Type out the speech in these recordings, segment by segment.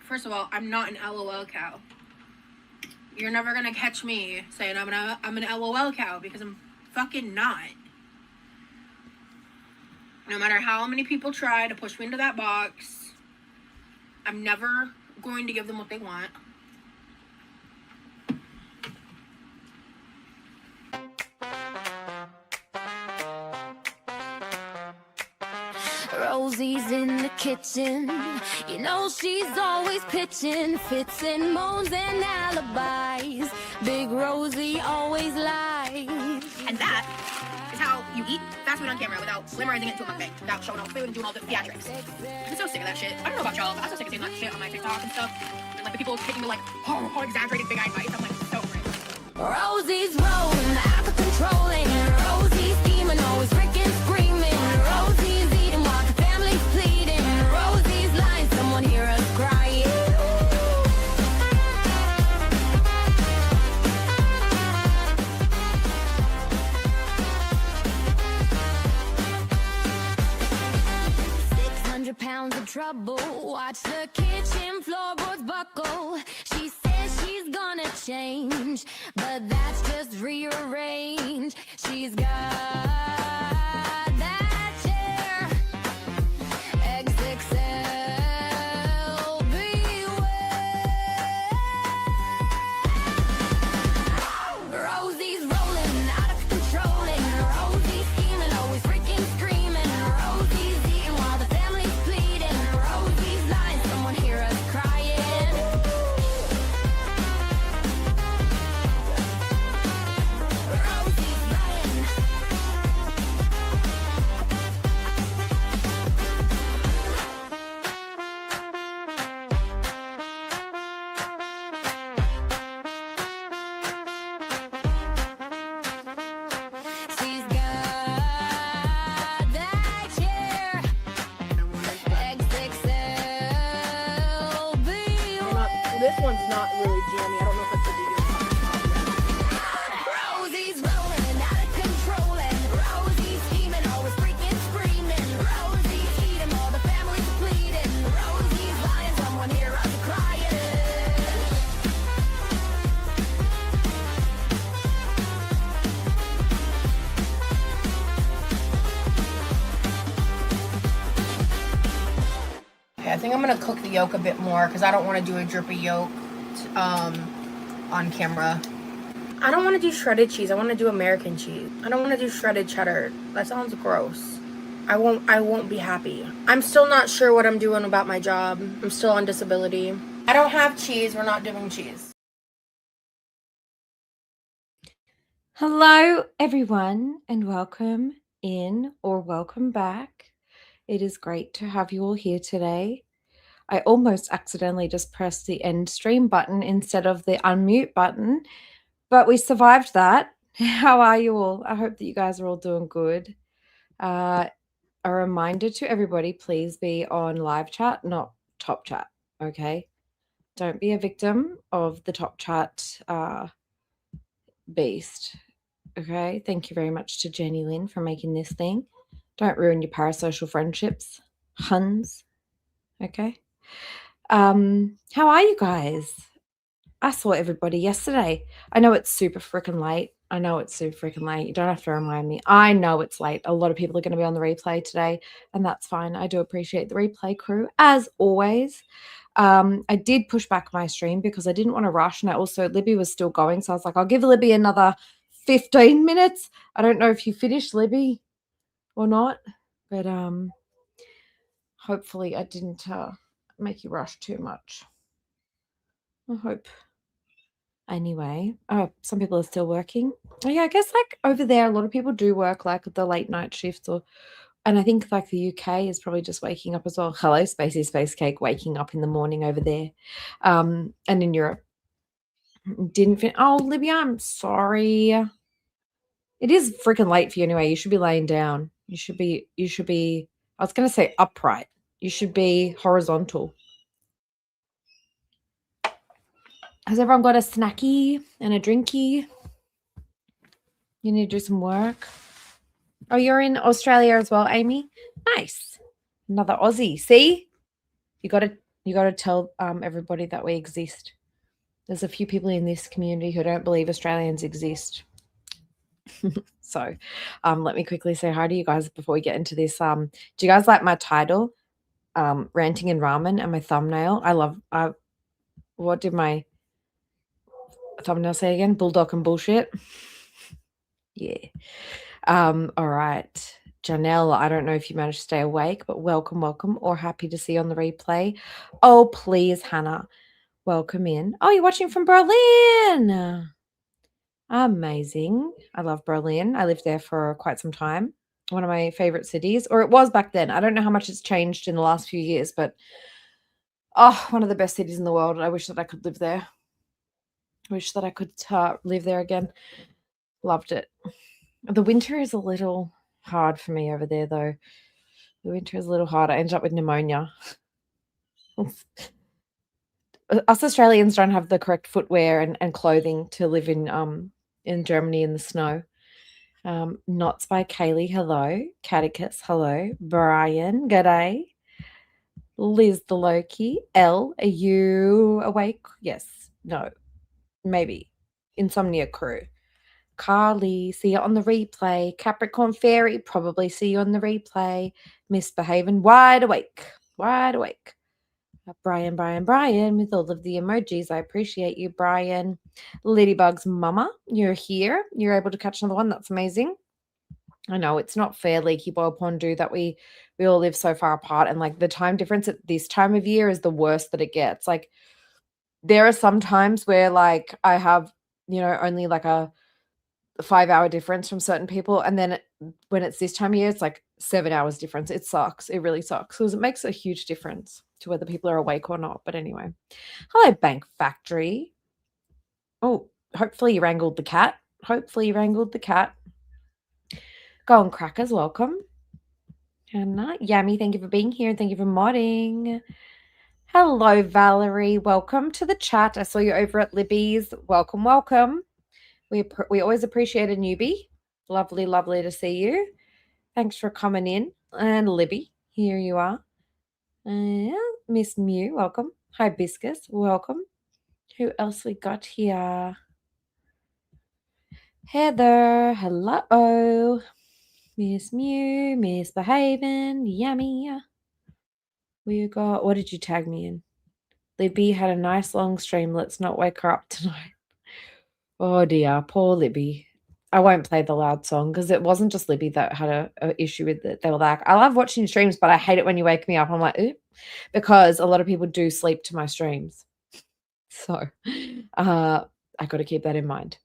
First of all, I'm not an LOL cow. You're never gonna catch me saying I'm an LOL cow, because I'm fucking not. No matter how many people try to push me into that box, I'm never going to give them what they want. Rosie's in the kitchen, you know she's always pitching fits and moans and alibis. Big Rosie always lies. And that is how you eat fast food on camera without glamorizing it into a mukbang, without showing off food and doing all the theatrics. I'm so sick of that shit. I don't know about y'all, but I'm so sick of seeing that shit on my TikTok and stuff. And like the people taking the like, oh, exaggerated big eyed bites. I'm like, so crazy. Rosie's rolling out of control, and Rosie's scheming, always freaking screaming. Rosie's eating while the family's pleading. Rosie's lying, someone hear us crying. £600 of trouble, watch the kitchen floorboards buckle. She says she's gonna change, but that's just rearrange. She's got that chair, XXL, beware. Rosie's rolling out of control, and Rosie's scheming, always freaking screaming. Rosie's eating while the family's pleading. Rosie's lying, someone hear us crying. Rosie's lying. She's got that chair, XXL, beware. This one's not really jammy. I don't know if it's a video. Rosie's rolling out of control, and Rosie's scheming, always freaking screaming. Rosie's eating while the family's pleading. Rosie's lying, someone hear us crying. Okay, I think I'm gonna cook the yolk a bit more because I don't want to do a drippy yolk on camera. I don't want to do shredded cheese. I want to do American cheese. I don't want to do shredded cheddar. That sounds gross. I won't be happy. I'm still not sure what I'm doing about my job. I'm still on disability. I don't have cheese. We're not doing cheese. Hello, everyone, and welcome in or welcome back. It is great to have you all here today. I almost accidentally just pressed the end stream button instead of the unmute button, but we survived that. How are you all? I hope that you guys are all doing good. A reminder to everybody, please be on live chat, not top chat, okay? Don't be a victim of the top chat beast. Okay, thank you very much to Jenny Lynn for making this thing. Don't ruin your parasocial friendships, huns. Okay. How are you guys? I saw everybody yesterday. I know it's super freaking late. You don't have to remind me. I know it's late. A lot of people are going to be on the replay today, and that's fine. I do appreciate the replay crew, as always. I did push back my stream because I didn't want to rush, and Libby was still going, so I was like, I'll give Libby another 15 minutes. I don't know if you finished, Libby, or not, but hopefully I didn't make you rush too much. I hope. Anyway, some people are still working. Oh yeah, I guess like over there, a lot of people do work like the late night shifts, and I think like the UK is probably just waking up as well. Hello, Spacey Space Cake, waking up in the morning over there, and in Europe. Didn't fin. Oh, Libby, I'm sorry. It is freaking late for you anyway. You should be laying down. You should be. I was going to say upright. You should be horizontal. Has everyone got a snacky and a drinky? You need to do some work. Oh, you're in Australia as well, Amy? Nice. Another Aussie. See? You got to You got to tell everybody that we exist. There's a few people in this community who don't believe Australians exist. So let me quickly say hi to you guys before we get into this. Do you guys like my title? Ranting and Ramen, and my thumbnail. What did my thumbnail say again? Bulldog and bullshit. Yeah. All right. Janelle, I don't know if you managed to stay awake, but welcome, or happy to see you on the replay. Oh, please, Hannah, welcome in. Oh, you're watching from Berlin. Amazing. I love Berlin. I lived there for quite some time. One of my favorite cities, or it was back then. I don't know how much it's changed in the last few years, but one of the best cities in the world. I wish that I could live there. Wish that I could live there again. Loved it. The winter is a little hard for me over there, though. The winter is a little hard. I ended up with pneumonia. Us Australians don't have the correct footwear and clothing to live in Germany in the snow. Knots by Kaylee, hello. Catechus, hello. Brian, g'day. Liz the Loki. Elle, are you awake? Yes. No. Maybe. Insomnia crew. Carly, see you on the replay. Capricorn Fairy, probably see you on the replay. Misbehaving, wide awake. Wide awake. Brian, with all of the emojis. I appreciate you, Brian. Ladybug's mama, you're here. You're able to catch another one. That's amazing. I know it's not fair, Leaky Boil Pondu, that we all live so far apart, and like the time difference at this time of year is the worst that it gets. Like there are some times where like I have, only like a 5-hour difference from certain people, and then when it's this time of year, it's like 7 hours difference. It sucks. It really sucks because it makes a huge difference to whether people are awake or not. But anyway, hello, Bank Factory. Oh, hopefully you wrangled the cat. Go on, Crackers, welcome. Hannah, Yummy, thank you for being here and thank you for modding. Hello, Valerie. Welcome to the chat. I saw you over at Libby's. Welcome. We always appreciate a newbie. Lovely to see you. Thanks for coming in. And Libby, here you are. Miss Mew, welcome. Hibiscus, welcome. Who else we got here? Heather, hello. Miss Mew, Misbehaving, Yummy. We got, what did you tag me in? Libby had a nice long stream. Let's not wake her up tonight. Oh dear, poor Libby. I won't play the loud song because it wasn't just Libby that had a issue with it. They were like, I love watching streams, but I hate it when you wake me up. I'm like, ooh, because a lot of people do sleep to my streams. So I got to keep that in mind.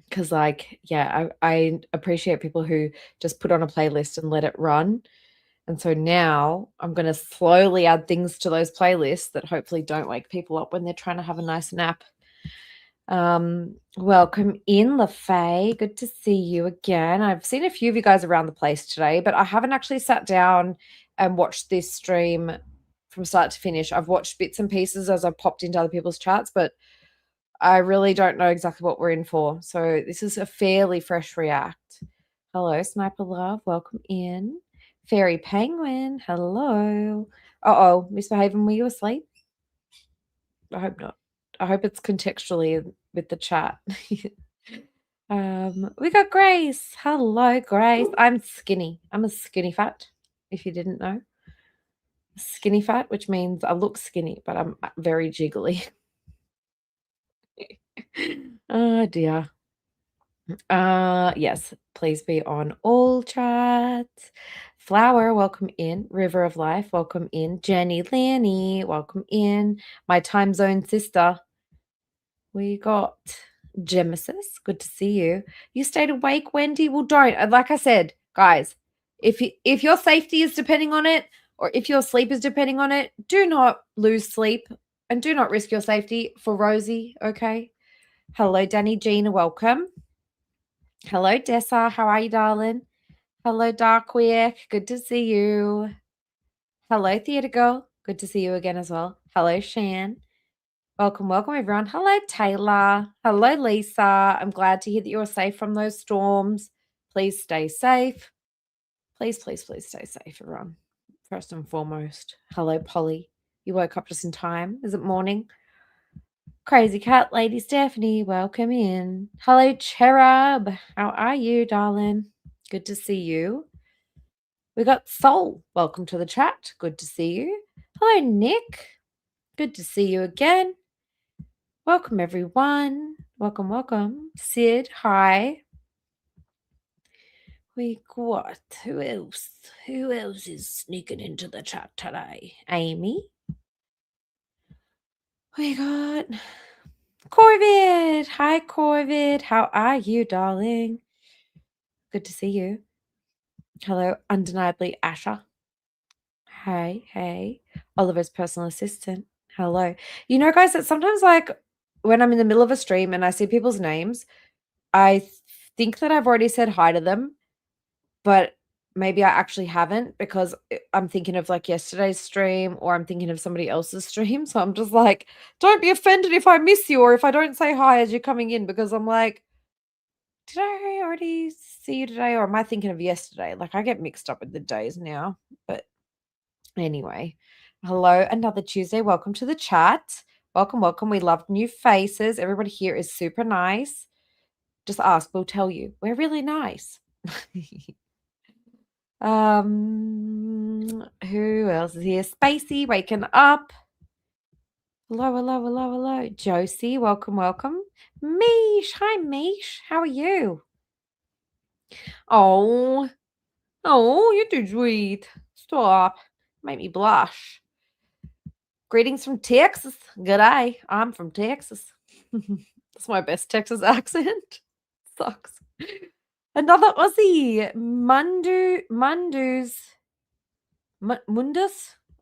Because like, yeah, I appreciate people who just put on a playlist and let it run. And so now I'm going to slowly add things to those playlists that hopefully don't wake people up when they're trying to have a nice nap. Welcome in, LaFay. Good to see you again. I've seen a few of you guys around the place today, but I haven't actually sat down and watched this stream from start to finish. I've watched bits and pieces as I've popped into other people's chats, but I really don't know exactly what we're in for. So this is a fairly fresh react. Hello, Sniper Love. Welcome in. Fairy Penguin. Hello. Uh-oh, Misbehaving, were you asleep? I hope not. I hope it's contextually with the chat. We got Grace. Hello, Grace. I'm skinny. I'm a skinny fat, if you didn't know. Skinny fat, which means I look skinny, but I'm very jiggly. Oh, dear. Yes, please be on all chats. Flower, welcome in. River of Life, welcome in. Jenny Lanny, welcome in. My time zone sister. We got Genesis. Good to see you. You stayed awake, Wendy? Well, don't. Like I said, guys, if your safety is depending on it, or if your sleep is depending on it, do not lose sleep and do not risk your safety for Rosie, okay? Hello, Danny Gina. Welcome. Hello, Dessa. How are you, darling? Hello, Darkwick. Good to see you. Hello, Theatre Girl. Good to see you again as well. Hello, Shan. Welcome, everyone. Hello, Taylor. Hello, Lisa. I'm glad to hear that you're safe from those storms. Please stay safe. Please stay safe, everyone. First and foremost. Hello, Polly. You woke up just in time. Is it morning? Crazy Cat Lady Stephanie, welcome in. Hello, Cherub. How are you, darling? Good to see you. We got Soul. Welcome to the chat. Good to see you. Hello, Nick. Good to see you again. Welcome, everyone. Welcome, welcome. Sid, hi. We got, who else? Who else is sneaking into the chat today? Amy. We got Corvid. Hi, Corvid. How are you, darling? Good to see you. Hello, undeniably Asha. Hey, hey. Oliver's personal assistant. Hello. You know, guys, that sometimes, like, when I'm in the middle of a stream and I see people's names, I think that I've already said hi to them, but maybe I actually haven't because I'm thinking of like yesterday's stream or I'm thinking of somebody else's stream. So I'm just like, don't be offended if I miss you or if I don't say hi as you're coming in because I'm like, did I already see you today or am I thinking of yesterday? Like I get mixed up with the days now. But anyway, hello, another Tuesday. Welcome to the chat. Welcome, welcome. We love new faces. Everybody here is super nice. Just ask, we'll tell you. We're really nice. Who else is here? Spacey, waking up. Hello, hello, hello, hello. Josie, welcome, welcome. Mish, hi Mish. How are you? Oh, you're too sweet. Stop. Make me blush. Greetings from Texas. G'day. I'm from Texas. That's my best Texas accent. Sucks. Another Aussie. Mundus.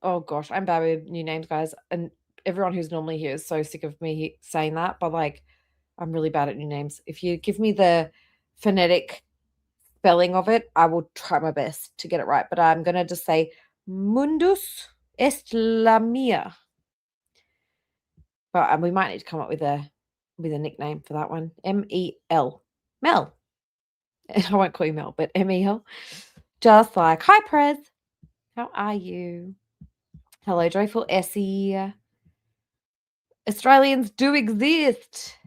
Oh gosh, I'm bad with new names, guys. And everyone who's normally here is so sick of me saying that, but like I'm really bad at new names. If you give me the phonetic spelling of it, I will try my best to get it right. But I'm gonna just say Mundus est la mia. But we might need to come up with a nickname for that one. M-E-L. Mel. I won't call you Mel, but M-E-L. Just like, hi, Prez. How are you? Hello, Joyful Essie. Australians do exist.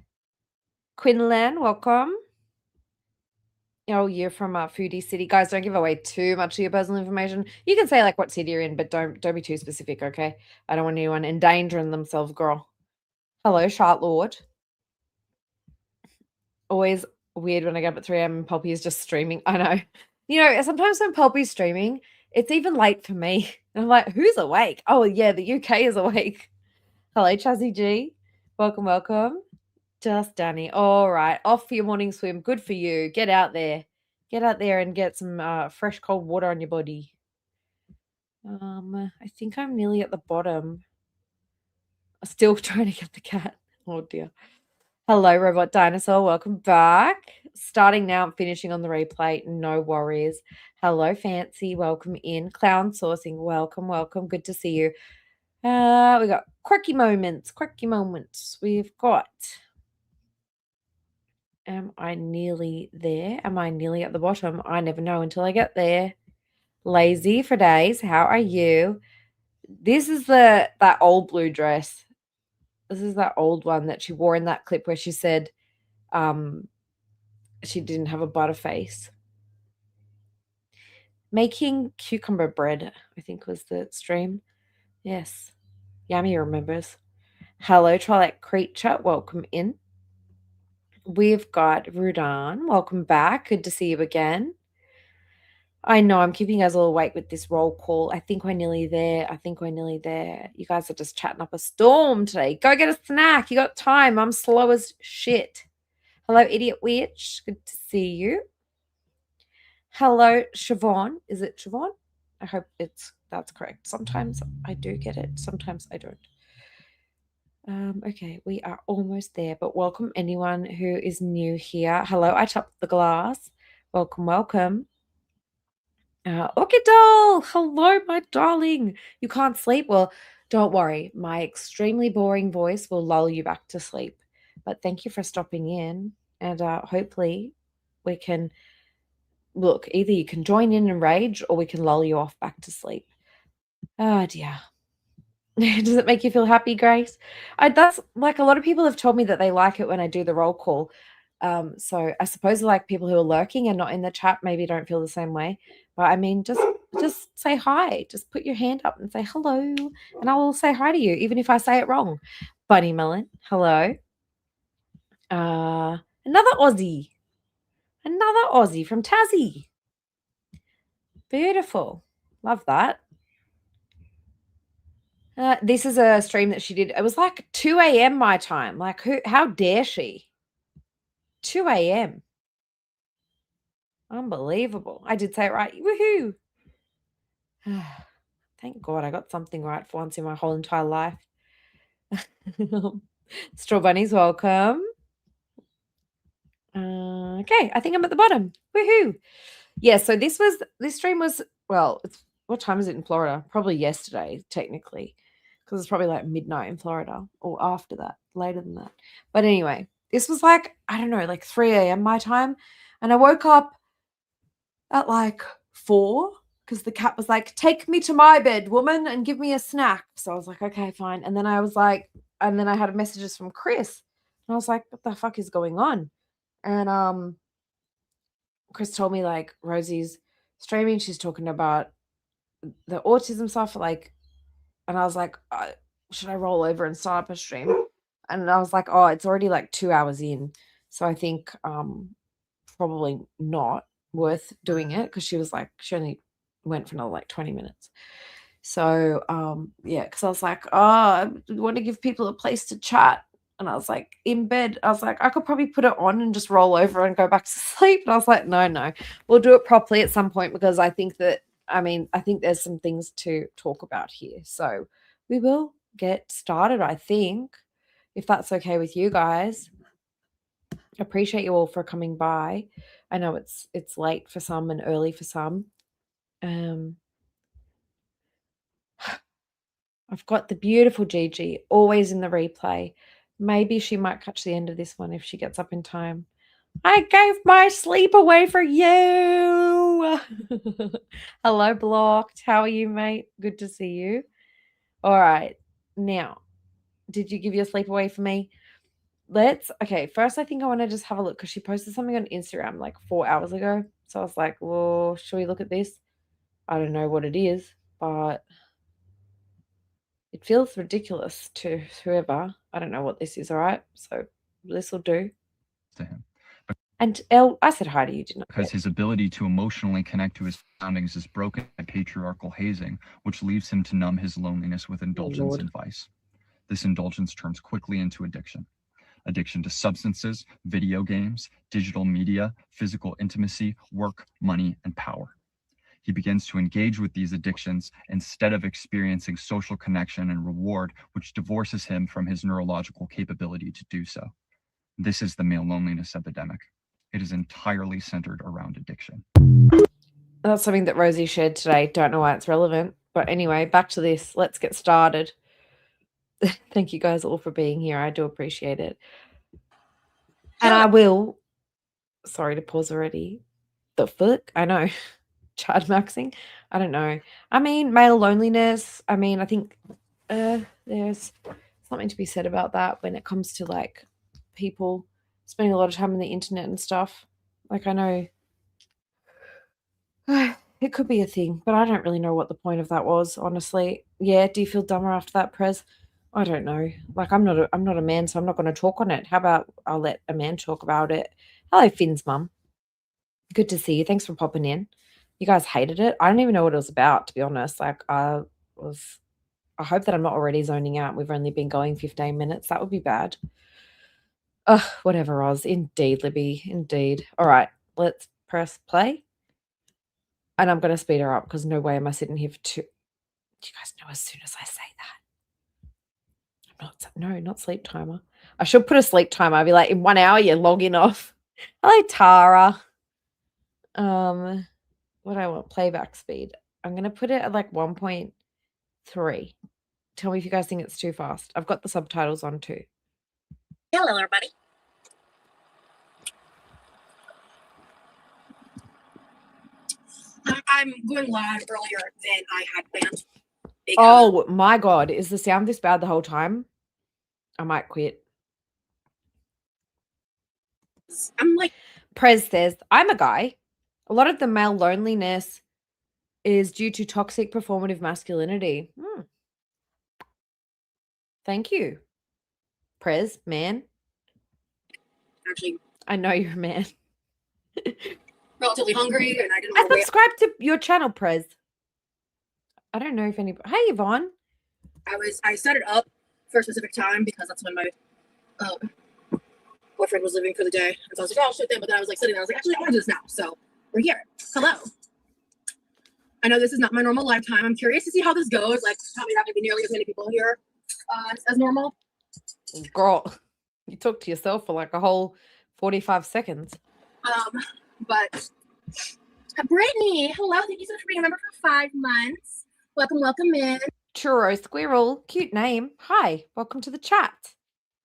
Quinlan, welcome. Oh, you're from Foodie City. Guys, don't give away too much of your personal information. You can say like what city you're in, but don't be too specific, okay? I don't want anyone endangering themselves, girl. Hello, Charlotte Lord. Always weird when I get up at 3 a.m. and Poppy is just streaming. I know. You know, sometimes when Poppy's streaming, it's even late for me. And I'm like, who's awake? Oh, yeah, the UK is awake. Hello, Chazzy G. Welcome, welcome. Just Danny. All right. Off for your morning swim. Good for you. Get out there. Get out there and get some fresh cold water on your body. I think I'm nearly at the bottom. Still trying to get the cat. Oh dear. Hello, Robot Dinosaur. Welcome back. Starting now and finishing on the replay. No worries. Hello, Fancy. Welcome in. Clown Sourcing. Welcome, welcome. Good to see you. We got quirky moments. Quirky moments. We've got. Am I nearly there? Am I nearly at the bottom? I never know until I get there. Lazy for days. How are you? This is that old blue dress. This is that old one that she wore in that clip where she said she didn't have a butter face. Making cucumber bread, I think was the stream. Yes. Yummy remembers. Hello, Twilight Creature. Welcome in. We've got Rudan. Welcome back. Good to see you again. I know I'm keeping you guys all awake with this roll call. I think we're nearly there. You guys are just chatting up a storm today. Go get a snack. You got time. I'm slow as shit. Hello, Idiot Witch. Good to see you. Hello, Siobhan. Is it Siobhan? I hope that's correct. Sometimes I do get it. Sometimes I don't. Okay, we are almost there, but welcome anyone who is new here. Hello, I chopped the glass. Welcome, welcome. Okay, doll. Hello, my darling. You can't sleep? Well, don't worry. My extremely boring voice will lull you back to sleep. But thank you for stopping in. And hopefully we can, look, either you can join in and rage or we can lull you off back to sleep. Oh, dear. Does it make you feel happy, Grace? That's like a lot of people have told me that they like it when I do the roll call. So I suppose like people who are lurking and not in the chat maybe don't feel the same way. But I mean, just say hi. Just put your hand up and say hello, and I will say hi to you, even if I say it wrong. Bunny Melon, hello. Another Aussie. Another Aussie from Tassie. Beautiful. Love that. This is a stream that she did. It was like 2 a.m. my time. Like, how dare she? 2 a.m. Unbelievable. I did say it right. Woohoo. Thank God I got something right for once in my whole entire life. Straw Bunny's welcome. Okay, I think I'm at the bottom. Woohoo. Yeah, so this stream was, well, what time is it in Florida? Probably yesterday, technically, because it's probably like midnight in Florida or after that, later than that. But anyway, this was like, I don't know, like 3 a.m. my time. And I woke up at like 4 because the cat was like, take me to my bed, woman, and give me a snack. So I was like, okay, fine. And then I was like, and then I had messages from Chris. And I was like, what the fuck is going on? And Chris told me like Rosie's streaming. She's talking about the autism stuff, like, and I was like, should I roll over and start up a stream? And I was like, oh, it's already like 2 hours in, so I think probably not worth doing it, because she was like, she only went for another like 20 minutes. So yeah, because I was like, oh, I want to give people a place to chat. And I was like, in bed, I was like, I could probably put it on and just roll over and go back to sleep. And I was like, no, we'll do it properly at some point, because I think that, I think there's some things to talk about here. So we will get started, I think, if that's okay with you guys. Appreciate you all for coming by. I know it's late for some and early for some. I've got the beautiful Gigi always in the replay. Maybe she might catch the end of this one if she gets up in time. I gave my sleep away for you. Hello, Blocked. How are you, mate? Good to see you. All right. Now, did you give your sleep away for me? Okay, first I think I want to just have a look, because she posted something on Instagram like 4 hours ago. So I was like, well, should we look at this? I don't know what it is, but it feels ridiculous to whoever. I don't know what this is, all right? So this will do. To him. And Elle, I said hi to you, didn't I? Because his ability to emotionally connect to his surroundings is broken by patriarchal hazing, which leaves him to numb his loneliness with indulgence and vice. This indulgence turns quickly into addiction. Addiction to substances, video games, digital media, physical intimacy, work, money, and power. He begins to engage with these addictions instead of experiencing social connection and reward, which divorces him from his neurological capability to do so. This is the male loneliness epidemic. It is entirely centered around addiction. That's something that Rosie shared today. Don't know why it's relevant. But anyway, back to this. Let's get started. Thank you guys all for being here. I do appreciate it. And I will. Sorry to pause already. The fuck? I know. Chad maxing. I don't know. Male loneliness. I think there's something to be said about that when it comes to like people spending a lot of time on the internet and stuff. Like, I know it could be a thing, but I don't really know what the point of that was, honestly. Yeah, do you feel dumber after that, Prez? I don't know. Like, I'm not a man, so I'm not going to talk on it. How about I'll let a man talk about it? Hello, Finn's mum. Good to see you. Thanks for popping in. You guys hated it. I don't even know what it was about, to be honest. Like, I hope that I'm not already zoning out. We've only been going 15 minutes. That would be bad. Ugh, whatever, Oz. Indeed, Libby. Indeed. All right, let's press play. And I'm going to speed her up, because no way am I sitting here for two. Do you guys know as soon as I say that? Not sleep timer. I should put a sleep timer. I'd be like, in 1 hour, you're logging off. Hello, Tara. What do I want? Playback speed. I'm going to put it at like 1.3. Tell me if you guys think it's too fast. I've got the subtitles on too. Hello, everybody. I'm going live earlier than I had planned. Oh my God. Is the sound this bad the whole time? I might quit. I'm like, Prez says, I'm a guy. A lot of the male loneliness is due to toxic performative masculinity. Thank you. Prez, man. actually I know you're a man. relatively hungry, and I didn't I want to wait. subscribed to your channel, Prez. I don't know if any. Hey, Yvonne. I set it up for a specific time because that's when my boyfriend was leaving for the day. And so I was like, oh, I'll shoot them. But then I was like sitting there. I was like, actually, I want to do this now. So we're here. Hello. I know this is not my normal lifetime. I'm curious to see how this goes. Like, probably not going to be nearly as many people here as normal. Girl, you talked to yourself for like a whole 45 seconds. But Brittany, hello. Thank you so much for being a member for 5 months. Welcome in. Churro Squirrel, cute name. Hi, welcome to the chat.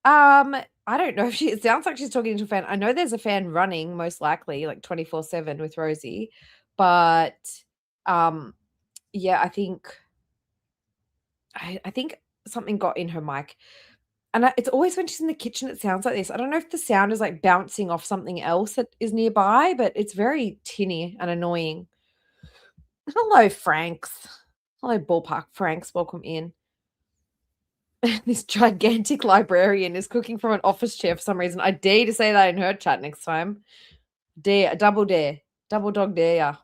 I don't know if it sounds like she's talking to a fan. I know there's a fan running, most likely, like 24/7 with Rosie. But yeah, I think something got in her mic. And it's always when she's in the kitchen, it sounds like this. I don't know if the sound is like bouncing off something else that is nearby, but it's very tinny and annoying. Hello, Franks. Hello, Ballpark Franks. Welcome in. This gigantic librarian is cooking from an office chair for some reason. I dare to say that in her chat next time. Dare, double dog dare.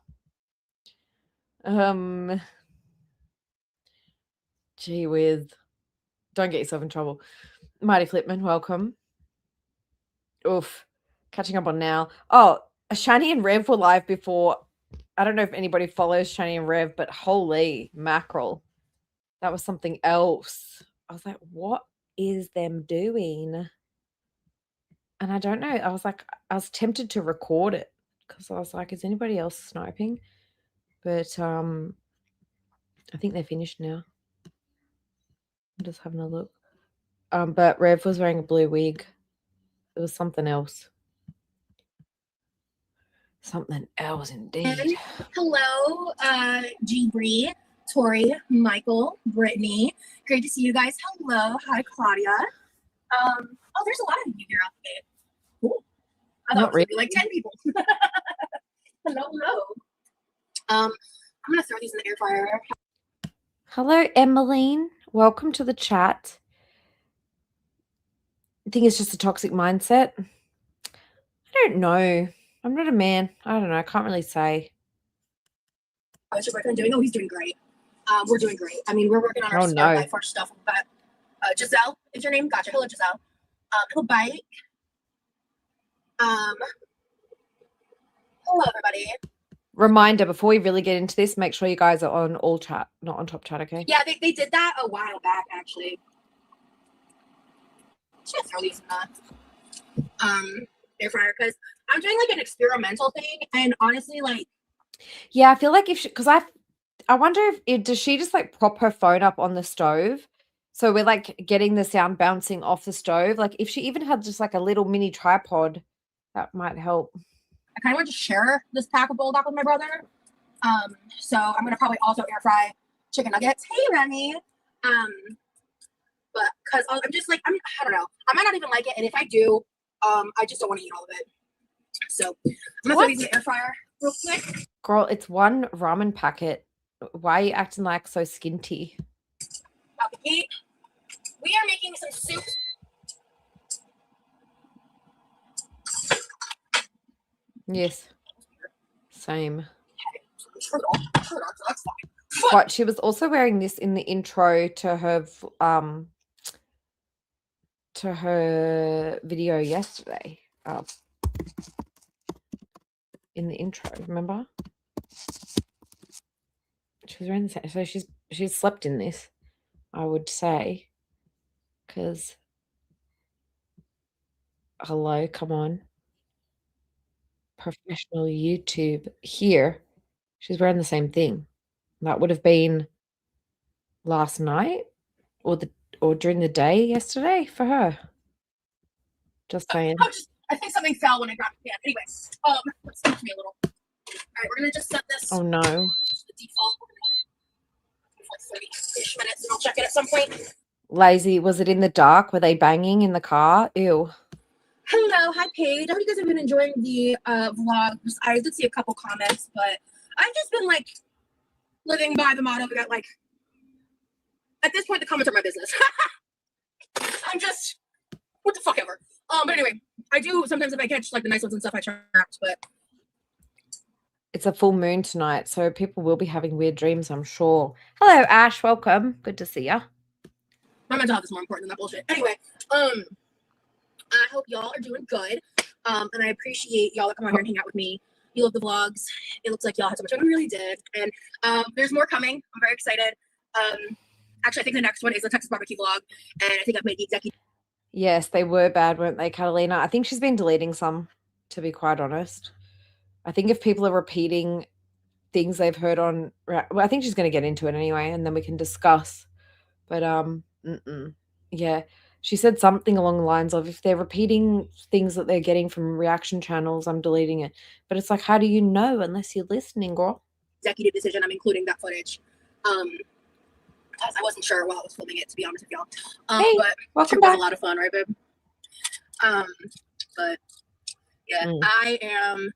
Gee whiz. Don't get yourself in trouble. Mighty Flipman, welcome. Oof. Catching up on now. Oh, Shani and Rev were live before. I don't know if anybody follows Shani and Rev, but holy mackerel. That was something else. I was like, what is them doing? And I don't know. I was tempted to record it because I was like, is anybody else sniping? But I think they're finished now. I'm just having a look. But Rev was wearing a blue wig. It was something else. Something else indeed. Hello, G Bree, Tori, Michael, Brittany. Great to see you guys. Hello. Hi, Claudia. Oh, there's a lot of you here out there. Cool. I thought it was gonna be like 10 people. hello. I'm gonna throw these in the air fryer. Hello, Emmeline. Welcome to the chat. I think it's just a toxic mindset. I don't know. I'm not a man. I don't know. I can't really say. How's your boyfriend doing? Oh, he's doing great. We're doing great. I mean, we're working on our life for stuff. But Giselle is your name? Gotcha. Hello, Giselle. Hello, Bike. Hello, everybody. Reminder, before we really get into this, make sure you guys are on all chat, not on top chat, okay? Yeah, they did that a while back, actually. Should throw these in the air fryer because I'm doing like an experimental thing, and honestly, like, yeah, I feel like because I wonder if does she just like prop her phone up on the stove, so we're like getting the sound bouncing off the stove. Like if she even had just like a little mini tripod, that might help. I kind of want to share this pack of bulldog with my brother. So I'm gonna probably also air fry chicken nuggets. Hey, Remy. But because I'm just like I don't know. I might not even like it, and if I do, I just don't want to eat all of it. So I'm gonna throw these in the air fryer real quick. Girl, it's one ramen packet. Why are you acting like so skinty? We are making some soup. Yes. Same. That's fine. But she was also wearing this in the intro to her video yesterday. In the intro, remember? She was wearing the same, so she's slept in this, I would say. Because hello, come on. Professional YouTube here. She's wearing the same thing. That would have been last night or during the day yesterday for her. Just saying. I think something fell when I grabbed the pan. Anyway, excuse me a little. All right, we're gonna just set this. Oh no. The default. like 30-ish minutes, and I'll check it at some point. Lazy. Was it in the dark? Were they banging in the car? Ew. Hello, hi Paige. I hope you guys have been enjoying the vlogs. I did see a couple comments, but I've just been like living by the motto that like at this point the comments are my business. I'm just what the fuck ever. But anyway, I do sometimes if I catch like the nice ones and stuff I try out, but It's a full moon tonight, so people will be having weird dreams, I'm sure. Hello, Ash. Welcome. Good to see ya. my mental health is more important than that bullshit. Anyway, I hope y'all are doing good. And I appreciate y'all that come on here and hang out with me. You love the vlogs. It looks like y'all had so much fun. We really did. And there's more coming. I'm very excited. Actually, I think the next one is a Texas barbecue vlog. And I think I've made the executive. Yes, they were bad, weren't they, Catalina? I think she's been deleting some, to be quite honest. I think if people are repeating things they've heard on, well, I think she's going to get into it anyway, and then we can discuss. But yeah, she said something along the lines of if they're repeating things that they're getting from reaction channels, I'm deleting it. But it's like, how do you know unless you're listening, girl? Executive decision. I'm including that footage. Because I wasn't sure while I was filming it, to be honest with y'all. Hey, but welcome it back. was a lot of fun, right, babe? But yeah, I am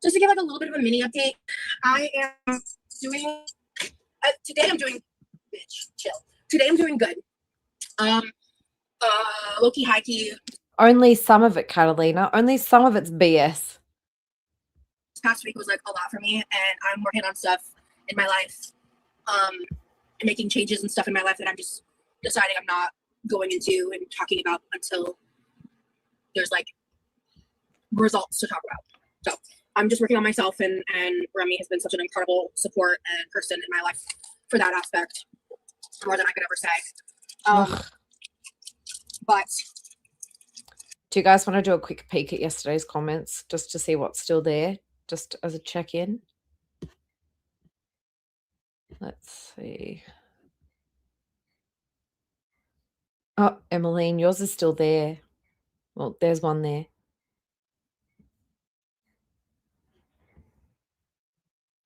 just to give like a little bit of a mini update. I am doing today. I'm doing bitch chill. Today I'm doing good. Low key, high key. Only some of it, Catalina. Only some of it's BS. This past week was like a lot for me, and I'm working on stuff in my life, and making changes and stuff in my life that I'm just deciding I'm not going into and talking about until there's like results to talk about. So I'm just working on myself, and Remy has been such an incredible support and person in my life for that aspect, more than I could ever say. But do you guys want to do a quick peek at yesterday's comments just to see what's still there, just as a check-in? Let's see. Oh, Emmeline, yours is still there. Well, there's one there.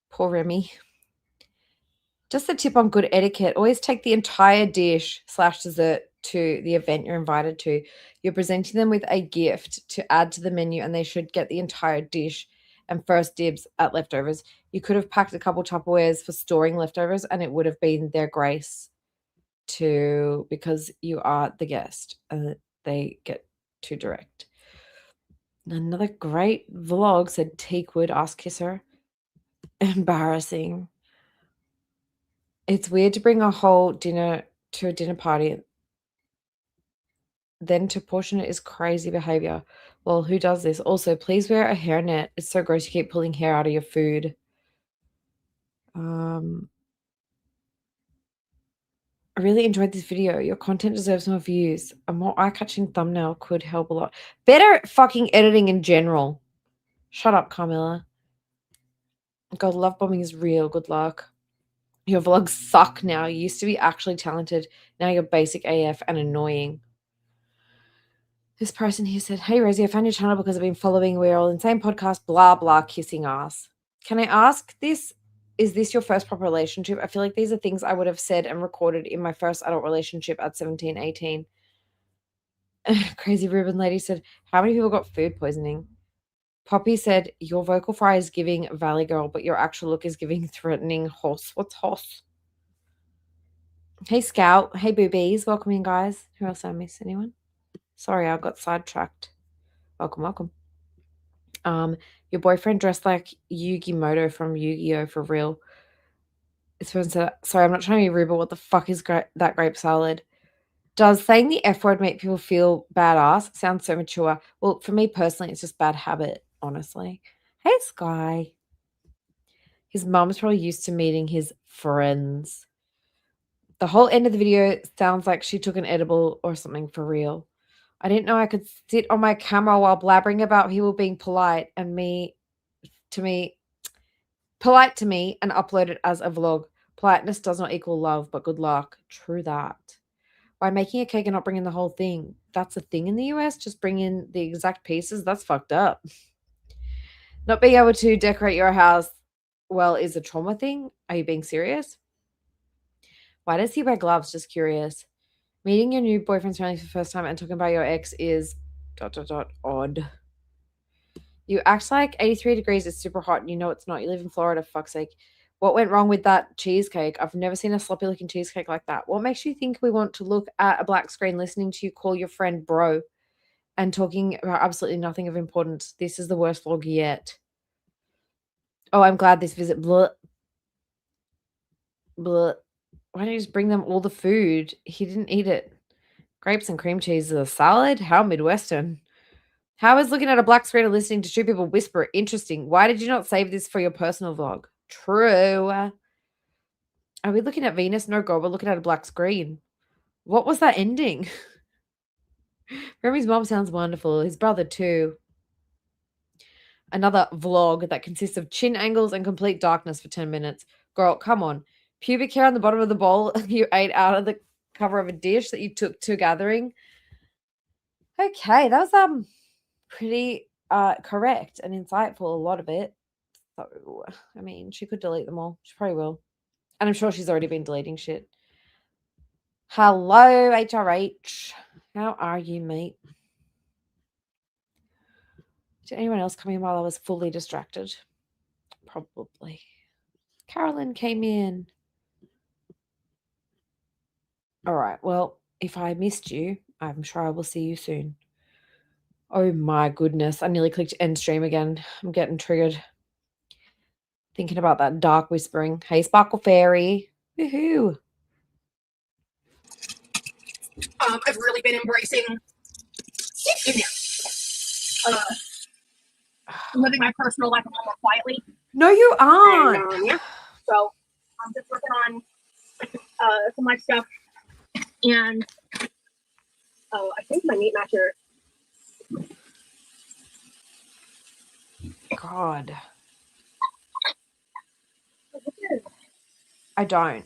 Poor Remy. Just a tip on good etiquette. Always take the entire dish / dessert to the event you're invited to. You're presenting them with a gift to add to the menu, and they should get the entire dish and first dibs at leftovers. You could have packed a couple Tupperwares for storing leftovers, and it would have been their grace to, because you are the guest and they get too direct. Another great vlog, said Teakwood, Ask Kisser. Embarrassing. It's weird to bring a whole dinner to a dinner party, then to portion it is crazy behavior. Well, who does this? Also, please wear a hairnet. It's so gross. You keep pulling hair out of your food. I really enjoyed this video. Your content deserves more views. A more eye-catching thumbnail could help a lot. Better fucking editing in general. Shut up, Carmilla. God, love bombing is real. Good luck. Your vlogs suck now. You used to be actually talented. Now you're basic AF and annoying. This person here said, hey, Rosie, I found your channel because I've been following We're All Insane podcast, blah, blah, kissing ass. Can I ask this? Is this your first proper relationship? I feel like these are things I would have said and recorded in my first adult relationship at 17, 18. Crazy Ribbon Lady said, how many people got food poisoning? Poppy said, your vocal fry is giving Valley Girl, but your actual look is giving threatening horse. What's horse? Hey, Scout. Hey, boobies. Welcome in, guys. Who else did I miss? Anyone? Sorry, I got sidetracked. Welcome, welcome. Your boyfriend dressed like Yu-Gi-Moto from Yu-Gi-Oh! For real. This person said, sorry, I'm not trying to be rude, but what the fuck is that grape salad? Does saying the F word make people feel badass? Sounds so mature. Well, for me personally, it's just bad habit, honestly. Hey, Sky. His mom's probably used to meeting his friends. The whole end of the video sounds like she took an edible or something for real. I didn't know I could sit on my camera while blabbering about people being polite to me and upload it as a vlog. Politeness does not equal love, but good luck. True that. By making a cake and not bringing the whole thing. That's a thing in the US. Just bring in the exact pieces. That's fucked up. Not being able to decorate your house well is a trauma thing. Are you being serious? Why does he wear gloves? Just curious. Meeting your new boyfriend's family for the first time and talking about your ex is ... odd. You act like 83 degrees is super hot and you know it's not. You live in Florida, fuck's sake. What went wrong with that cheesecake? I've never seen a sloppy looking cheesecake like that. What makes you think we want to look at a black screen listening to you call your friend bro and talking about absolutely nothing of importance? This is the worst vlog yet. Oh, I'm glad this visit. Blah. Blah. Why don't you just bring them all the food? He didn't eat it. Grapes and cream cheese is a salad? How Midwestern. How is looking at a black screen and listening to two people whisper interesting? Why did you not save this for your personal vlog? True. Are we looking at Venus? No, God, we're looking at a black screen. What was that ending? Remy's mom sounds wonderful. His brother, too. Another vlog that consists of chin angles and complete darkness for 10 minutes. Girl, come on. Pubic hair on the bottom of the bowl you ate out of the cover of a dish that you took to a gathering. Okay, that was pretty correct and insightful, a lot of it. So, I mean, she could delete them all. She probably will. And I'm sure she's already been deleting shit. Hello, HRH. How are you, mate? Did anyone else come in while I was fully distracted? Probably. Carolyn came in. All right. Well, if I missed you, I'm sure I will see you soon. Oh my goodness. I nearly clicked end stream again. I'm getting triggered. Thinking about that dark whispering. Hey, Sparkle Fairy. Woohoo. I've really been embracing living my personal life a little more quietly. No, you aren't. And, yeah. So I'm just working on some of my stuff. And I think my meat matcher. God. I don't.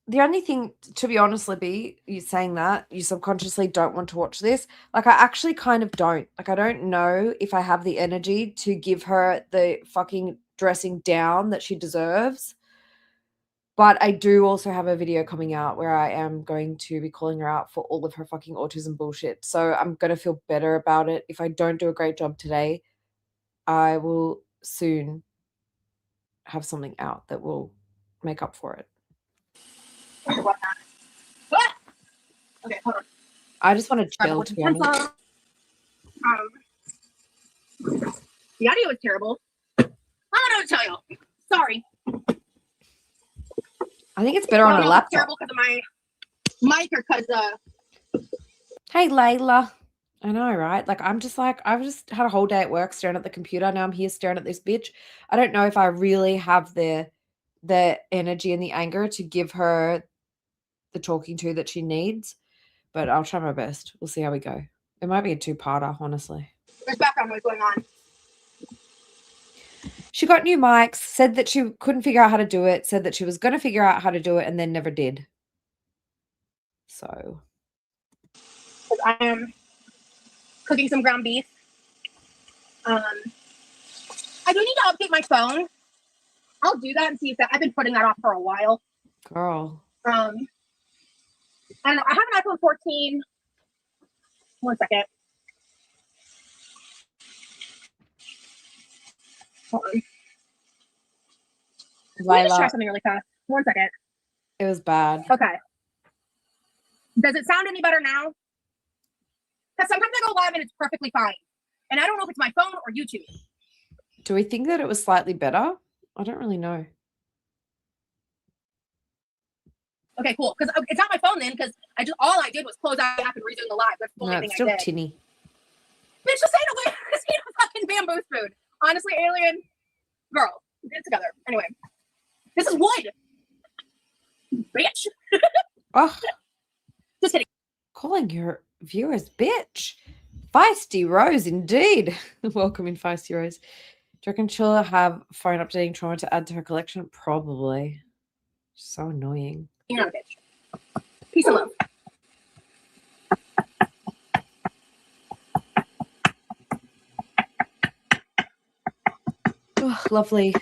The only thing, to be honest, Libby, you saying that, you subconsciously don't want to watch this. Like, I actually kind of don't. Like, I don't know if I have the energy to give her the fucking dressing down that she deserves. But I do also have a video coming out where I am going to be calling her out for all of her fucking autism bullshit. So I'm going to feel better about it. If I don't do a great job today, I will soon have something out that will make up for it. Okay, hold on. I just want to chill, to be honest. The audio is terrible. I don't know what to tell you. Sorry. I think it's better on a laptop. It's terrible because of my mic or because Hey, Layla. I know, right? Like, I've just had a whole day at work staring at the computer. Now I'm here staring at this bitch. I don't know if I really have the energy and the anger to give her the talking to that she needs, but I'll try my best. We'll see how we go. It might be a two-parter, honestly. There's background noise going on. She got new mics, said that she couldn't figure out how to do it, said that she was going to figure out how to do it, and then never did. So. I am cooking some ground beef. I do need to update my phone. I'll do that and see if that. I've been putting that off for a while. Girl. I don't know. I have an iPhone 14. 1 second. Hold on. Let me just try something really fast. 1 second. It was bad. Okay. Does it sound any better now? Because sometimes I go live and it's perfectly fine. And I don't know if it's my phone or YouTube. Do we think that it was slightly better? I don't really know. Okay, cool. Because it's not my phone then, because all I did was close out the app and resume the live. That's the only thing it's still I did. tinny. Bitch, just ate away. Just ate a fucking bamboo spoon. Honestly, alien, girl, get it together. Anyway, this is wood. Bitch. Oh, Just kidding. calling your viewers bitch. Feisty Rose, indeed. Welcome in, Feisty Rose. Do you reckon she'll have phone updating trauma to add to her collection? Probably. So annoying. You're not a bitch. Peace and love. Oh, lovely.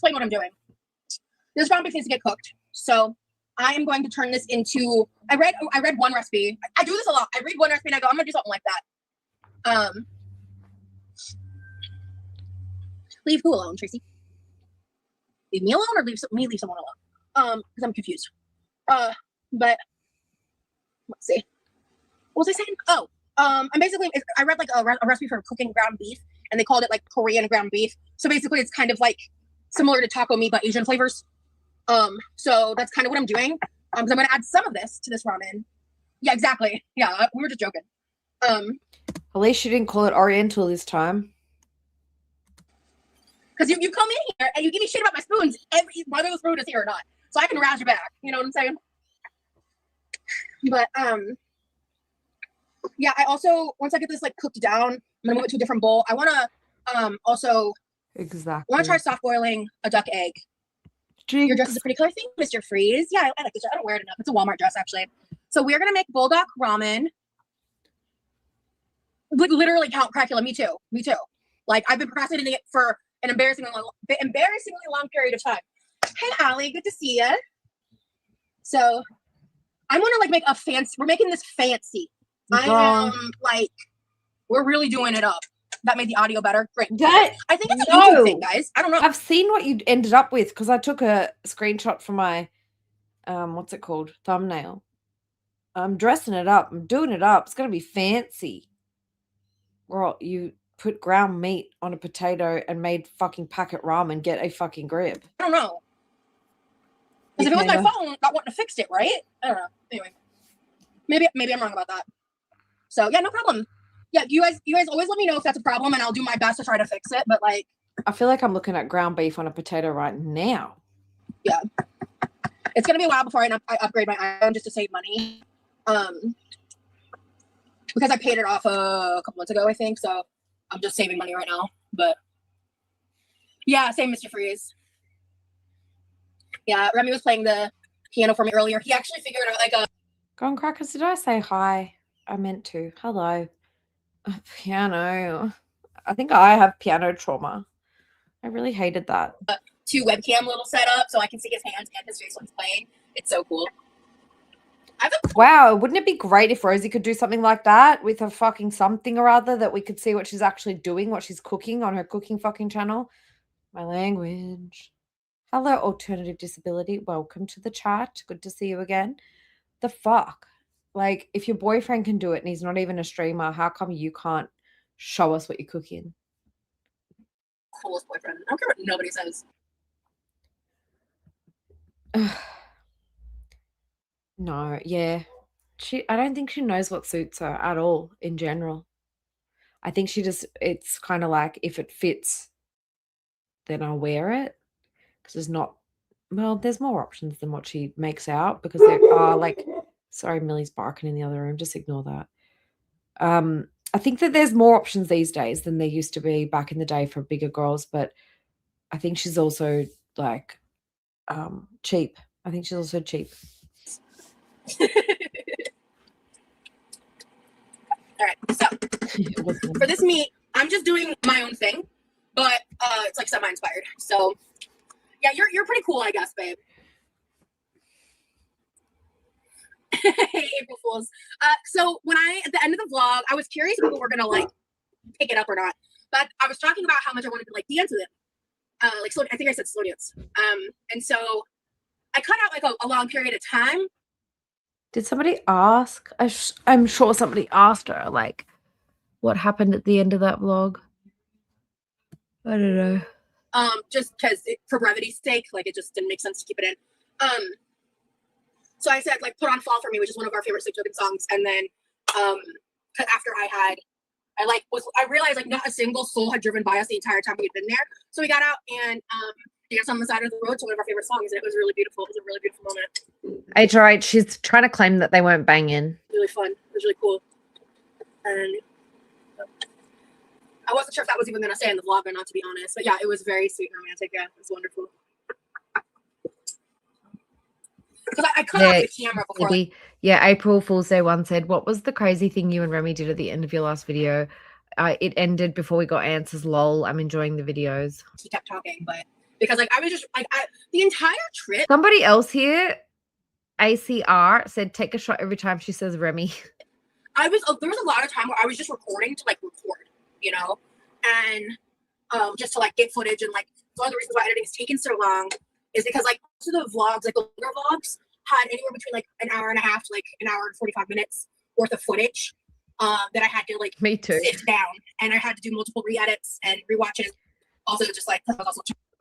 explain what I'm doing. This ground beef needs to get cooked. So I am going to turn this into, I read one recipe. I do this a lot. I read one recipe and I go, I'm gonna do something like that. Leave who alone, Tracy? Leave me alone or leave someone alone? Because I'm confused. But let's see. What was I saying? Oh, I'm basically, I read like a recipe for cooking ground beef, and they called it like Korean ground beef. So basically, it's kind of like similar to taco meat, but Asian flavors. So that's kind of what I'm doing. Because I'm gonna add some of this to this ramen. Yeah, exactly. Yeah, we were just joking. At least you didn't call it Oriental this time. Because you come in here and you give me shit about my spoons whether the spoon is here or not. So I can razz you back. You know what I'm saying? But yeah, I also, once I get this like cooked down, I'm gonna move it to a different bowl. I wanna also try soft boiling a duck egg. Jinx. Your dress is a pretty color thing, Mr. Freeze. Yeah, I like this. I don't wear it enough. It's a Walmart dress actually. So we're gonna make bulldog ramen. Literally count Cracula. Me too. Like I've been procrastinating it for an embarrassingly long period of time. Hey, Allie, good to see you. So I want to like make a fancy. We're making this fancy. I am like, we're really doing it up. That made the audio better. Great. I think it's a YouTube thing, guys. I don't know. I've seen what you ended up with because I took a screenshot for my what's it called? Thumbnail. I'm dressing it up. I'm doing it up. It's gonna be fancy. Well, you put ground meat on a potato and made fucking packet ramen. Get a fucking grip. I don't know. Because if it was my phone, I wouldn't have fixed it, right? I don't know. Anyway, maybe I'm wrong about that. So yeah, no problem. Yeah, you guys always let me know if that's a problem, and I'll do my best to try to fix it. But like, I feel like I'm looking at ground beef on a potato right now. Yeah, it's gonna be a while before I upgrade my iPhone just to save money. Because I paid it off a couple months ago, I think. So I'm just saving money right now. But yeah, same Mr. Freeze. Yeah, Remy was playing the piano for me earlier. He actually figured out like a. Gone Crackers, did I say hi? I meant to. Hello. Piano. I think I have piano trauma. I really hated that. 2 webcam little setup so I can see his hands and his face when he's playing. It's so cool. Wow, wouldn't it be great if Rosie could do something like that with a fucking something or other that we could see what she's actually doing, what she's cooking on her cooking fucking channel? My language. Hello, alternative disability. Welcome to the chat. Good to see you again. The fuck? Like, if your boyfriend can do it and he's not even a streamer, how come you can't show us what you're cooking? Coolest boyfriend. I don't care what nobody says. No, yeah. I don't think she knows what suits her at all in general. I think it's kind of like if it fits, then I'll wear it. Because there's more options than what she makes out because there are like, sorry, Millie's barking in the other room. Just ignore that. I think that there's more options these days than there used to be back in the day for bigger girls, but I think she's also like cheap. I think she's also cheap. All right, so for this meat, I'm just doing my own thing, but it's like semi-inspired. So yeah, you're pretty cool, I guess, babe. April Fools. So when at the end of the vlog, I was curious if people were gonna like pick it up or not, but I was talking about how much I wanted to like dance with it, like slow. I think I said slow dance. And so I cut out like a long period of time. Did somebody ask? I'm sure somebody asked her, like, what happened at the end of that vlog? I don't know. Just because for brevity's sake, like it just didn't make sense to keep it in. So I said like put on Fall for Me, which is one of our favorite Sleep Token songs, and then after I realized like not a single soul had driven by us the entire time we had been there. So we got out and danced on the side of the road to one of our favorite songs, and it was really beautiful. It was a really beautiful moment. HRH, she's trying to claim that they weren't banging. Really fun. It was really cool. And I wasn't sure if that was even going to stay in the vlog or not, to be honest. But yeah, it was very sweet and romantic. Yeah, it was wonderful. Because I cut off the camera before. Yeah, April Fool's Day 1 said, what was the crazy thing you and Remy did at the end of your last video? It ended before we got answers, lol. I'm enjoying the videos. He kept talking, but because like I was just like the entire trip. Somebody else here, ACR, said take a shot every time she says Remy. There was a lot of time where I was just recording to like record, you know, and just to like get footage. And like one of the reasons why editing is taking so long is because like most of the vlogs, like the longer vlogs, had anywhere between like an hour and a half to like an hour and 45 minutes worth of footage that I had to like Me too. sift down, and I had to do multiple re-edits and rewatches. Also, just like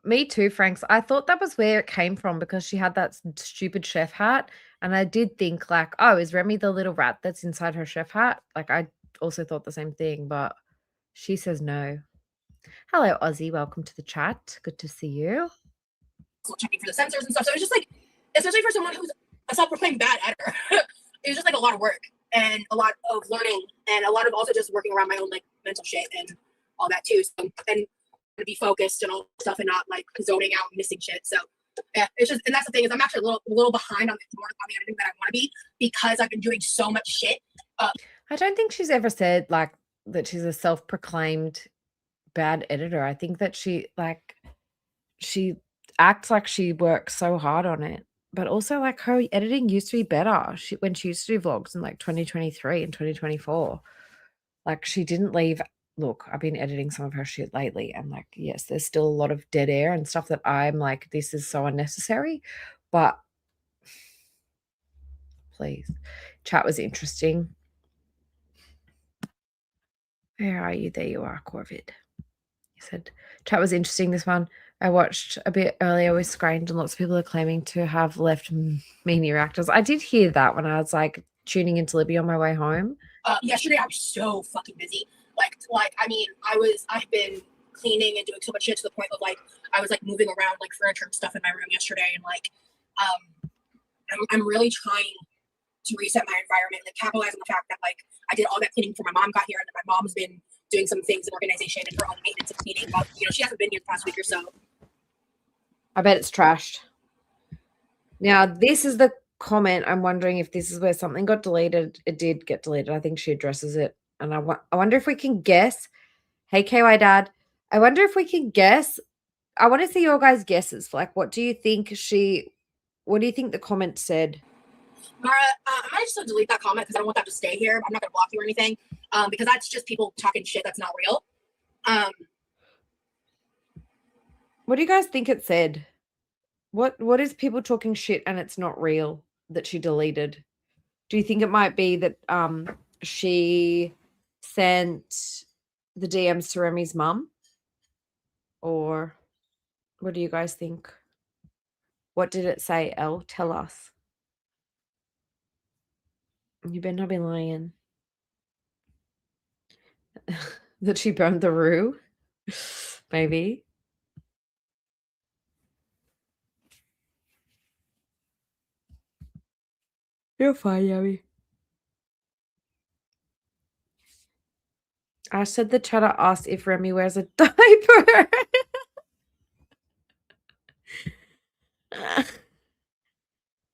Me too, Franks. I thought that was where it came from because she had that stupid chef hat. And I did think like, oh, is Remy the little rat that's inside her chef hat? Like I also thought the same thing, but she says no. Hello, Ozzy. Welcome to the chat. Good to see you. checking for the sensors and stuff. So it was just like, especially for someone who's a self-proclaimed bad editor, it was just like a lot of work and a lot of learning and a lot of also just working around my own like mental shit and all that too. So, and to be focused and all that stuff and not like zoning out and missing shit. So yeah, it's just, and that's the thing is I'm actually a little behind on the editing that I want to be because I've been doing so much shit. I don't think she's ever said like that she's a self-proclaimed bad editor. I think that she acts like she works so hard on it, but also like her editing used to be better. When she used to do vlogs in like 2023 and 2024, like she didn't leave. Look, I've been editing some of her shit lately, and like, yes, there's still a lot of dead air and stuff that I'm like, this is so unnecessary, but please. Chat was interesting. Where are you? There you are, Corvid. He said, chat was interesting, this one. I watched a bit earlier with Scrange and lots of people are claiming to have left meanie reactors. I did hear that when I was like tuning into Libby on my way home. Yesterday I was so fucking busy. Like I mean, I've been cleaning and doing so much shit to the point of like I was like moving around like furniture and stuff in my room yesterday, and like I'm really trying to reset my environment, like capitalize on the fact that like I did all that cleaning before my mom got here, and then my mom's been doing some things in organization and her own maintenance and cleaning. But you know, she hasn't been here the past week or so. I bet it's trashed. Now, this is the comment. I'm wondering if this is where something got deleted. It did get deleted. I think she addresses it. And I wonder if we can guess. Hey, KY Dad. I wonder if we can guess. I want to see your guys' guesses. Like, what do you think the comment said? Mara, I might just delete that comment because I don't want that to stay here. I'm not going to block you or anything because that's just people talking shit that's not real. What do you guys think it said? What is people talking shit and it's not real that she deleted? Do you think it might be that she sent the DMs to Remy's mum? Or what do you guys think? What did it say, Elle? Tell us. You better not be lying. That she burned the roux? Maybe. You're fine, Yummy. I said the chatter asked if Remy wears a diaper.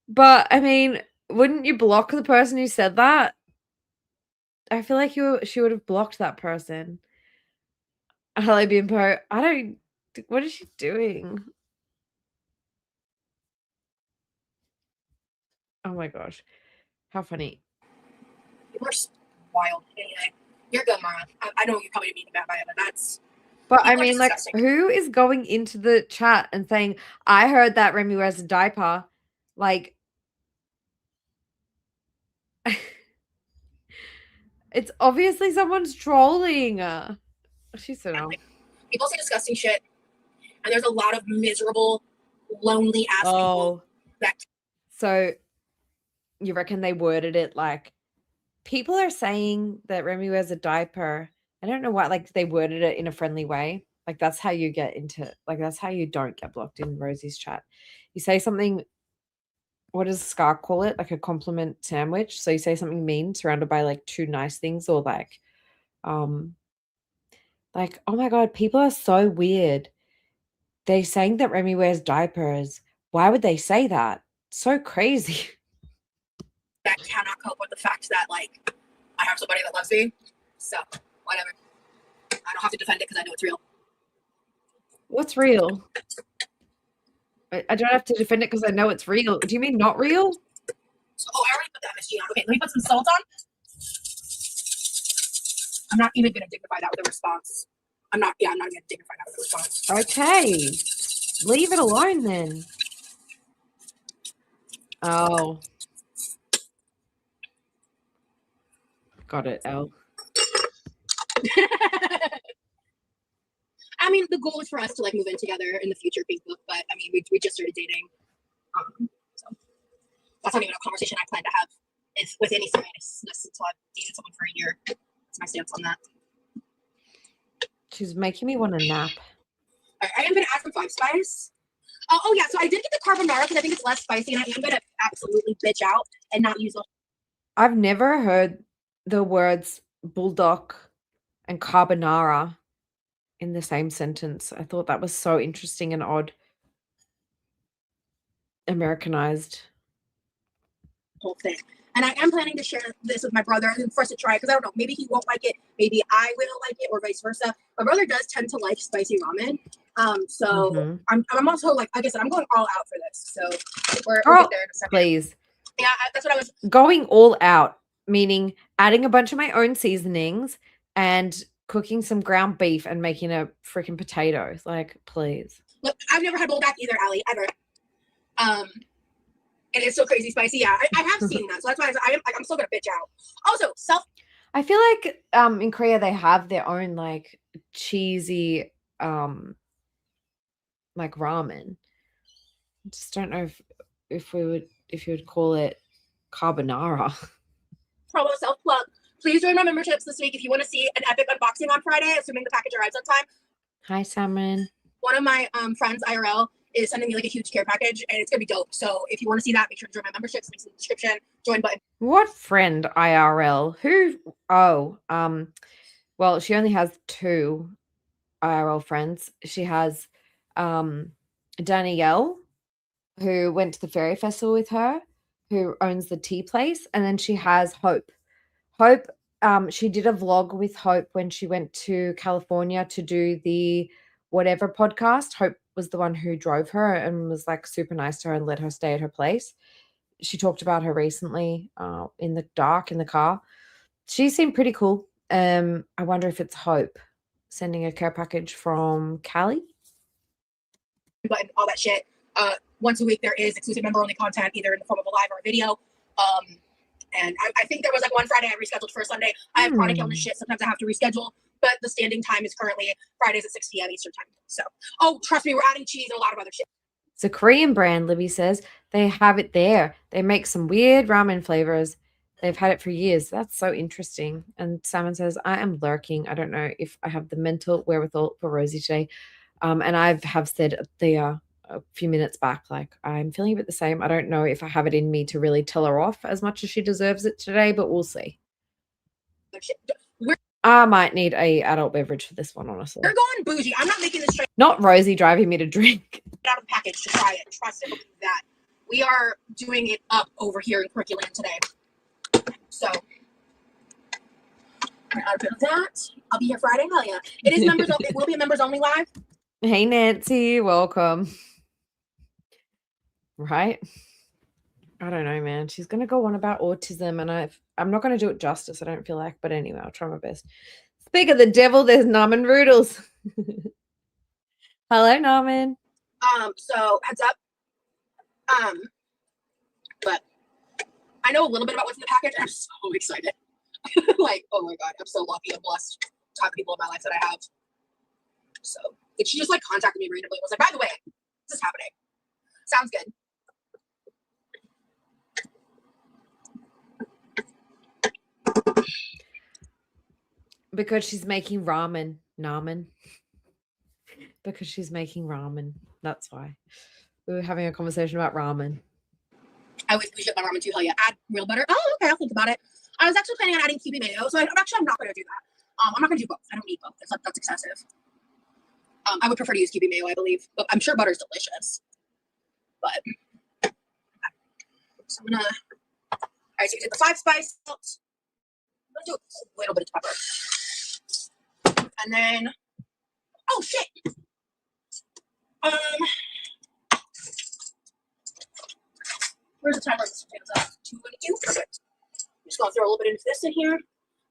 But, I mean, wouldn't you block the person who said that? I feel like she would have blocked that person. Hello, Bimpo. What is she doing? Oh my gosh. How funny. People are wild. Anyway, you're good, Mara. I know you probably mean bad by it, but that's... But I mean, like, who is going into the chat and saying, I heard that Remy wears a diaper? Like, it's obviously someone's trolling. She's so dumb. People say disgusting shit, and there's a lot of miserable, lonely ass people. So, you reckon they worded it like, people are saying that Remy wears a diaper. I don't know why, like, they worded it in a friendly way. Like, that's how you get into, like, that's how you don't get blocked in Rosie's chat. You say something, what does Scar call it? Like a compliment sandwich. So you say something mean surrounded by like two nice things, or like, oh my God, people are so weird. They're saying that Remy wears diapers. Why would they say that? So crazy. That cannot cope with the fact that like I have somebody that loves me. So whatever. I don't have to defend it because I know it's real. What's real? I don't have to defend it because I know it's real. Do you mean not real? So, I already put the MSG on. Okay, let me put some salt on. I'm not even going to dignify that with a response. I'm not going to dignify that with a response. Okay. Leave it alone then. Oh. Got it, Elle. I mean, the goal is for us to like move in together in the future, Facebook, but I mean, we just started dating. So that's not even a conversation I plan to have with any seriousness until I've dated someone for a year. That's my stance on that. She's making me want a nap. I am going to ask for 5 spice. Oh yeah, so I did get the carbonara because I think it's less spicy, and I am going to absolutely bitch out and not use the. I've never heard the words bulldog and carbonara in the same sentence. I thought that was so interesting and odd. Americanized. Whole thing. And I am planning to share this with my brother and for us to try because I don't know, maybe he won't like it, maybe I will like it, or vice versa. My brother does tend to like spicy ramen. So I'm also like I said, I'm going all out for this. So we'll get there in a second. Please. Yeah, that's what I was going all out, meaning adding a bunch of my own seasonings and cooking some ground beef and making a freaking potato. Like, please. Look, I've never had bulldog either, Allie, ever. And it's so crazy spicy. Yeah, I have seen that. So that's why I'm still gonna bitch out. Also, I feel like in Korea they have their own like cheesy like ramen. I just don't know if you would call it carbonara. Promo self plug. Please join my memberships this week if you want to see an epic unboxing on Friday, assuming the package arrives on time. Hi, Salmon. One of my friends, IRL, is sending me like a huge care package, and it's gonna be dope. So if you want to see that, make sure to join my memberships. Links in the description. Join button. What friend IRL? Who? Oh, well, she only has 2 IRL friends. She has Danielle, who went to the Fairy Festival with her, who owns the tea place, and then she has Hope. Hope, she did a vlog with Hope when she went to California to do the whatever podcast. Hope was the one who drove her and was like super nice to her and let her stay at her place. She talked about her recently in the dark in the car. She seemed pretty cool. I wonder if it's Hope sending a care package from Cali. Button, all that shit. Once a week there is exclusive member only content, either in the form of a live or a video. And I think there was like one Friday I rescheduled for a Sunday. I have chronic illness shit. Sometimes I have to reschedule, but the standing time is currently Fridays at 6 p.m. Eastern time. So, trust me, we're adding cheese and a lot of other shit. It's a Korean brand, Libby says. They have it there. They make some weird ramen flavors. They've had it for years. That's so interesting. And Salmon says, I am lurking. I don't know if I have the mental wherewithal for Rosie today. And I have said a few minutes back, like, I'm feeling a bit the same. I don't know if I have it in me to really tell her off as much as she deserves it today, but we'll see. I might need a adult beverage for this one, honestly. You're going bougie. I'm not making this straight Not Rosie driving me to drink. out of the package to try it. Trust and believe that. We are doing it up over here in Curriculum today. So, out of that. I'll be here Friday. Hell yeah. It is members only. It will be a members only live. Hey, Nancy. Welcome. Right? I don't know, man. She's going to go on about autism, and I'm not going to do it justice, I don't feel like. But anyway, I'll try my best. Speak of the devil, there's Ramen Roodles. Hello, Ramen. So heads up. But I know a little bit about what's in the package, and I'm so excited. Like, oh my god, I'm so lucky and blessed to have people in my life that I have. So she just like contacted me randomly and was like, by the way, this is happening. Sounds good. Because she's making ramen. Because she's making ramen. That's why. We were having a conversation about ramen. I always appreciate my ramen too. Hell yeah. Add real butter. Oh, okay. I'll think about it. I was actually planning on adding QB mayo, so I'm not going to do that. I'm not going to do both. I don't need both. That's excessive. I would prefer to use QB mayo, I believe, but I'm sure butter's delicious. But so I'm gonna. All right, so you did the 5 spice salt. I'm gonna do a little bit of pepper, and then oh shit. Where's the timer? Potatoes up. 2:22. Perfect. I'm just gonna throw a little bit of this in here.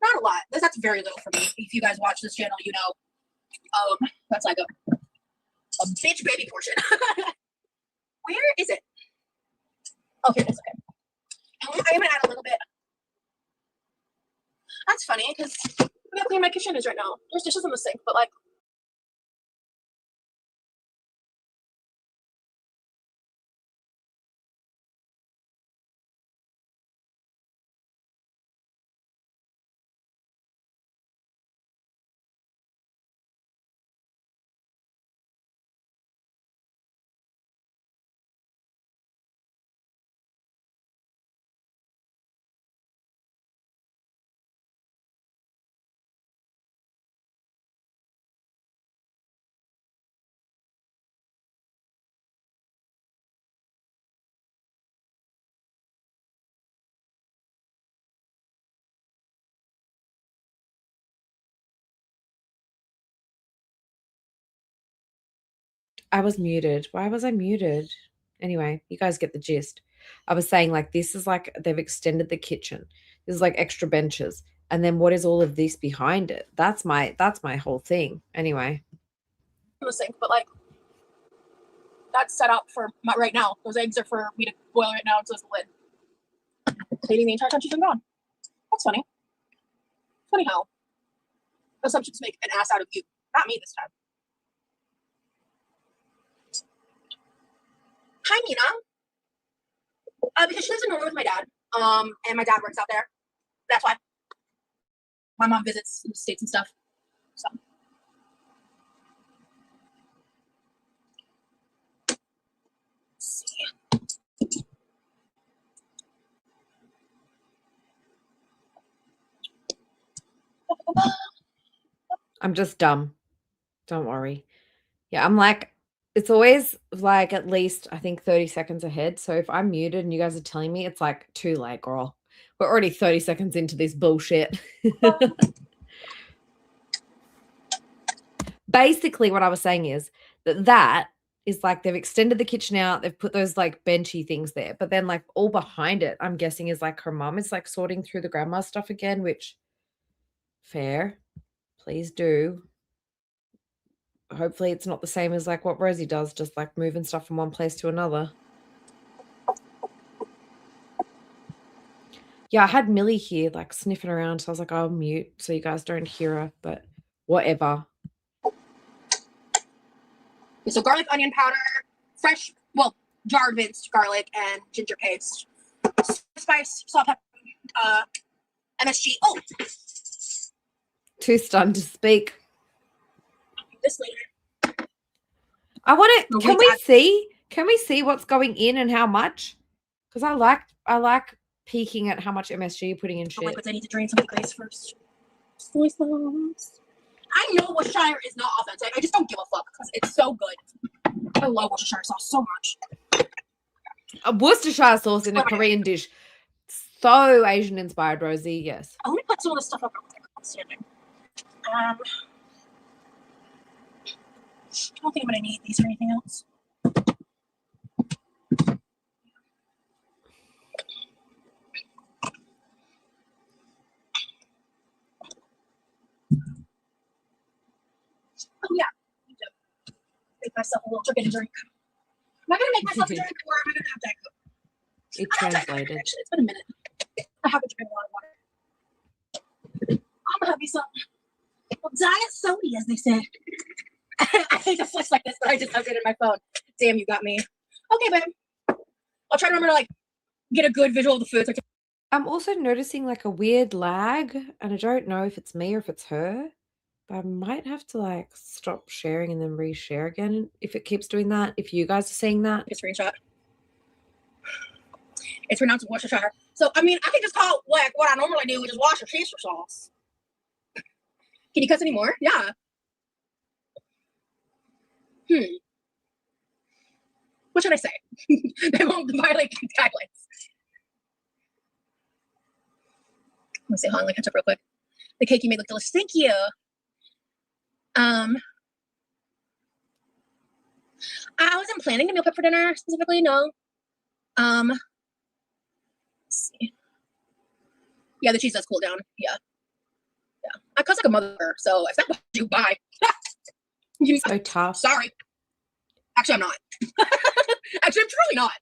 Not a lot. That's very little for me. If you guys watch this channel, you know. That's like a bitch baby portion. Where is it? Oh, here it is. Okay. And I'm gonna add a little bit. That's funny because look how clean my kitchen is right now. There's dishes in the sink, but like. I was muted. Why was I muted? Anyway, you guys get the gist. I was saying like this is like they've extended the kitchen. This is like extra benches. And then what is all of this behind it? That's my whole thing. Anyway. In the sink, but like that's set up for my, right now. Those eggs are for me to boil right now, so it's the lid. Cleaning the entire time she's been gone. That's funny. Funny how assumptions make an ass out of you. Not me this time. Hi, Mina. Because she lives in Norway with my dad. And my dad works out there. That's why. My mom visits in the States and stuff. So. Let's see. I'm just dumb. Don't worry. Yeah, I'm like, it's always like at least I think 30 seconds ahead. So if I'm muted and you guys are telling me, it's like too late, girl. We're already 30 seconds into this bullshit. Basically, what I was saying is that is like they've extended the kitchen out. They've put those like benchy things there. But then like all behind it, I'm guessing is like her mum is like sorting through the grandma stuff again, which fair. Please do. Hopefully it's not the same as like what Rosie does, just like moving stuff from one place to another. Yeah, I had Millie here like sniffing around, so I was like, I'll mute so you guys don't hear her, but whatever. So garlic, onion powder, fresh, well, jarred minced garlic and ginger paste, spice, salt, pepper, MSG. Oh, Too stunned to speak. this later. I want to. No, Can wait, we see? Can we see what's going in and how much? Because I like peeking at how much MSG you're putting in shit. Liquids. I need to drain some of the glaze first. Soy sauce. I know Worcestershire is not authentic. I just don't give a fuck because it's so good. I love Worcestershire sauce so much. A Worcestershire sauce in a Korean dish. So Asian inspired, Rosie. Yes. Let me put some of this stuff up real quick. Outstanding. I don't think I'm gonna need these or anything else. Oh yeah, I need to make myself a little chicken drink. Am I gonna make myself a drink or am I gonna have Diet Coke? It I have Diet Coke, translated. actually. It's been a minute. I haven't drank a lot of water. I'm gonna have me some diet soda, as they say. I hate to flex like this, but I just updated my phone. Damn, you got me. Okay, babe. I'll try to remember to like get a good visual of the food. So I'm also noticing like a weird lag, and I don't know if it's me or if it's her. But I might have to like stop sharing and then reshare again if it keeps doing that. If you guys are seeing that. a screenshot. It's pronounced Worcestershire. So I mean, I can just call like what I normally do, which is Worcestershire sauce. Can you cuss anymore? Yeah. What should I say? They won't violate guidelines. Let me say, hold on, let me catch up real quick. The cake you made look delicious. Thank you. I wasn't planning to meal prep for dinner specifically, no. see. Yeah, the cheese does cool down. Yeah. I cuss like a mother, so if that was you, bye. So tough. Sorry. Actually, I'm not. Actually, I'm truly not.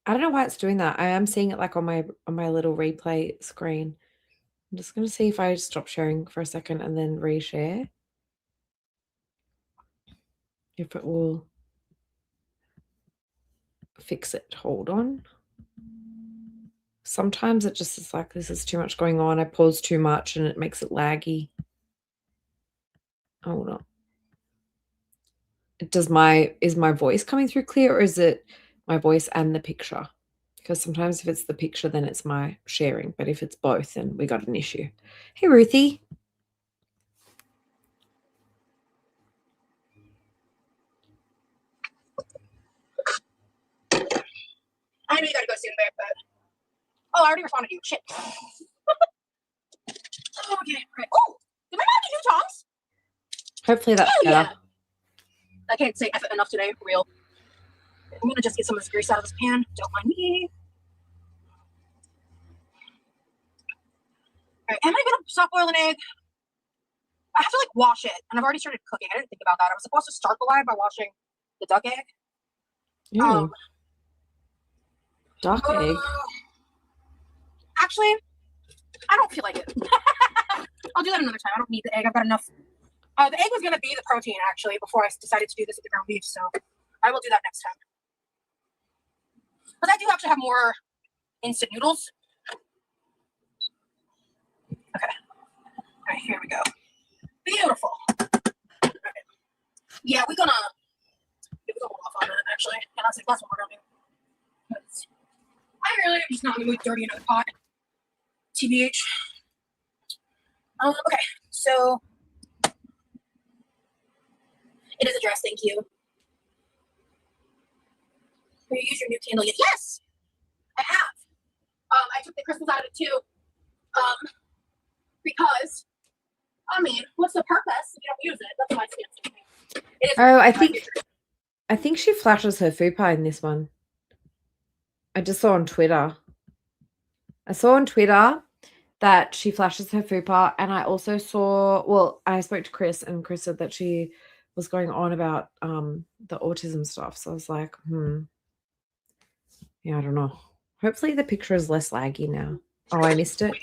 I don't know why it's doing that. I am seeing it like on my little replay screen. I'm just going to see if I stop sharing for a second and then reshare. If it will fix it. Hold on. Sometimes it just is like, this is too much going on. I pause too much and it makes it laggy. Hold on. Is my voice coming through clear, or is it my voice and the picture? Because sometimes if it's the picture, then it's my sharing. But if it's both, then we got an issue. Hey, Ruthie. I know you gotta go soon, babe, but oh, I already responded to you. Shit. Okay, right. Oh, did my mom get new tongs? Hopefully that's Hell better. yeah. I can't say effort enough today, for real. I'm gonna just get some of this grease out of this pan. Don't mind me. Alright, am I gonna soft boil an egg? I have to like wash it, and I've already started cooking. I didn't think about that. I was supposed to start the live by washing the duck egg. Ooh, duck egg. Actually, I don't feel like it. I'll do that another time. I don't need the egg. I've got enough. The egg was gonna be the protein actually before I decided to do this with the ground beef, so I will do that next time. But I do actually have more instant noodles. Okay. All right, here we go. Beautiful. Right. Yeah, we're gonna hold off on that actually. And that's what we're gonna do. I really am just not gonna move dirty another pot. TBH. Okay, so it is addressed, thank you. Will you use your new candle yet? Yes, I have. I took the crystals out of it too. Because I mean, what's the purpose if you don't use it? That's my stance. Oh, I think she flashes her fupa in this one. I just saw on Twitter. I saw on Twitter that she flashes her fupa, and I also saw, well, I spoke to Chris, and Chris said that she was going on about the autism stuff. So I was like, yeah, I don't know. Hopefully the picture is less laggy now. Oh, I missed it.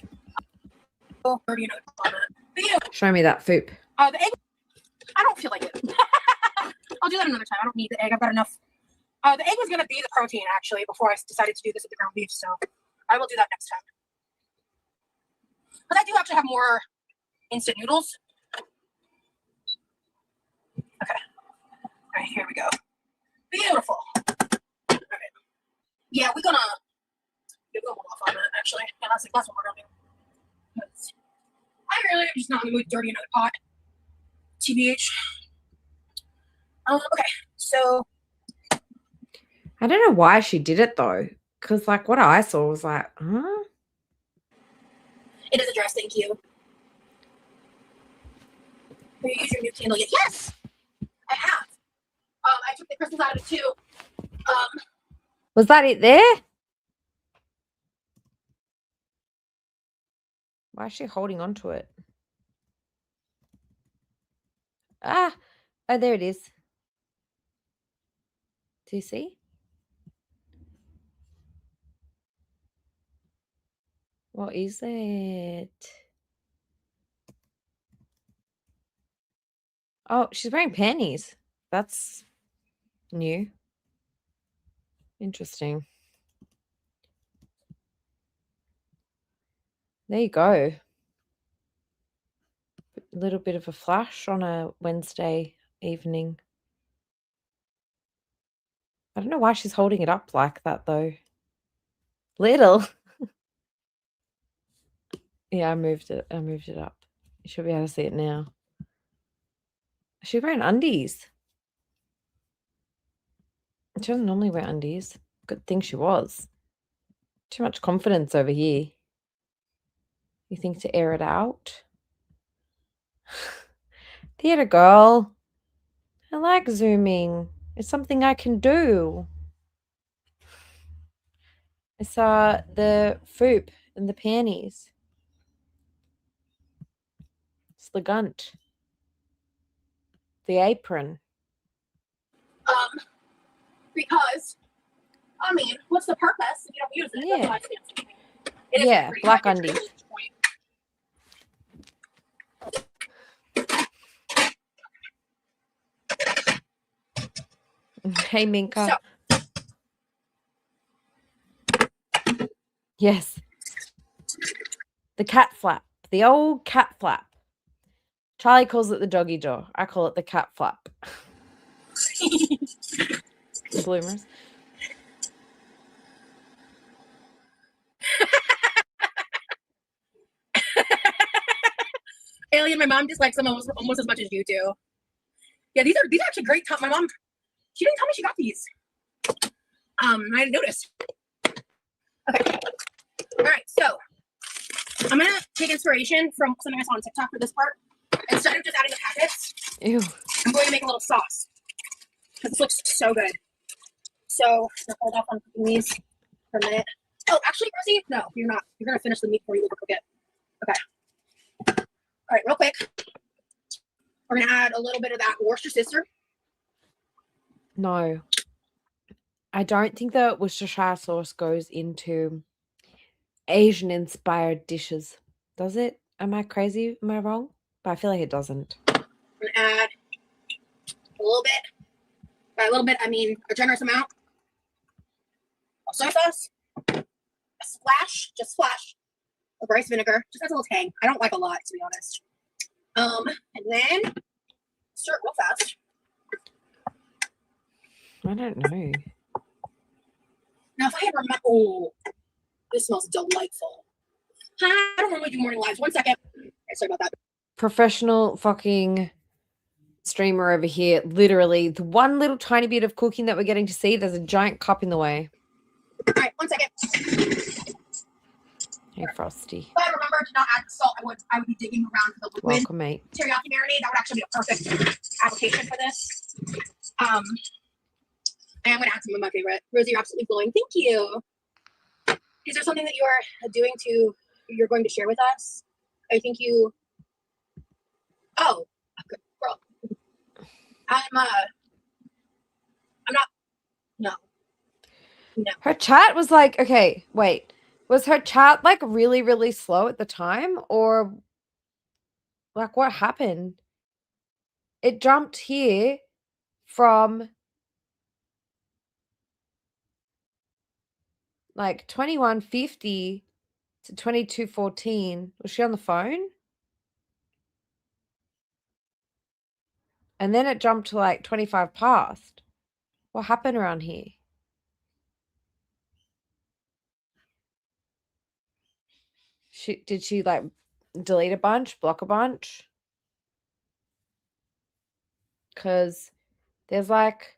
Show me that foop. The egg, I don't feel like it. I'll do that another time. I don't need the egg. I've got enough. The egg was gonna be the protein actually before I decided to do this with the ground beef, so I will do that next time. But I do actually have more instant noodles. Okay. All right, here we go. Beautiful. All right. Yeah, we're gonna hold off on that actually. And that's what we're gonna do. I really am just not gonna move dirty another pot. TBH. Okay, so I don't know why she did it though, because like what I saw was like, huh? it is addressed, thank you. Will you use your new candle yet? Yes, I have. I took the crystals out of it too. Was that it there? Why is she holding on to it? Ah, oh, there it is. Do you see? What is it? Oh, she's wearing panties. That's new. Interesting. There you go. A little bit of a flash on a Wednesday evening. I don't know why she's holding it up like that though. Little. Yeah, I moved it up. You should be able to see it now. Is she wearing undies? She doesn't normally wear undies. Good thing she was. Too much confidence over here. You think to air it out? Theatre girl. I like zooming. It's something I can do. I saw the foop and the panties. It's the gunt. The apron. Because, I mean, what's the purpose if you don't use it? Yeah. That's what I think. It is Yeah, pretty black hard to undies. get to this point. Hey, Minka. So, Yes. The cat flap. The old cat flap. Charlie calls it the doggy door. I call it the cat flap. Bloomers. Alien, my mom dislikes them almost as much as you do. Yeah, these are actually great. My mom, she didn't tell me she got these. I didn't notice. Okay. All right, so I'm gonna take inspiration from something I saw on TikTok for this part. Instead of just adding the packets, Ew. I'm going to make a little sauce because this looks so good. So I'm gonna hold off on cooking these for a minute. Oh, actually, Rosie, no, you're not. You're gonna finish the meat before you overcook it. Okay. All right, real quick. We're gonna add a little bit of that Worcestershire. No. I don't think the Worcestershire sauce goes into Asian-inspired dishes. Does it? Am I crazy? Am I wrong? But I feel like it doesn't. I'm gonna add a little bit. By a little bit, I mean a generous amount of soy sauce. A splash, just splash of rice vinegar. Just adds a little tang. I don't like a lot, to be honest. And then stir it real fast. I don't know. Now, if I had remembered, oh, this smells delightful. I don't normally do morning lives. 1 second. Okay, sorry about that. Professional fucking streamer over here. Literally, the one little tiny bit of cooking that we're getting to see, there's a giant cup in the way. All right, 1 second. Hey, Frosty. If I remembered to not add the salt, I would be digging around for the liquid Welcome, mate. teriyaki marinade. That would actually be a perfect application for this. And I'm gonna add some of my favorite. Rosie, you're absolutely glowing. Thank you. Is there something that you are you're going to share with us? I think you. Oh, good girl. I'm not. No. Her chat was like, okay, wait. Was her chat like really, really slow at the time? Or like what happened? It jumped here from like 2150 to 2214. Was she on the phone? And then it jumped to like 25 past. What happened around here? Did she like delete a bunch, block a bunch? Because there's like,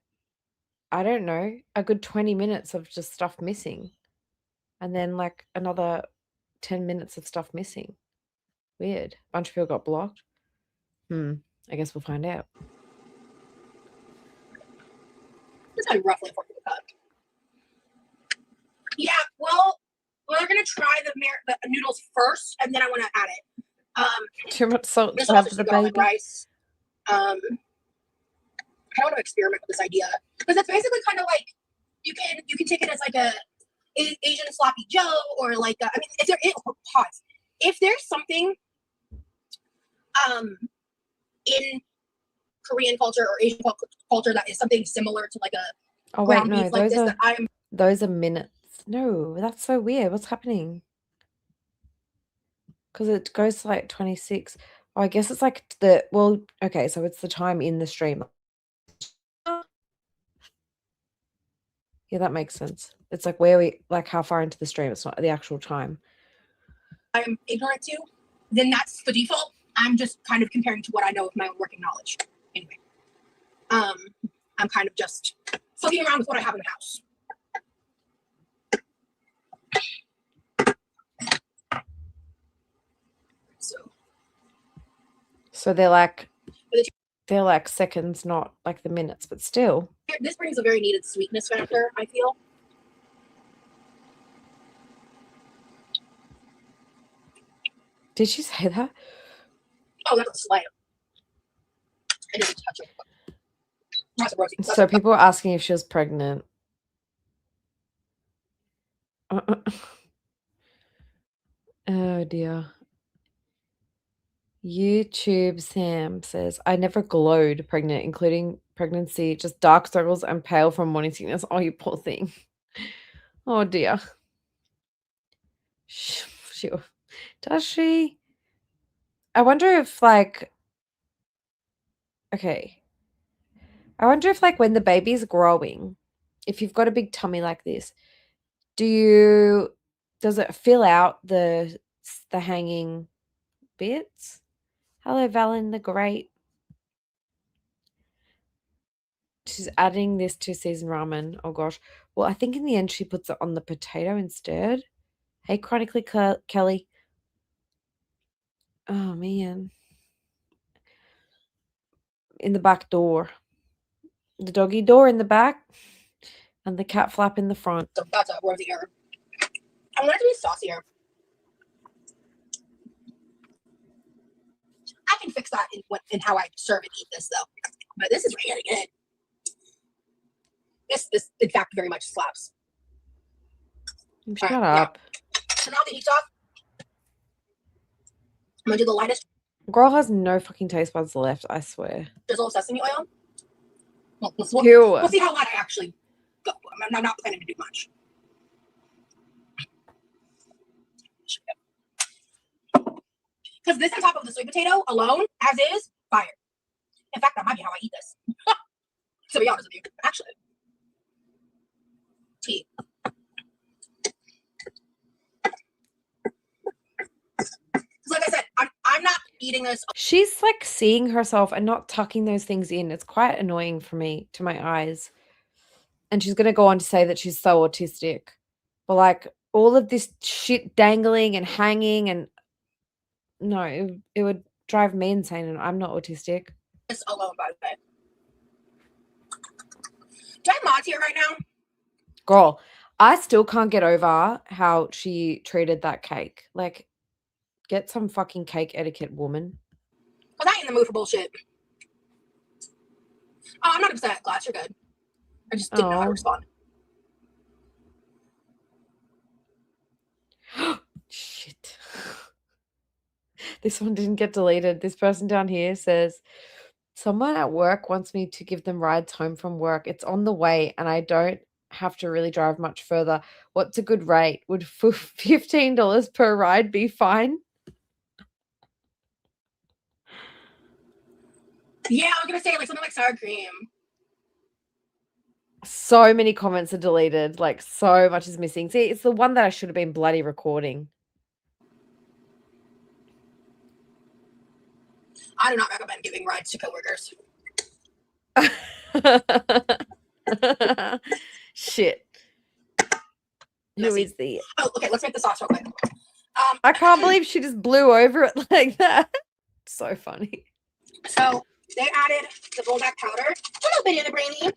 I don't know, a good 20 minutes of just stuff missing. And then like another 10 minutes of stuff missing. Weird. A bunch of people got blocked. I guess we'll find out. This is roughly 4 people cut. Yeah, well, we're gonna try the noodles first, and then I want to add it. Too much salt This for also the garlic baby. rice. I want to experiment with this idea because it's basically kind of like you can take it as like a Asian sloppy Joe or like I mean if there's something in Korean culture or Asian culture that is something similar to like a Oh wait, ground no, beef like this that I'm those are minutes. No, that's so weird. What's happening? Because it goes to like 26. Oh, I guess it's like okay, so it's the time in the stream. Yeah, that makes sense. It's like how far into the stream. It's not the actual time. I'm ignorant to, then that's the default. I'm just kind of comparing to what I know with my own working knowledge. Anyway, I'm kind of just fucking around with what I have in the house. So they're like seconds, not like the minutes, but still. This brings a very needed sweetness factor, I feel. Did she say that? Oh, that's a slam. I didn't touch it. That's a rosy. So people were asking if she was pregnant. Oh dear. YouTube Sam says, I never glowed pregnant, including pregnancy, just dark circles and pale from morning sickness. Oh, you poor thing. Oh dear. Sure. Does she? I wonder if like, okay. I wonder if like when the baby's growing, if you've got a big tummy like this, does it fill out the hanging bits? Hello, Valen the Great. She's adding this to season ramen. Oh gosh. Well, I think in the end she puts it on the potato instead. Hey, Chronically Kelly. Oh man. In the back door. The doggy door in the back. And the cat flap in the front. So that's a rosy error. I want it to be saucier. I can fix that in how I serve and eat this though. But this is really good. This in fact very much slaps. Shut up. Yeah. So now the heat's off. I'm gonna do the lightest Girl has no fucking taste buds left, I swear. drizzle of sesame oil. We'll see how light I actually go. I'm not planning to do much. Because this on top of the sweet potato alone, as is, fire. In fact, that might be how I eat this. To be honest with you. Actually. Tea. Like I said, I'm not eating this. She's like seeing herself and not tucking those things in. It's quite annoying for me, to my eyes. And she's going to go on to say that she's so autistic. But like all of this shit dangling and hanging and no, it would drive me insane and I'm not autistic. This alone, by the way. Do I have mods here right now? Girl, I still can't get over how she treated that cake. Like, get some fucking cake etiquette, woman. Because I ain't in the mood for bullshit. Oh, I'm not upset. Glass, you're good. I just didn't know how to respond. Shit. This one didn't get deleted. This person down here says, someone at work wants me to give them rides home from work. It's on the way and I don't have to really drive much further. What's a good rate? Would $15 per ride be fine? Yeah, I was going to say like something like sour cream. So many comments are deleted. Like so much is missing. See, it's the one that I should have been bloody recording. I do not recommend giving rides to coworkers. Shit. Who is the? Oh, okay. Let's make the sauce real quick. I can't believe she just blew over it like that. So funny. So they added the bulldog powder, a little bit in the brainy.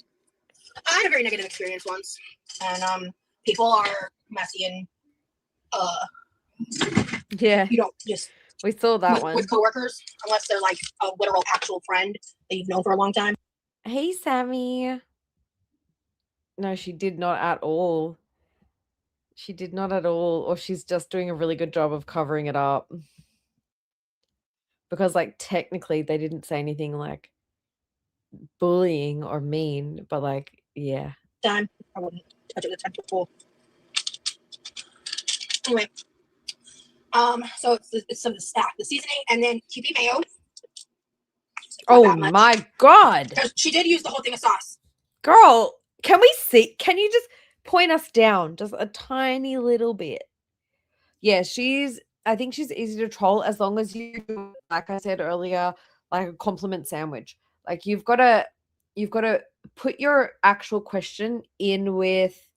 I had a very negative experience once, and people are messy and yeah, you don't just we saw that one with coworkers unless they're like a literal actual friend that you've known for a long time. Hey, Sammy. No, she did not at all. She did not at all, or she's just doing a really good job of covering it up. Because, like, technically, they didn't say anything like bullying or mean, but like, yeah. Time. I wouldn't touch it with a 10 tool. Anyway, so it's some of the staff, the seasoning, and then QP mayo. Oh my god! She did use the whole thing of sauce. Girl, can we see? Can you just point us down just a tiny little bit? Yeah, I think she's easy to troll as long as you do, like I said earlier, like a compliment sandwich. Like you've got to put your actual question in with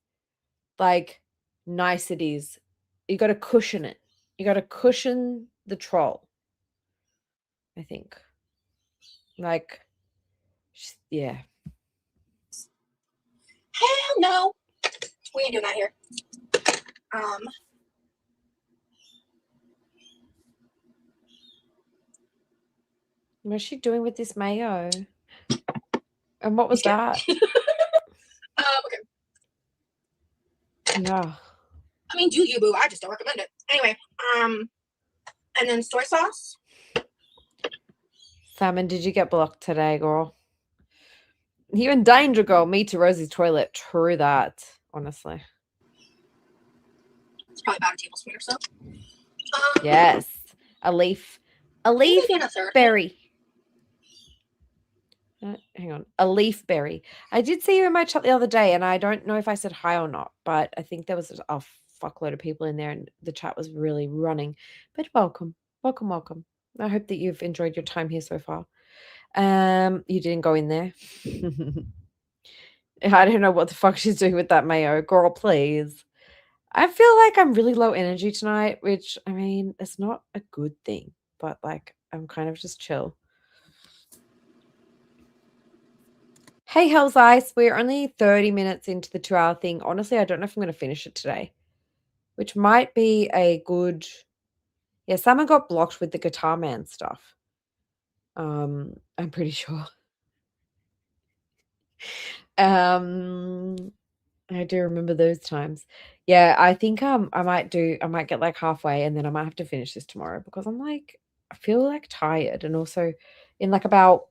like niceties. You got to cushion it. You got to cushion the troll. I think. Like, yeah. Hell no. We ain't doing that here. What's she doing with this mayo? And what was Skin. that? Okay. No. I mean, do you, boo? I just don't recommend it. Anyway, and then soy sauce. Salmon, did you get blocked today, girl? You in danger, girl. Me to Rosie's toilet. True that, honestly. It's probably about a tablespoon or so. Yes. A leaf. A leaf Maybe in a third. berry. Hang on. A leaf berry. I did see you in my chat the other day, and I don't know if I said hi or not, but I think there was a fuckload of people in there, and the chat was really running. But welcome. Welcome, welcome. I hope that you've enjoyed your time here so far. You didn't go in there. I don't know what the fuck she's doing with that mayo. Girl, please. I feel like I'm really low energy tonight, which, I mean, it's not a good thing, but, like, I'm kind of just chill. Hey, Hell's Ice, we're only 30 minutes into the 2-hour thing. Honestly, I don't know if I'm going to finish it today, which might be a good... Yeah, someone got blocked with the Guitar Man stuff. I'm pretty sure. I do remember those times. Yeah, I think I might get like halfway and then I might have to finish this tomorrow because I'm like, I feel like tired, and also in like about,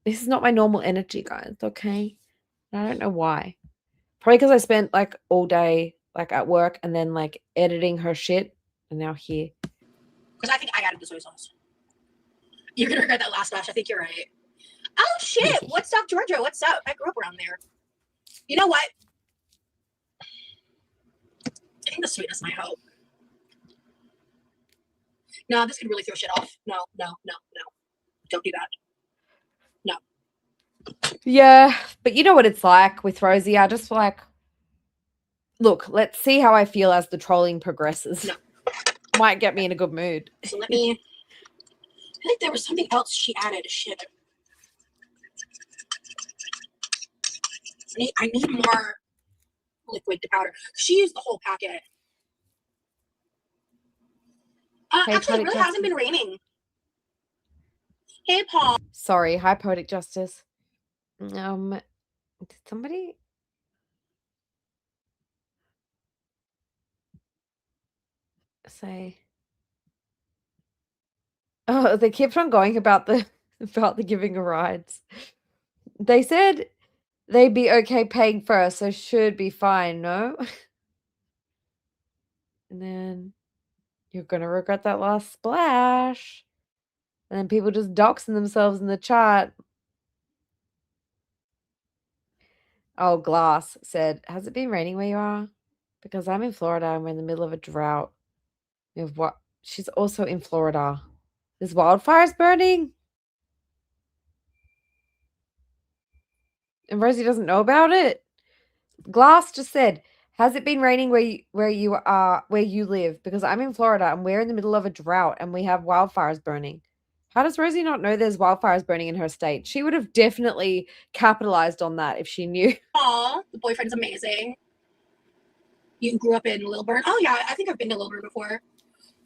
this is not my normal energy, guys, okay? And I don't know why. Probably because I spent like all day like at work and then like editing her shit and now here. Because I think I added the soy sauce. You're gonna regret that last batch. I think you're right. Oh shit! What's up, Georgia? What's up? I grew up around there. You know what? I think the sweetness might help. No, this could really throw shit off. No. Don't do that. No. Yeah, but you know what it's like with Rosie. I just like, look, let's see how I feel as the trolling progresses. No. Might get me in a good mood. So let me. I feel like there was something else she added. Shit. I need more liquid to powder. She used the whole packet. Hey, actually, it really hasn't been raining. Hey, Paul. Sorry, hi, Poetic Justice. Did somebody? Say. Oh, they kept on going about the giving of rides. They said they'd be okay paying first, so should be fine, no? And then you're gonna regret that last splash. And then people just doxing themselves in the chat. Oh, Glass said, has it been raining where you are? Because I'm in Florida and we're in the middle of a drought. We have what? She's also in Florida. There's wildfires burning? And Rosie doesn't know about it? Glass just said, has it been raining where you live? Because I'm in Florida and we're in the middle of a drought and we have wildfires burning. How does Rosie not know there's wildfires burning in her state? She would have definitely capitalized on that if she knew. Aw, the boyfriend's amazing. You grew up in Lilburn? Oh, yeah, I think I've been to Lilburn before.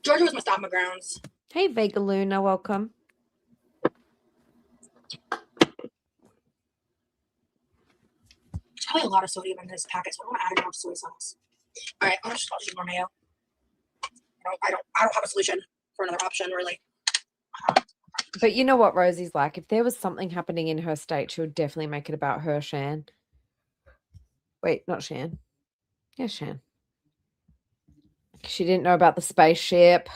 Georgia was my stomping grounds. Hey, Vega Luna, welcome. There's probably a lot of sodium in this packet, so I don't want to add enough soy sauce. All right, I'll just use more mayo. I don't have a solution for another option, really. But you know what Rosie's like? If there was something happening in her state, she would definitely make it about her, Shan. Wait, not Shan. Yeah, Shan. She didn't know about the spaceship.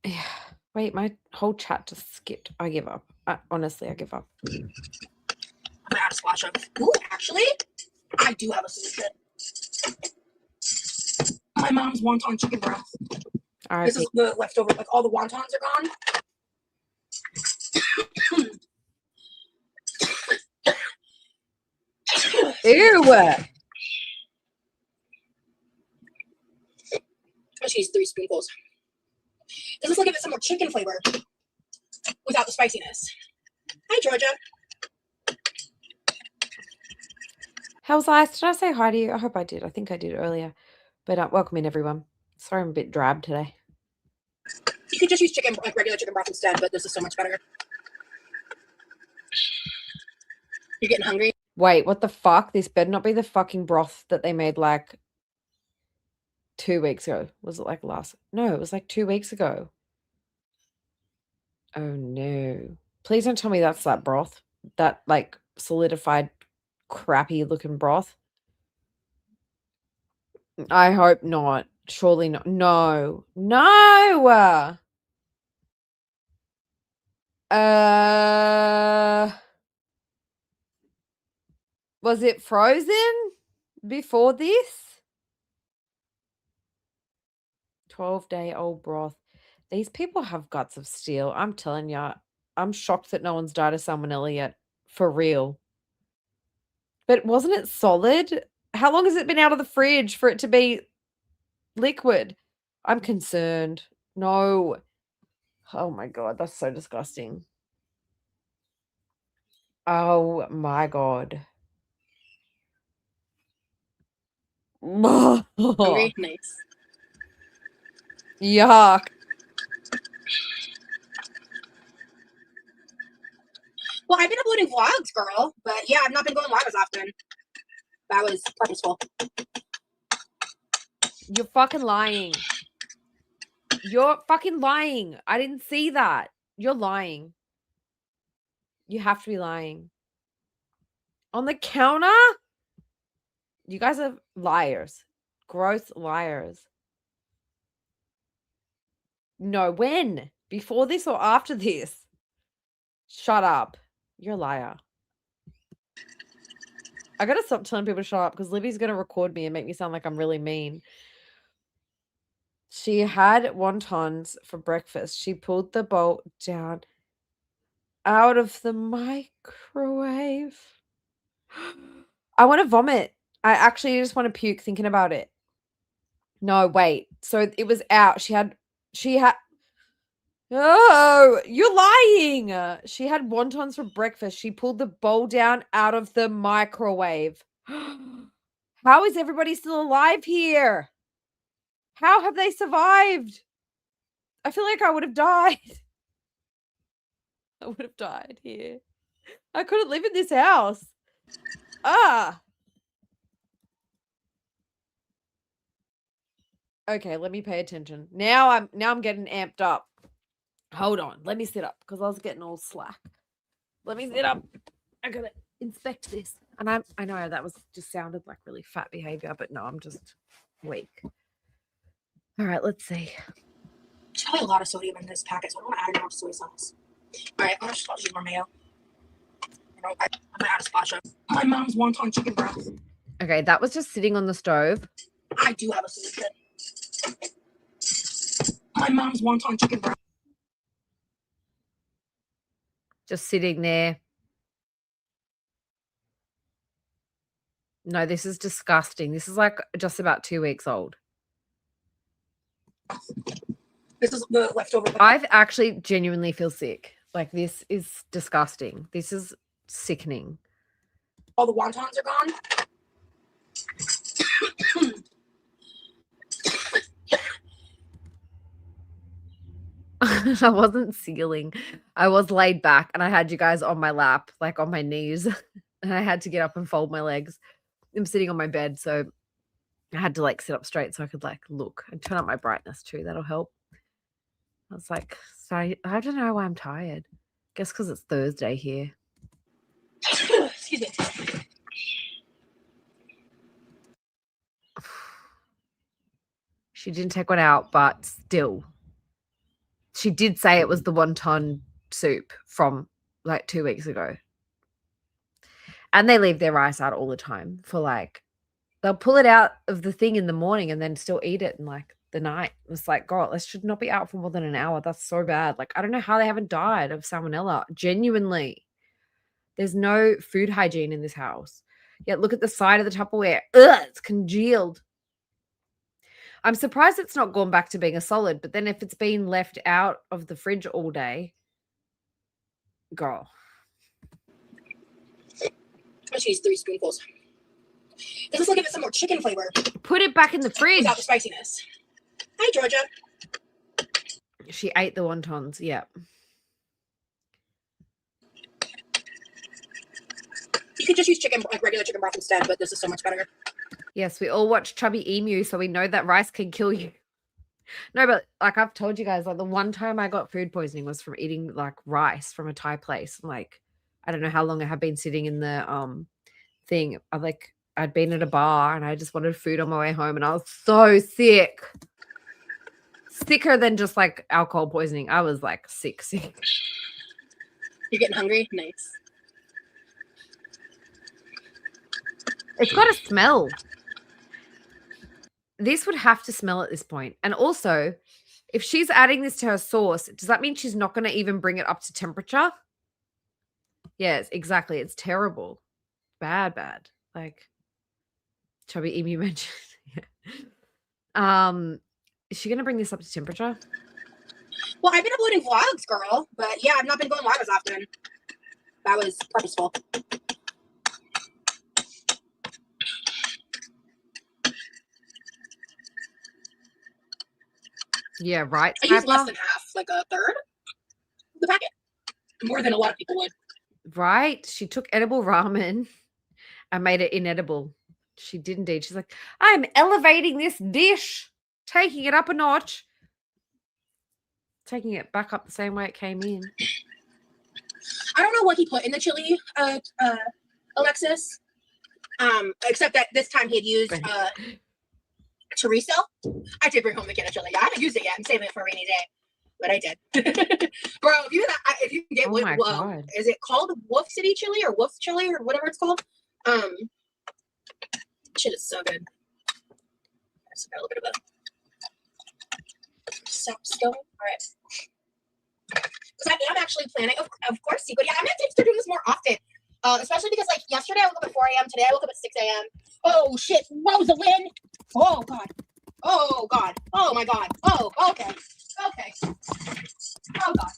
Yeah. Wait, my whole chat just skipped. I give up. Honestly, I give up. I'm gonna add a splash of. Ooh, actually, I do have a solution. My mom's wonton chicken broth. All right. This is the leftover. Like all the wontons are gone. Ew. I'm just use 3 spoonfuls. This is like give it some more chicken flavor without the spiciness. Hi, Georgia. How's Ice? Did I say hi to you? I hope I did. I think I did earlier. But welcome in, everyone. Sorry I'm a bit drab today. You could just use chicken, like regular chicken broth instead, but this is so much better. You're getting hungry? Wait, what the fuck? This better not be the fucking broth that they made like 2 weeks ago. Was it like last? No, it was like 2 weeks ago. Oh no. Please don't tell me that's that broth. That like solidified crappy looking broth. I hope not. Surely not. No. No. Was it frozen before this? 12-day-old broth. These people have guts of steel. I'm telling you. I'm shocked that no one's died of salmonella yet. For real. But wasn't it solid? How long has it been out of the fridge for it to be liquid? I'm concerned. No. Oh my God, that's so disgusting. Oh my God. Hungry? Nice. Yuck. Well, I've been uploading vlogs, girl, but yeah, I've not been going live as often. That was purposeful. You're fucking lying. You're fucking lying. I didn't see that. You're lying. You have to be lying. On the counter? You guys are liars. Gross liars. No, when? Before this or after this? Shut up. You're a liar. I gotta stop telling people to shut up because Libby's gonna record me and make me sound like I'm really mean. She had wontons for breakfast. She pulled the bowl down out of the microwave. I want to vomit. I actually just want to puke thinking about it. No, wait. So it was out. She had Oh, you're lying. She had wontons for breakfast. She pulled the bowl down out of the microwave. How is everybody still alive here? How have they survived? I feel like I would have died. I would have died here. I couldn't live in this house. Ah. Okay, let me pay attention. Now I'm getting amped up. Hold on. Let me sit up because I was getting all slack. Let me sit up. I gotta inspect this. And I know that was just sounded like really fat behavior, but no, I'm just weak. All right, let's see. There's probably a lot of sodium in this packet, so I don't want to add any more soy sauce. All right, I'm gonna just use more mayo. I'm gonna add a splash of my mom's wonton chicken broth. Okay, that was just sitting on the stove. I do have a solution. My mom's wonton chicken broth. Just sitting there. No, this is disgusting. This is like just about 2 weeks old. This is the leftover. I've actually genuinely feel sick. Like this is disgusting. This is sickening. All the wontons are gone. I wasn't sealing. I was laid back and I had you guys on my lap, like on my knees. And I had to get up and fold my legs. I'm sitting on my bed, so I had to like sit up straight so I could like look and turn up my brightness too. That'll help. I was like, sorry, I don't know why I'm tired. Guess because it's Thursday here. Excuse me. She didn't take one out, but still. She did say it was the wonton soup from like 2 weeks ago. And they leave their rice out all the time for like, they'll pull it out of the thing in the morning and then still eat it in like the night. It's like, God, this should not be out for more than an hour. That's so bad. Like, I don't know how they haven't died of salmonella. Genuinely. There's no food hygiene in this house. Yet look at the side of the Tupperware. Ugh, it's congealed. I'm surprised it's not gone back to being a solid, but then if it's been left out of the fridge all day, girl. I'm just use 3 spoonfuls. This will give it some more chicken flavor. Put it back in the fridge. Without the spiciness. Hi, Georgia. She ate the wontons. Yeah. You could just use chicken, like regular chicken broth instead, but this is so much better. Yes, we all watch Chubby Emu, so we know that rice can kill you. No, but like I've told you guys, like the one time I got food poisoning was from eating like rice from a Thai place. Like, I don't know how long I had been sitting in the thing. I'd been at a bar and I just wanted food on my way home and I was so sick. Sicker than just like alcohol poisoning. I was like sick. You're getting hungry? Nice. It's got a smell. This would have to smell at this point. And also, if she's adding this to her sauce, does that mean she's not going to even bring it up to temperature? Yes, exactly. It's terrible. Bad. Like Chubby Emu mentioned. Yeah. Is she going to bring this up to temperature? Well, I've been uploading vlogs, girl, but yeah, I've not been going live as often. That was purposeful. Yeah, right. I use less than half, like a third of the packet. More than a lot of people would. Right. She took edible ramen and made it inedible. She did indeed. She's like, I'm elevating this dish, taking it up a notch, taking it back up the same way it came in. I don't know what he put in the chili, Alexis. Except that this time he had used chorizo. I did bring home the can of chili. I haven't used it yet. I'm saving it for a rainy day, but I did. Bro, if you can get is it called Wolf City chili or Wolf chili or whatever it's called? Shit is so good. I just got a little bit of a sauce going. All right. Because I am actually planning, of course, but yeah, I'm gonna start doing this more often. Especially because like yesterday I woke up at 4 a.m. Today I woke up at 6 a.m. Oh shit, Rosalind! Oh god. Oh god. Oh my god. Oh, okay. Okay. Oh god.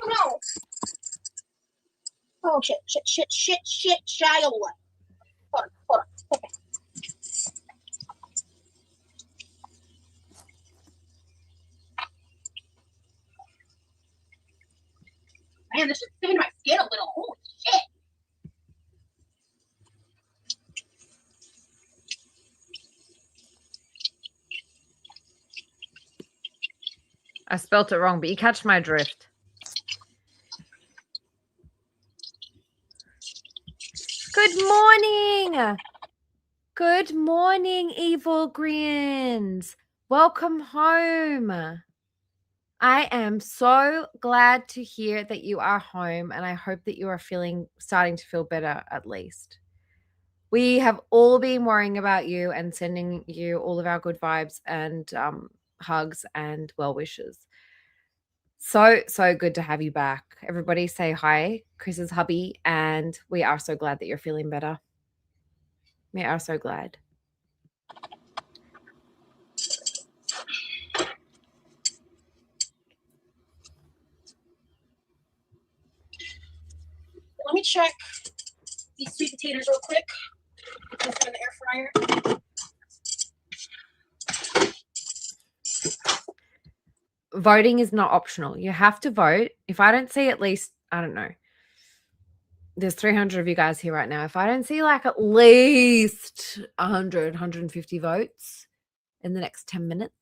Oh no. Oh shit, child. Hold on. Okay. Man, this is sticking to my skin a little. Holy shit. I spelt it wrong, but you catch my drift. Good morning. Good morning, evil grins. Welcome home. I am so glad to hear that you are home, and I hope that you are starting to feel better at least. We have all been worrying about you and sending you all of our good vibes and hugs and well wishes. So good to have you back. Everybody say hi, Chris's hubby, and we are so glad that you're feeling better. We are so glad. Let me check these sweet potatoes real quick. Put them in the air fryer. Voting is not optional. You have to vote. If I don't see at least, I don't know, there's 300 of you guys here right now. If I don't see like at least 100, 150 votes in the next 10 minutes,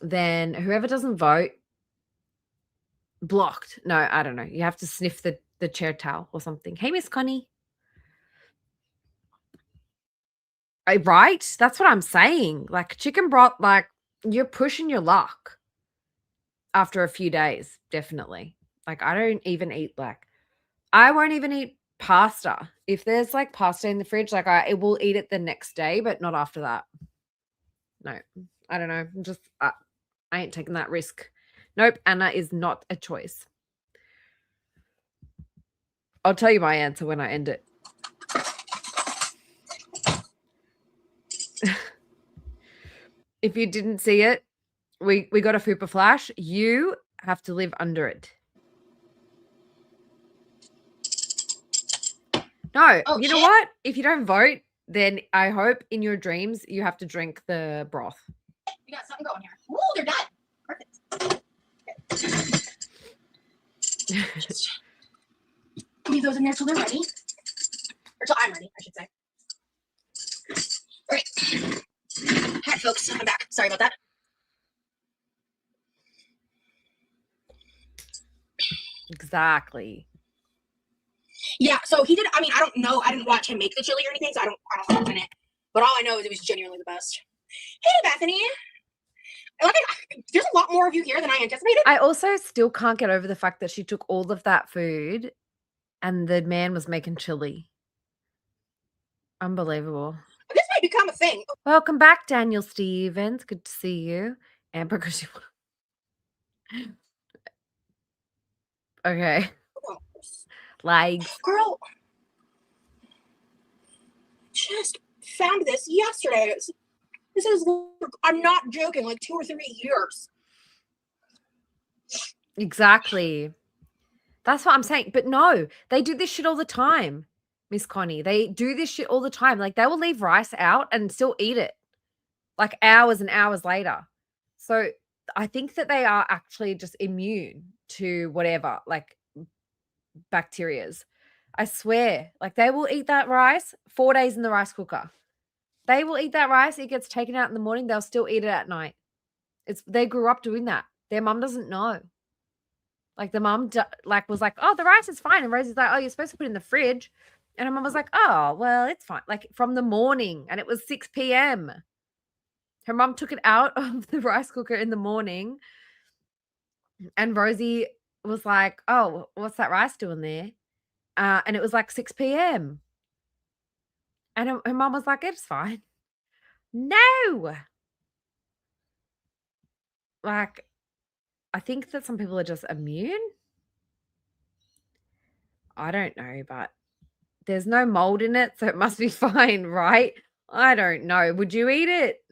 then whoever doesn't vote, blocked. No, I don't know. You have to sniff the chair towel or something. Hey, Miss Connie. Right? That's what I'm saying. Like chicken broth, like you're pushing your luck after a few days, definitely. Like I won't even eat pasta. If there's like pasta in the fridge, like I will eat it the next day, but not after that. No, I don't know. I ain't taking that risk. Nope, Anna is not a choice. I'll tell you my answer when I end it. If you didn't see it, we got a fupa flash. You have to live under it. No, you know what? If you don't vote, then I hope in your dreams you have to drink the broth. We got something going here. Ooh, they're done. Perfect. Just leave those in there till they're ready. Or till I'm ready, I should say. All right. Hi, folks. I'm back. Sorry about that. Exactly. Yeah, so he did. I mean, I don't know. I didn't watch him make the chili or anything, so I don't know what's in it. But all I know is it was genuinely the best. Hey, Bethany. There's a lot more of you here than I anticipated. I also still can't get over the fact that she took all of that food and the man was making chili. Unbelievable. This might become a thing. Welcome back, Daniel Stevens. Good to see you. Amber, because you... Okay. Legs. Girl, just found this yesterday. This is, I'm not joking, like 2 or 3 years. Exactly. That's what I'm saying. But no, they do this shit all the time, Miss Connie. They do this shit all the time. Like, they will leave rice out and still eat it, like, hours and hours later. So I think that they are actually just immune to whatever, like, bacterias. I swear. Like, they will eat that rice 4 days in the rice cooker. They will eat that rice. It gets taken out in the morning. They'll still eat it at night. They grew up doing that. Their mum doesn't know. Like, the mum was like, oh, the rice is fine. And Rosie's like, oh, you're supposed to put it in the fridge. And her mum was like, oh, well, it's fine. Like, from the morning. And it was 6 p.m. Her mum took it out of the rice cooker in the morning. And Rosie was like, oh, what's that rice doing there? And it was like 6 p.m. And her mum was like, it's fine. No. Like, I think that some people are just immune. I don't know, but there's no mold in it, so it must be fine, right? I don't know. Would you eat it?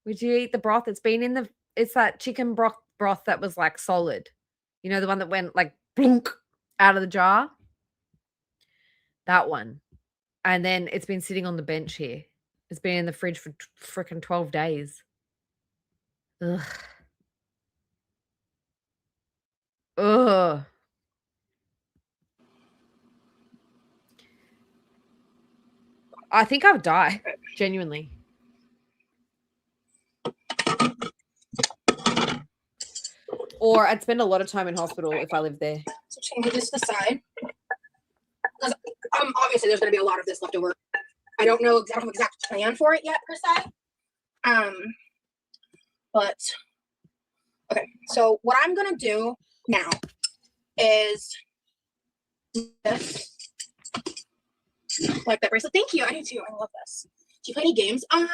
Would you eat the broth? It's that chicken broth that was like solid. You know, the one that went like blunk out of the jar? That one. And then it's been sitting on the bench here. It's been in the fridge for freaking 12 days. Ugh. Ugh. I think I would die, genuinely. Or I'd spend a lot of time in hospital if I lived there. So I'm just gonna move this to the side. Obviously, there's gonna be a lot of this left over. I don't know exact plan for it yet per se. But okay. So what I'm gonna do now is this. Like that bracelet. Thank you. I do too. I love this. Do you play any games? I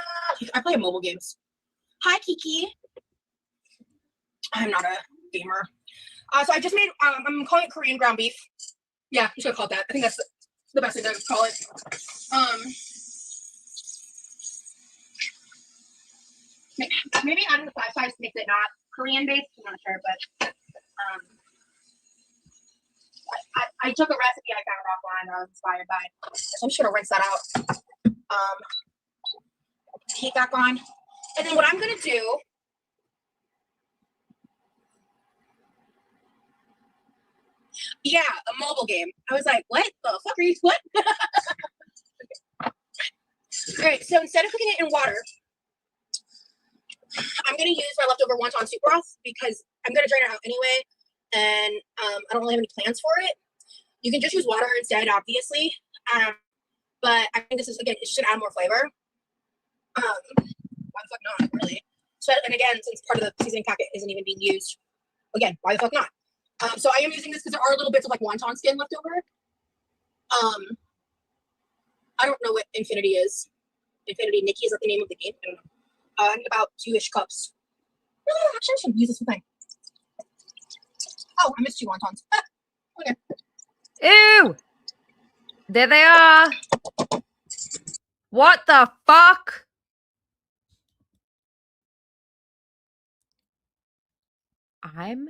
play mobile games. Hi, Kiki. I'm not a gamer. So I just made, I'm calling it Korean ground beef. Yeah, you should call it that. I think that's the best thing to call it. Maybe adding the 5 spice makes it not Korean based. I'm not sure, but I took a recipe I found offline that I was inspired by. So I'm just gonna rinse that out. Heat back on. And then what I'm gonna do yeah, a mobile game. I was like, what the fuck are you what? Alright, so instead of cooking it in water, I'm gonna use my leftover wonton soup broth because I'm gonna drain it out anyway, and I don't really have any plans for it. You can just use water instead, obviously. But I think this is, again, it should add more flavor. Why the fuck not, really? So, and again, since part of the seasoning packet isn't even being used, again, why the fuck not? So I am using this because there are little bits of like wonton skin left over. I don't know what Infinity is. Infinity Nikki, is that the name of the game? I don't know. I need about 2-ish cups. No, actually, I should use this whole thing. Oh, I missed 2 wontons. Okay. Ew! There they are. What the fuck? I'm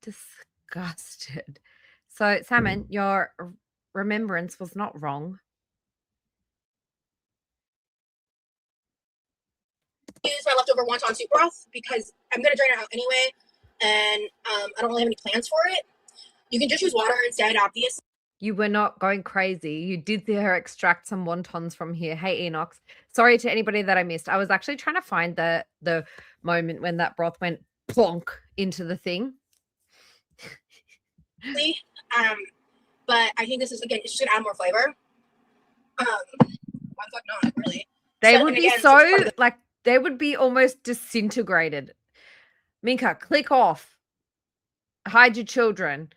disgusted. So, Salmon, your remembrance was not wrong. Use my leftover wonton soup broth because I'm gonna drain it out anyway, and I don't really have any plans for it. You can just use water instead, obviously. You were not going crazy. You did see her extract some wontons from here. Hey, Enox. Sorry to anybody that I missed. I was actually trying to find the moment when that broth went plonk into the thing. But I think this is, again, it's just gonna add more flavor. Why the fuck not, really? They So, would and be again, so, since like, they would be almost disintegrated. Minka, click off. Hide your children.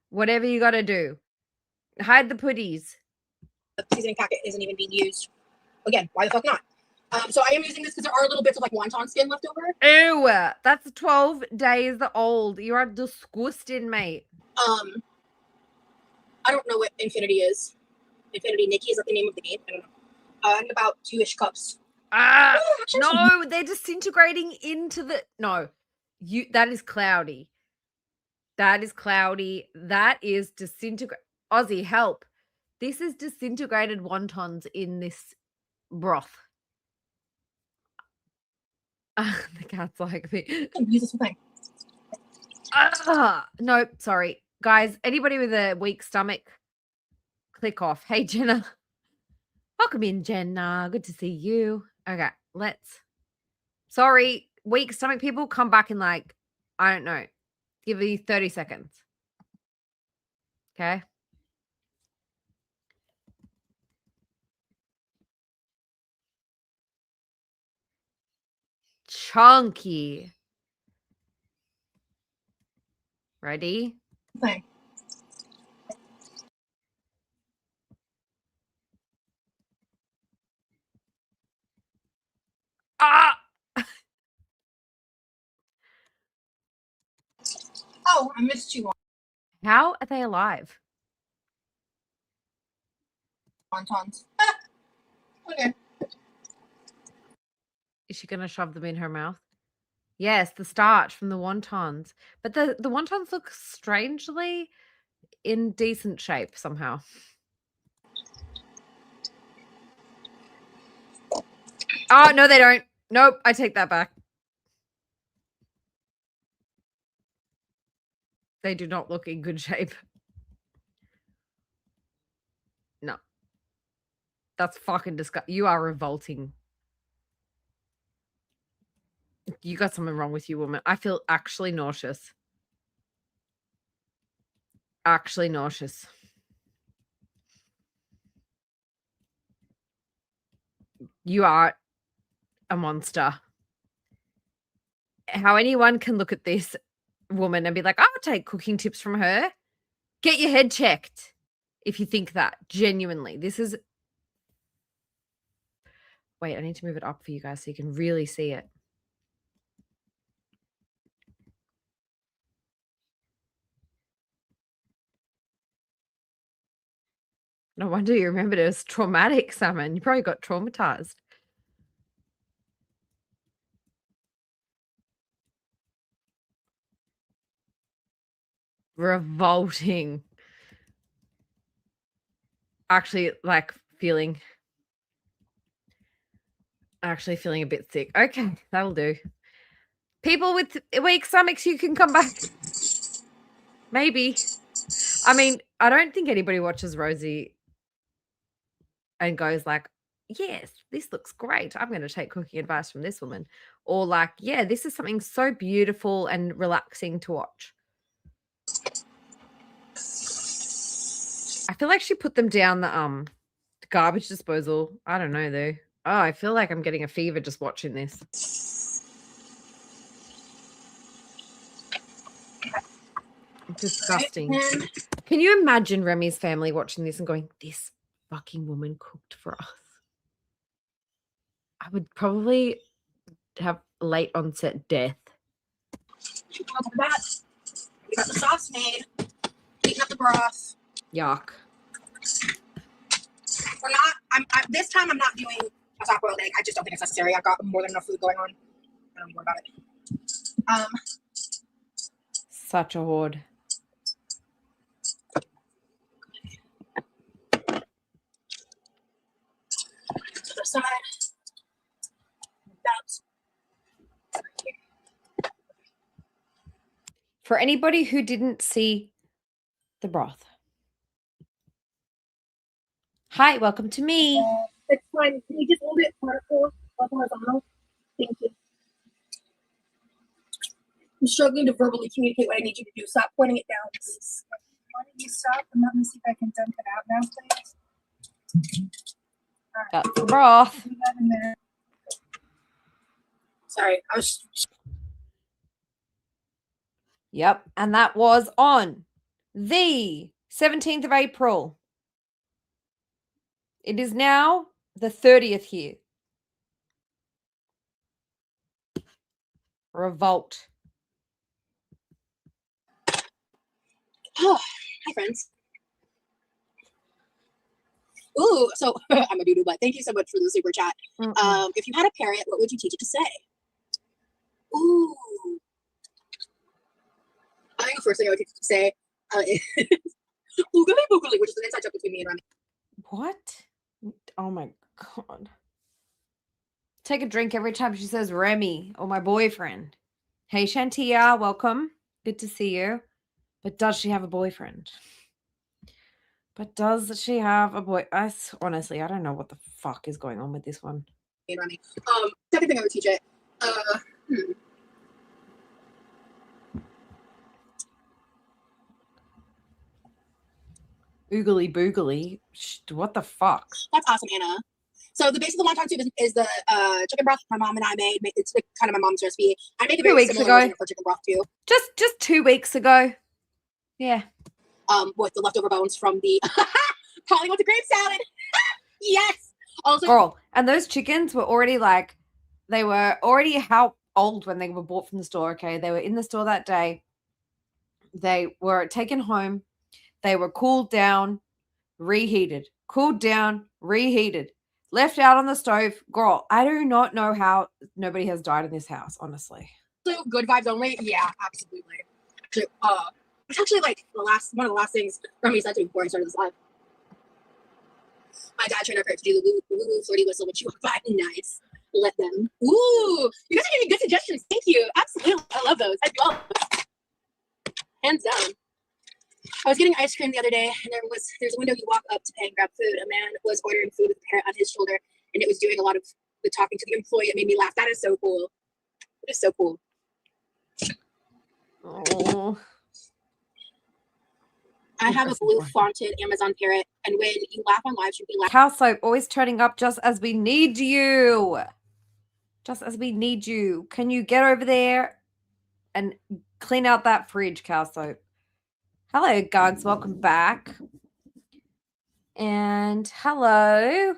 Whatever you got to do. Hide the putties. the seasoning packet isn't even being used. Again, why the fuck not? So I am using this because there are little bits of like wonton skin left over. Ew, that's 12 days old. You are disgusting, mate. I don't know what Infinity is. Infinity Nikki, is that the name of the game? I don't know. And about 2-ish cups. No, they're disintegrating into the that is cloudy. That is cloudy. That is disintegrate. Aussie, help. This is disintegrated wontons in this broth. The cat's like the Use this whole thing. no, sorry. Guys, anybody with a weak stomach, click off. Hey, Jenna. Welcome in, Jenna. Good to see you. Okay, sorry, weak stomach people, come back in like, I don't know, give me 30 seconds. Okay. Chunky. Ready? Thing. Oh, I missed you. How are they alive? Wontons. Okay. Is she going to shove them in her mouth? Yes, the starch from the wontons. But the wontons look strangely in decent shape somehow. Oh, no, they don't. Nope, I take that back. They do not look in good shape. No. That's fucking disgusting. You are revolting. You got something wrong with you, woman. I feel actually nauseous. Actually nauseous. You are a monster. How anyone can look at this woman and be like, I'll take cooking tips from her. Get your head checked if you think that. Genuinely. This is... Wait, I need to move it up for you guys so you can really see it. No wonder you remembered it was traumatic, Salmon. You probably got traumatized. Revolting. Actually, like feeling a bit sick. Okay, that'll do. People with weak stomachs, you can come back. Maybe. I mean, I don't think anybody watches Rosie and goes like, yes, this looks great. I'm going to take cooking advice from this woman. Or like, yeah, this is something so beautiful and relaxing to watch. I feel like she put them down the garbage disposal. I don't know though. Oh, I feel like I'm getting a fever just watching this. Disgusting. Can you imagine Remy's family watching this and going, this fucking woman cooked for us? I would probably have late onset death. Welcome back. We got the sauce made. Heating up the broth. Yuck. We're not, this time I'm not doing a soft boiled egg. I just don't think it's necessary. I've got more than enough food going on. I don't worry about it. Such a hoard. To the side. That's For anybody who didn't see the broth. Hi, welcome to me. It's fine. Can you just hold it vertical, horizontal? Thank you. I'm struggling to verbally communicate what I need you to do. Stop pointing it down, please. Why don't you stop and let me see if I can dump it out now, please? That's the broth. Do that in there. Sorry, I was. Yep, and that was on the 17th of April. It is now the 30th here. Revolt. Hi, friends. Ooh, so I'm a doo-doo, but thank you so much for the super chat. If you had a parrot, what would you teach it to say? Ooh. I think the first thing I would teach it to say is boogly boogly, which is an inside joke between me and Remy. What? Oh my God. Take a drink every time she says Remy or my boyfriend. Hey, Shantia, welcome. Good to see you. But does she have a boyfriend? Honestly, I don't know what the fuck is going on with this one. And Remy. Second thing I would teach it. Oogly boogly. What the fuck? That's awesome, Anna. So the base of the wonton soup is the chicken broth my mom and I made. It's like kind of my mom's recipe. I make a very similar version of her chicken broth too. Just 2 weeks ago. Yeah. With the leftover bones from the Polly wants a grape salad. Yes. Also, Girl, and those chickens were already how old when they were bought from the store, okay? They were in the store that day. They were taken home. They were cooled down, reheated. Cooled down, reheated. Left out on the stove. Girl, I do not know how nobody has died in this house, honestly. So good vibes only. Yeah, absolutely. It's actually like one of the last things Remy said to me before I started this live. My dad trained our parents to do the woo flirty whistle, which you find nice. Let them. Ooh, you guys are giving good suggestions. Thank you. Absolutely, I love those. I do all of those. Hands down. I was getting ice cream the other day, and there's a window you walk up to pay and grab food. A man was ordering food with a parrot on his shoulder, and it was doing a lot of the talking to the employee. It made me laugh. That is so cool. It is so cool. Oh. I have a blue fonted Amazon parrot, and when you laugh on live, should be laughing. Cow soap always turning up just as we need you. Just as we need you. Can you get over there and clean out that fridge, Cow soap? Hello, Gugs. Welcome back. And hello,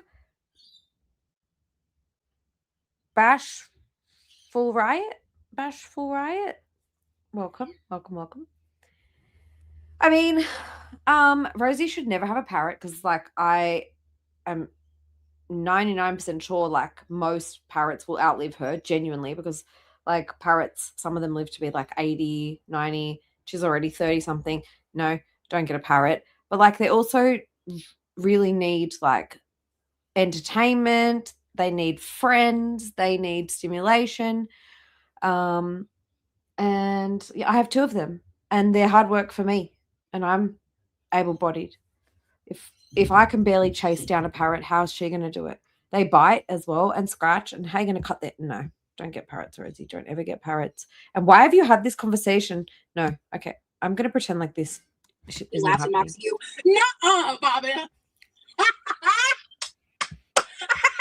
Bashful Riot. Welcome. I mean, Rosie should never have a parrot because, like, I am 99% sure, like, most parrots will outlive her, genuinely, because, like, parrots, some of them live to be, like, 80, 90. She's already 30-something. No, don't get a parrot. But, like, they also really need, like, entertainment. They need friends. They need stimulation. And yeah, I have 2 of them, and they're hard work for me. And I'm able-bodied. If I can barely chase down a parrot, how's she going to do it? They bite as well and scratch. And how are you going to cut that? No, don't get parrots, Rosie. Don't ever get parrots. And why have you had this conversation? No, okay. I'm going to pretend like this shit isn't laughs and happening. mocks you. No, Bobby.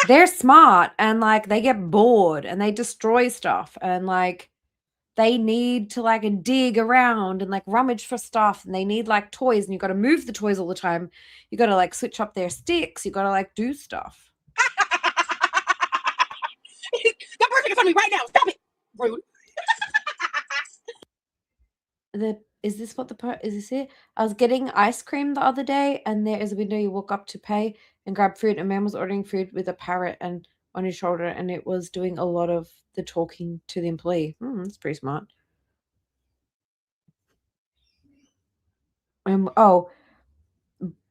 They're smart, and, like, they get bored and they destroy stuff, and, like, they need to, like, dig around and, like, rummage for stuff, and they need, like, toys, and you got to move the toys all the time. You got to, like, switch up their sticks. You got to, like, do stuff. That person in front of me right now. Stop it. Rude. Is this it? I was getting ice cream the other day, and there is a window you walk up to pay and grab food. A man was ordering food with a parrot and on his shoulder, and it was doing a lot of the talking to the employee. That's pretty smart.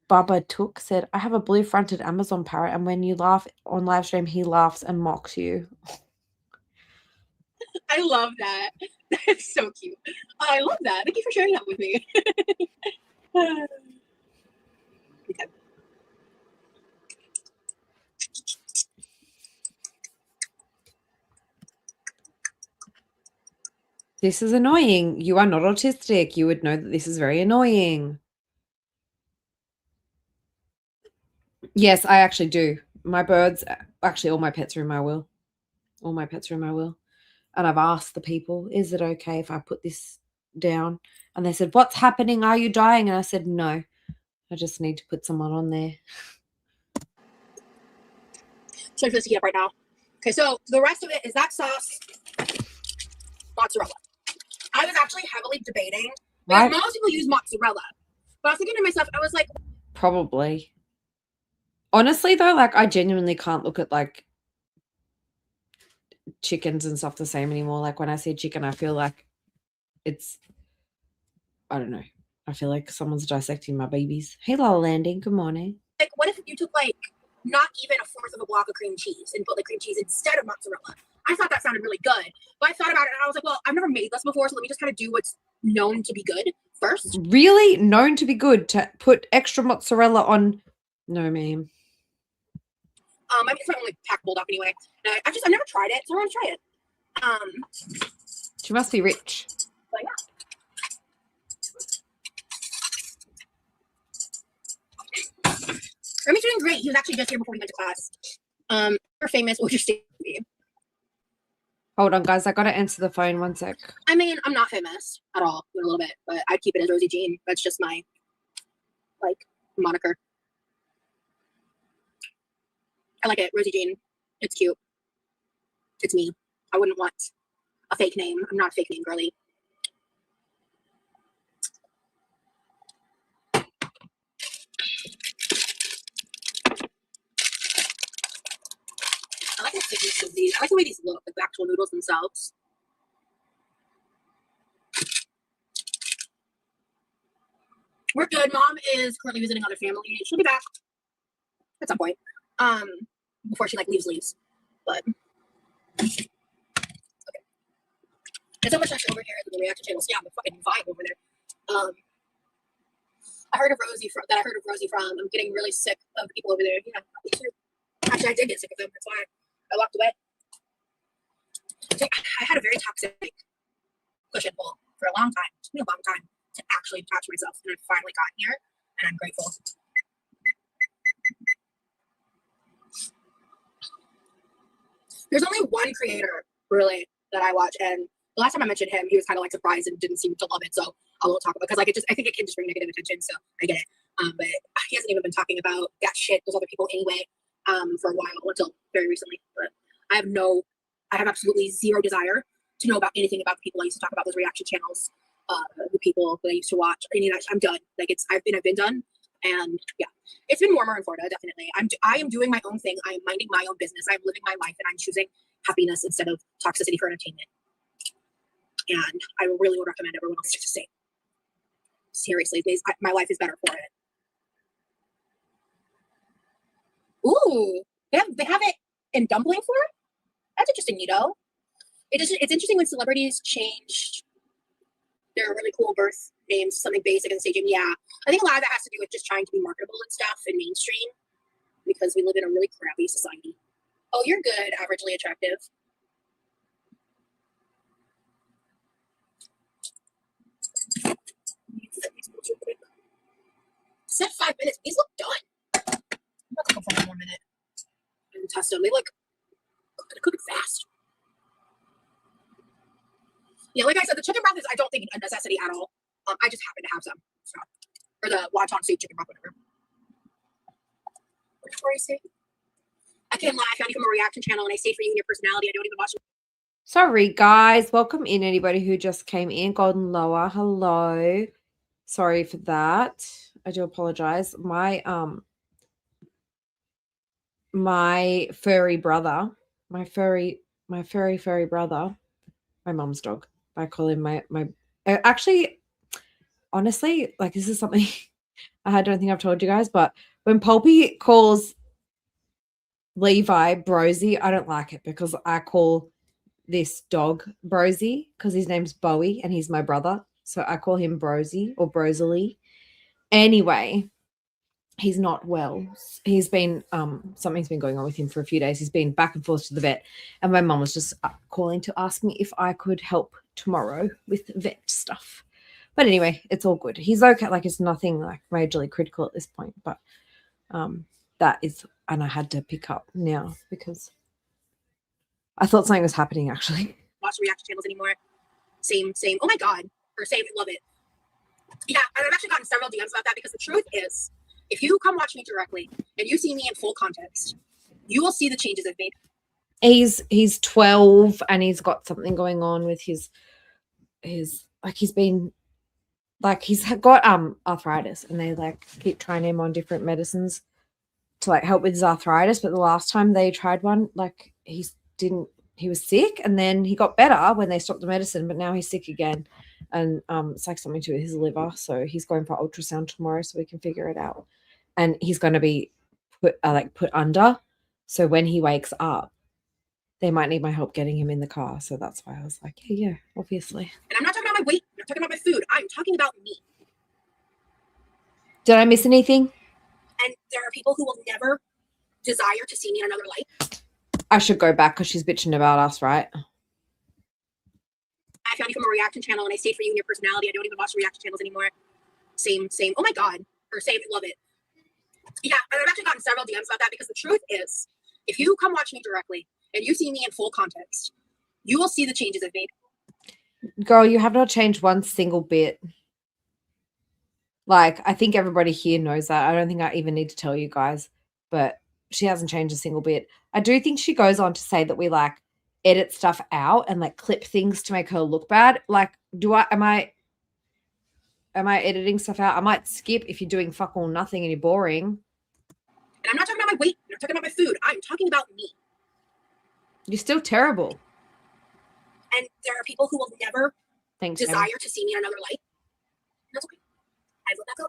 Baba Took said, I have a blue-fronted Amazon parrot, and when you laugh on live stream, he laughs and mocks you. I love that. That's so cute. I love that. Thank you for sharing that with me. Okay. This is annoying. You are not autistic. You would know that this is very annoying. Yes, I actually do. My birds, actually, all my pets are in my will. All my pets are in my will. And I've asked the people, is it okay if I put this down? And they said, what's happening? Are you dying? And I said, no. I just need to put someone on there. Sorry for this heat up right now. Okay, so the rest of it is that sauce, mozzarella. I was actually heavily debating. Because most people use mozzarella. But I was thinking to myself, I was like, probably. Honestly, though, like, I genuinely can't look at, like, chickens and stuff the same anymore. Like, when I see chicken, I feel like it's, I don't know. I feel like someone's dissecting my babies. Hey, Lala Landing, good morning. like, what if you took, like, not even a fourth of a block of cream cheese and put, like, cream cheese instead of mozzarella? I thought that sounded really good. But I thought about it and I was like, well, I've never made this before, so let me just kind of do what's known to be good first. Really? Known to be good to put extra mozzarella on? No, ma'am. It's my only pack bulldog anyway. And I've never tried it, so I want to try it. She must be rich. But yeah. Remy's doing great. He was actually just here before he went to class. You're famous. What's your state? Hold on, guys. I got to answer the phone. One sec. I mean, I'm not famous at all, a little bit, but I'd keep it as Rosie Jean. That's just my, like, moniker. I like it, Rosie Jean. It's cute. It's me. I wouldn't want a fake name. I'm not a fake name girly. I like the thickness of these. I like the way these look, like the actual noodles themselves. We're good. Mom is currently visiting other family. She'll be back at some point. Before she like leaves. But okay. There's so much action over here at the reaction channels. Yeah, I'm a fucking vibe over there. I heard of Rosie from. I'm getting really sick of people over there. Yeah, me too. Actually, I did get sick of them. That's why I walked away. So I had a very toxic push and pull for a long time. It took me a long time to actually detach myself, and I've finally gotten here, and I'm grateful. There's only one creator, really, that I watch, and the last time I mentioned him, he was kind of like surprised and didn't seem to love it, so I won't talk about it, because I think it can just bring negative attention, so I get it. But he hasn't even been talking about that shit, those other people anyway, for a while, until very recently. But I have absolutely zero desire to know about anything about the people I used to talk about, those reaction channels, the people that I used to watch. Any of that, I'm done. Like, I've been done. And yeah, it's been warmer in Florida, definitely. I am doing my own thing. I am minding my own business. I'm living my life, and I'm choosing happiness instead of toxicity for entertainment. And I really would recommend everyone else do the same. Seriously, my life is better for it. Ooh, they have it in dumpling form? That's interesting, Nito. It's interesting when celebrities change their really cool birth names, something basic and staging. Yeah, I think a lot of that has to do with just trying to be marketable and stuff and mainstream, because we live in a really crappy society. Oh, you're good, averagely attractive. Set 5 minutes. These look done. I'm not going for 1 more minute and test them. They look cooking fast. Yeah, like I said, the chicken broth is, I don't think, a necessity at all. I just happen to have some. So, or the wonton soup chicken broth, whatever. What did Tori say? I can't lie. I found you from a reaction channel, and I stayed for you and your personality. I don't even watch it. Sorry, guys. Welcome in, anybody who just came in. Golden Lower, hello. Sorry for that. I do apologize. My furry brother, my furry brother, my mom's dog. I call him my actually, honestly, like, this is something I don't think I've told you guys, but when Pulpy calls Levi Brosy, I don't like it, because I call this dog Brosy because his name's Bowie and he's my brother. So I call him Brosy or Brosalie. Anyway, he's not well. He's been something's been going on with him for a few days. He's been back and forth to the vet, and my mum was just calling to ask me if I could help tomorrow with vet stuff. But anyway, it's all good. He's okay. Like it's nothing like majorly critical at this point. But that is, and I had to pick up now because I thought something was happening actually. Watch the reaction channels anymore. Same. Oh my God. Or same. Love it. Yeah, and I've actually gotten several DMs about that because the truth is, if you come watch me directly and you see me in full context, you will see the changes I've made. He's 12 and he's got something going on with his like he's got arthritis and they like keep trying him on different medicines to like help with his arthritis, but the last time they tried one, like he was sick and then he got better when they stopped the medicine, but now he's sick again. And it's like something to do with his liver. So he's going for ultrasound tomorrow so we can figure it out. And he's going to be put under. So when he wakes up, they might need my help getting him in the car. So that's why I was like, yeah, obviously. And I'm not talking about my weight. I'm not talking about my food. I'm talking about me. Did I miss anything? And there are people who will never desire to see me in another light. I should go back because she's bitching about us, right? I found you from a reaction channel and I stayed for you and your personality. I don't even watch the reaction channels anymore. Same. Oh my God. Or same. Love it. Yeah, and I've actually gotten several DMs about that because the truth is, if you come watch me directly and you see me in full context, you will see the changes I've made. Girl, you have not changed one single bit. Like, I think everybody here knows that. I don't think I even need to tell you guys, but she hasn't changed a single bit. I do think she goes on to say that we like edit stuff out and like clip things to make her look bad. Like, am I editing stuff out? I might skip if you're doing fuck all nothing and you're boring. And I'm not talking about my weight. I'm not talking about my food. I'm talking about me. You're still terrible. And there are people who will never desire to see me in another light. That's okay. I let that go.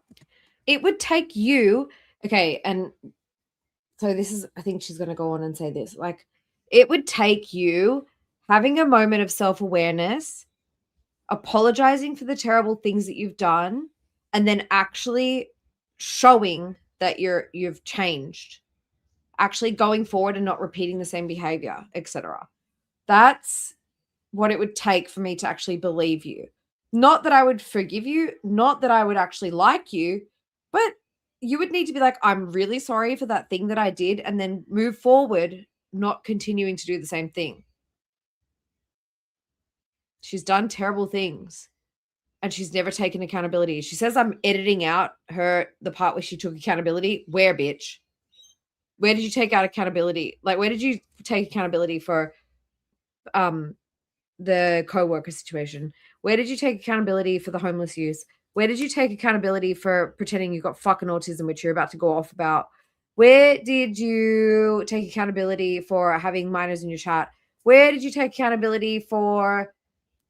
It would take you, okay, and so this is, I think she's going to go on and say this, like, it would take you having a moment of self-awareness, apologizing for the terrible things that you've done, and then actually showing that you've changed, actually going forward and not repeating the same behavior, etc. That's what it would take for me to actually believe you. Not that I would forgive you, not that I would actually like you, but you would need to be like, I'm really sorry for that thing that I did, and then move forward, not continuing to do the same thing. She's done terrible things and she's never taken accountability. She says I'm editing out the part where she took accountability. Where, bitch? Where did you take out accountability? Like, where did you take accountability for the co-worker situation? Where did you take accountability for the homeless youth? Where did you take accountability for pretending you got fucking autism, which you're about to go off about? Where did you take accountability for having minors in your chat? Where did you take accountability for,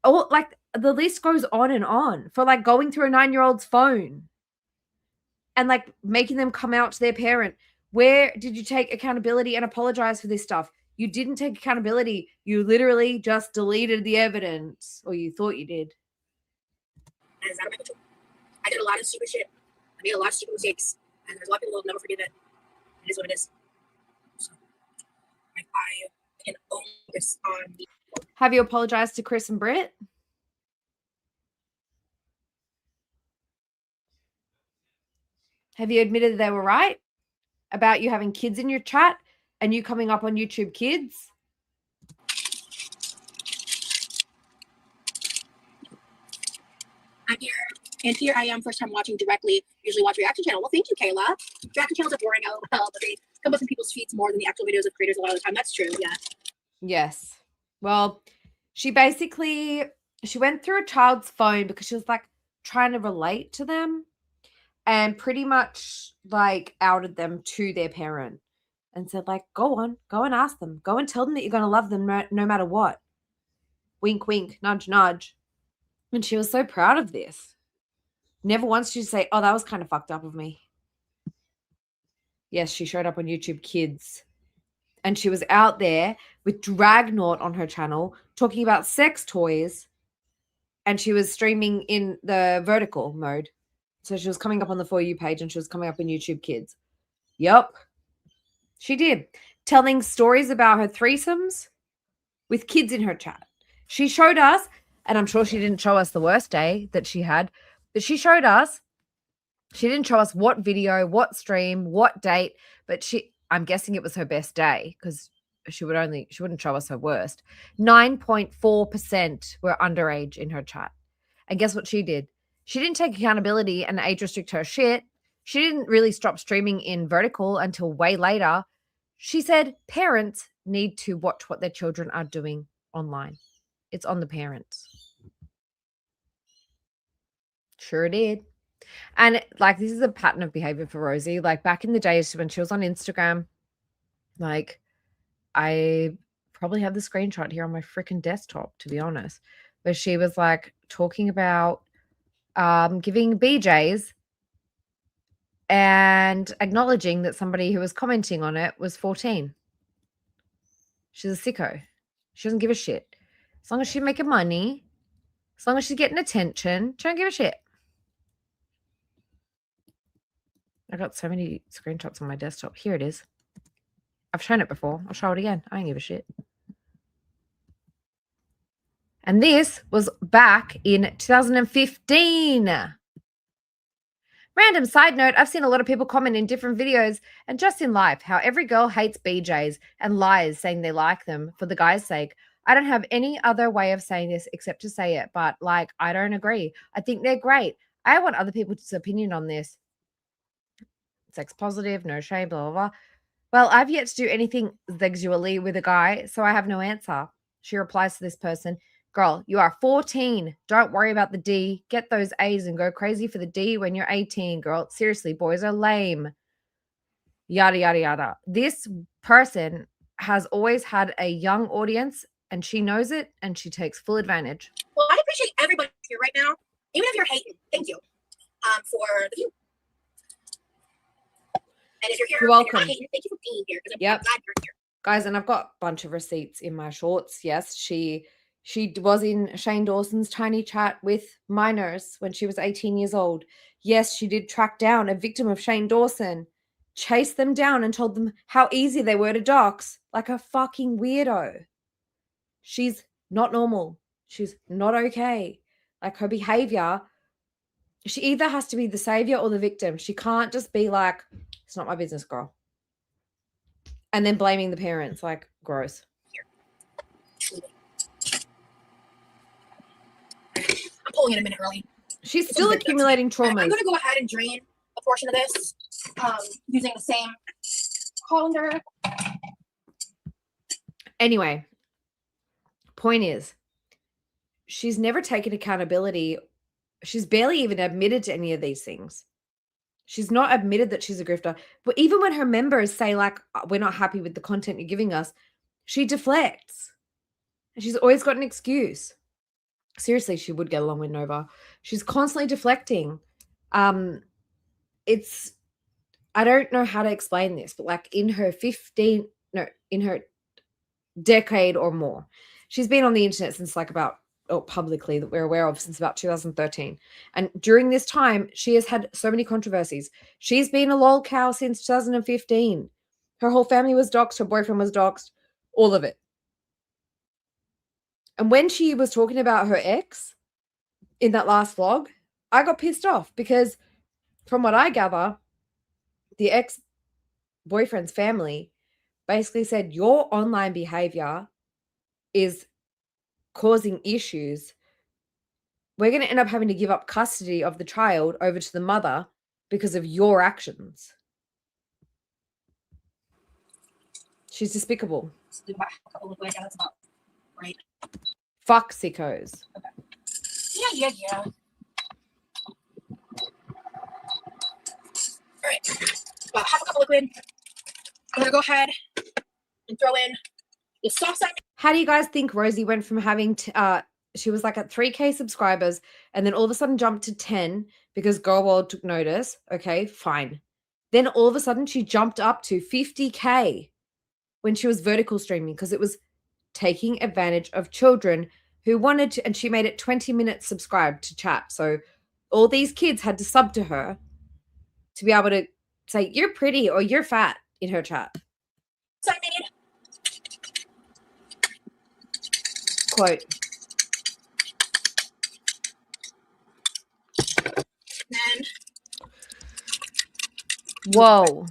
like, the list goes on and on, for like going through a 9-year-old's phone and like making them come out to their parent? Where did you take accountability and apologize for this stuff? You didn't take accountability. You literally just deleted the evidence, or you thought you did. And it's out of my control. I did a lot of stupid shit. I made a lot of stupid mistakes. And there's a lot of people who will never forgive it. It is what it is. So, I can only focus on me. Have you apologized to Chris and Britt? Have you admitted they were right about you having kids in your chat and you coming up on YouTube Kids? I'm here. And here I am, first time watching directly. Usually watch reaction channel. Well, thank you, Kayla. Reaction channels are boring, but they come up in people's feeds more than the actual videos of creators a lot of the time. That's true, yeah. Yes. Well, she went through a child's phone because she was like trying to relate to them and pretty much like outed them to their parent and said like, go and ask them. Go and tell them that you're going to love them no matter what. Wink, wink, nudge, nudge. And she was so proud of this. Never once did she say, oh, that was kind of fucked up of me. Yes, she showed up on YouTube Kids and she was out there with Dragnaut on her channel talking about sex toys, and she was streaming in the vertical mode. So she was coming up on the For You page and she was coming up in YouTube Kids. Yep, she did. Telling stories about her threesomes with kids in her chat. She showed us, and I'm sure she didn't show us the worst day that she had, but she showed us, she didn't show us what video, what stream, what date, but I'm guessing it was her best day because she wouldn't show us her worst. 9.4% were underage in her chat. And guess what she did? She didn't take accountability and age restrict her shit. She didn't really stop streaming in vertical until way later. She said parents need to watch what their children are doing online. It's on the parents. Sure did. And like, this is a pattern of behavior for Rosie. Like back in the days when she was on Instagram, like I probably have the screenshot here on my freaking desktop, to be honest, where she was like talking about giving BJs and acknowledging that somebody who was commenting on it was 14. She's a sicko. She doesn't give a shit. As long as she's making money, as long as she's getting attention, she don't give a shit. I got so many screenshots on my desktop. Here it is. I've shown it before. I'll show it again. I don't give a shit. And this was back in 2015. Random side note, I've seen a lot of people comment in different videos and just in life how every girl hates BJs and lies saying they like them for the guy's sake. I don't have any other way of saying this except to say it, but like, I don't agree. I think they're great. I want other people's opinion on this. Sex positive, no shame, blah, blah, blah. Well, I've yet to do anything sexually with a guy, so I have no answer. She replies to this person, girl, you are 14. Don't worry about the D. Get those A's and go crazy for the D when you're 18, girl. Seriously, boys are lame. Yada, yada, yada. This person has always had a young audience, and she knows it, and she takes full advantage. Well, I appreciate everybody here right now, even if you're hating. Thank you for the view. And if you're here, You're welcome. Hating, thank you for being here. I'm Yep. glad you're here. Guys, and I've got a bunch of receipts in my shorts. Yes, she was in Shane Dawson's tiny chat with minors when she was 18 years old. Yes, she did track down a victim of Shane Dawson, chased them down and told them how easy they were to dox, like a fucking weirdo. She's not normal. She's not okay. Like, her behavior, she either has to be the savior or the victim. She can't just be like, it's not my business, girl. And then blaming the parents, like, gross. I'm pulling it a minute early. She's still accumulating traumas. I'm going to go ahead and drain a portion of this using the same colander. Anyway, point is, she's never taken accountability. She's barely even admitted to any of these things. She's not admitted that she's a grifter. But even when her members say, like, we're not happy with the content you're giving us, she deflects. And she's always got an excuse. Seriously, she would get along with Nova. She's constantly deflecting. I don't know how to explain this, but like in her decade or more, she's been on the internet since like publicly that we're aware of since about 2013. And during this time, she has had so many controversies. She's been a lol cow since 2015. Her whole family was doxxed. Her boyfriend was doxxed. All of it. And when she was talking about her ex in that last vlog, I got pissed off because from what I gather, the ex-boyfriend's family basically said, your online behavior is causing issues. We're going to end up having to give up custody of the child over to the mother because of your actions. She's despicable. Right. Fuck sickos. Okay. Yeah. All right. About half a cup of liquid. I'm going to go ahead and throw in the sauce. How do you guys think Rosie went from having she was like at 3K subscribers and then all of a sudden jumped to 10 because Girl World took notice? Okay, fine. Then all of a sudden she jumped up to 50K. when she was vertical streaming because it was taking advantage of children who wanted to, and she made it 20 minutes subscribed to chat. So all these kids had to sub to her to be able to say, you're pretty or you're fat in her chat. So I made Quote. then Whoa.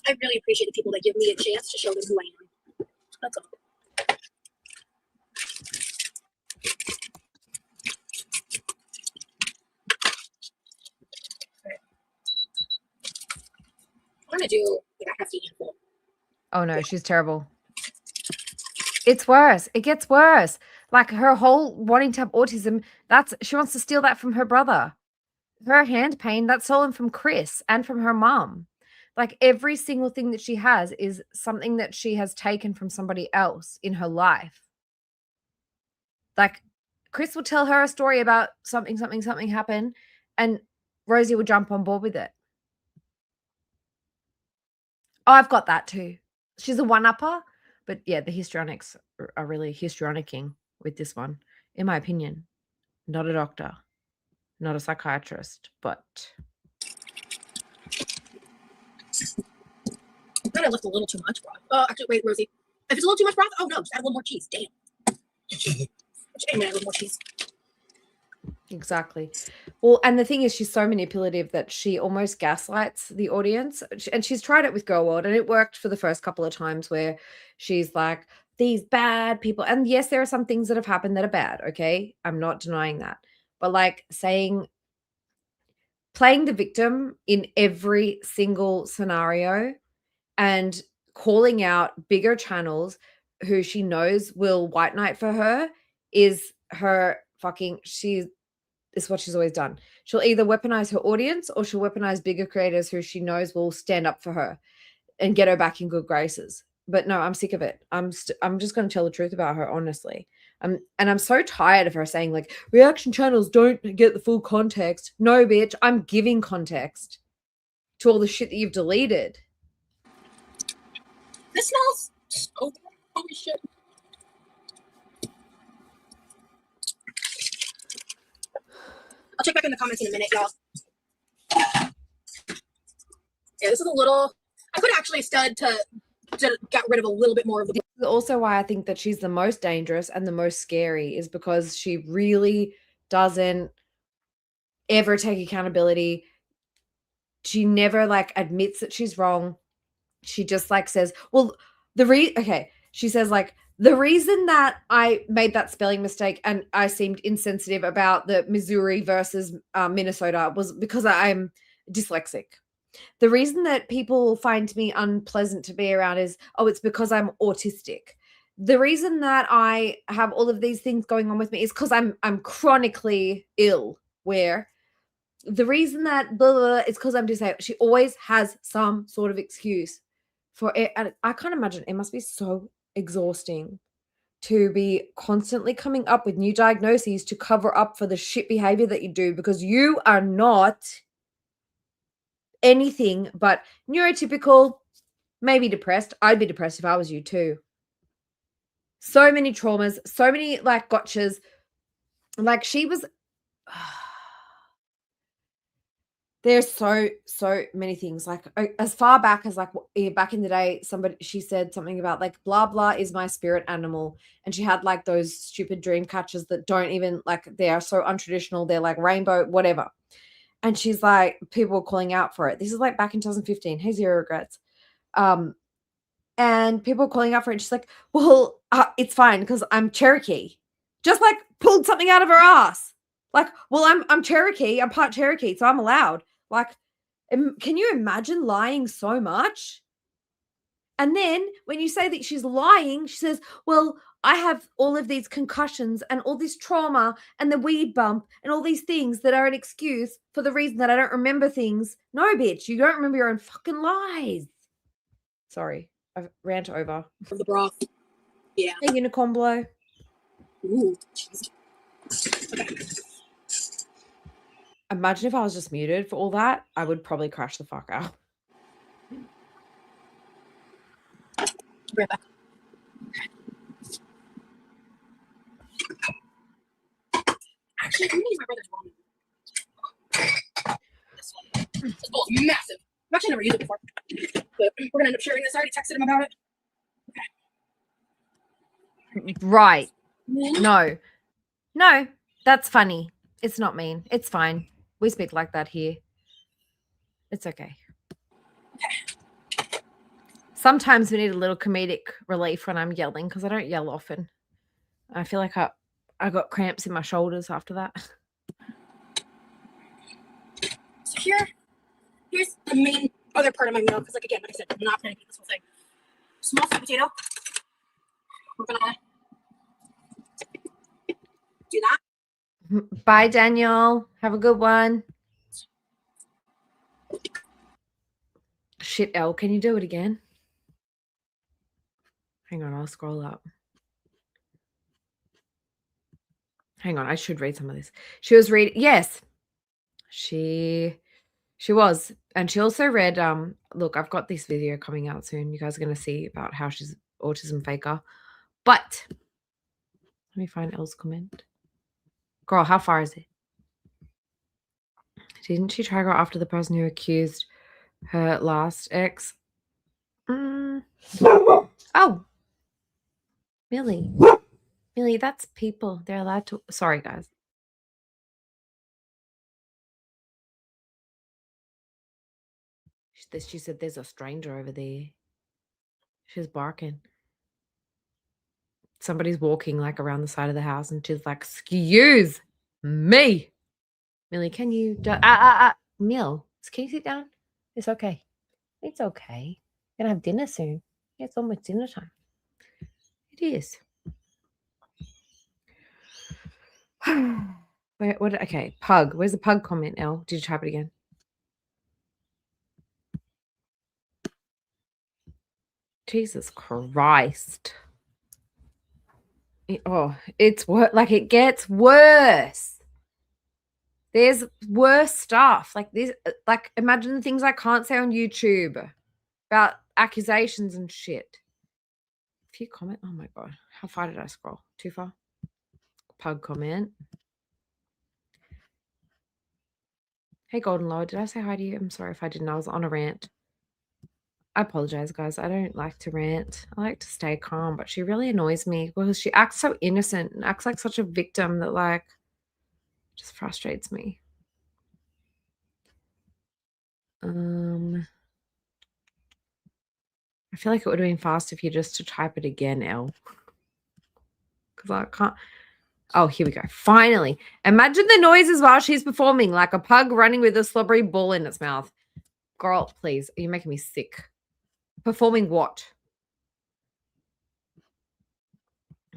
I really appreciate the people that give me a chance to show them who I am. That's all. I'm gonna do like a hefty handful. Oh no, she's terrible. It's worse. It gets worse. Like her whole wanting to have autism, she wants to steal that from her brother. Her hand pain, that's stolen from Chris and from her mom. Like every single thing that she has is something that she has taken from somebody else in her life. Like Chris will tell her a story about something happened, and Rosie will jump on board with it. Oh, I've got that too. She's a one-upper, but yeah, the histrionics are really histrionicking with this one, in my opinion. Not a doctor, not a psychiatrist, but I might have left a little too much broth. Oh, actually, wait, Rosie. If it's a little too much broth, oh no, just add a little more cheese. Damn. Add a little more cheese. exactly. Well, and the thing is, she's so manipulative that she almost gaslights the audience. And she's tried it with Girl World, and it worked for the first couple of times where she's like, these bad people. And yes, there are some things that have happened that are bad. Okay. I'm not denying that. But like playing the victim in every single scenario and calling out bigger channels who she knows will white knight for her is her fucking, is what she's always done. She'll either weaponize her audience or she'll weaponize bigger creators who she knows will stand up for her and get her back in good graces. But no, I'm sick of it. I'm just going to tell the truth about her, honestly. And I'm so tired of her saying like reaction channels don't get the full context. No, bitch, I'm giving context to all the shit that you've deleted. This smells so good. Holy shit. I'll check back in the comments in a minute, y'all. Yeah, this is a little. I could actually stud to get rid of a little bit more of the. This is also why I think that she's the most dangerous and the most scary, is because she really doesn't ever take accountability. She never like admits that she's wrong. She just like says, well, she says like, the reason that I made that spelling mistake and I seemed insensitive about the Missouri versus Minnesota was because I'm dyslexic. The reason that people find me unpleasant to be around is, it's because I'm autistic. The reason that I have all of these things going on with me is because I'm chronically ill. Where the reason that blah, blah, blah is because I'm disabled. She always has some sort of excuse for it. And I can't imagine, it must be so exhausting to be constantly coming up with new diagnoses to cover up for the shit behavior that you do, because you are not anything but neurotypical, maybe depressed. I'd be depressed if I was you too. So many traumas, so many like gotchas. Like she was there's so many things. Like as far back as like back in the day, she said something about like blah blah is my spirit animal, and she had like those stupid dream catchers that don't even like, they are so untraditional, they're like rainbow whatever, and she's like, people were calling out for it. This is like back in 2015. Hey, zero regrets. And people were calling out for it. She's like, well, it's fine because I'm Cherokee. Just like pulled something out of her ass. Like, well, I'm Cherokee. I'm part Cherokee, so I'm allowed. Like, can you imagine lying so much? And then when you say that she's lying, she says, well, I have all of these concussions and all this trauma and the weed bump and all these things that are an excuse for the reason that I don't remember things. No, bitch, you don't remember your own fucking lies. Sorry, I've rant over. The broth. Yeah. A unicorn blow. Ooh. Okay. Imagine if I was just muted for all that, I would probably crash the fuck out. Be right back. Actually, I'm gonna use my brother's ramen. This one. This bowl is massive. I've actually never used it before, but we're gonna end up sharing this. I already texted him about it. Right. Man. No, that's funny. It's not mean. It's fine. We speak like that here. It's okay. Sometimes we need a little comedic relief when I'm yelling because I don't yell often. I feel like I got cramps in my shoulders after that. So here's the main other part of my meal because, like I said, I'm not gonna eat this whole thing. Small sweet potato. We're gonna do that. Bye, Daniel. Have a good one. Shit, Elle, can you do it again? Hang on, I'll scroll up. Hang on, I should read some of this. She was reading. Yes, she was, and she also read. Look, I've got this video coming out soon. You guys are going to see about how she's autism faker. But let me find Elle's comment. Girl, how far is it? Didn't she try to go after the person who accused her last ex? Oh, Millie. Millie, that's people. They're allowed to. Sorry, guys. She said there's a stranger over there. She's barking. Somebody's walking like around the side of the house and she's like, excuse me. Millie, can you Mill, can you sit down? It's okay. It's okay. We're gonna have dinner soon. Yeah, it's almost dinner time. It is. Okay, pug. Where's the pug comment, Elle? Did you type it again? Jesus Christ. It's like it gets worse. There's worse stuff like this. Like, imagine the things I can't say on YouTube about accusations and shit. If you comment, oh my God, how far did I scroll? Too far? Pug comment. Hey, Golden Lord, did I say hi to you? I'm sorry if I didn't. I was on a rant. I apologize, guys. I don't like to rant. I like to stay calm, but she really annoys me because she acts so innocent and acts like such a victim that, like, just frustrates me. I feel like it would have been fast if you just to type it again, Elle. Because I can't. Oh, here we go. Finally. Imagine the noises while she's performing, like a pug running with a slobbery ball in its mouth. Girl, please. Are you making me sick? Performing what?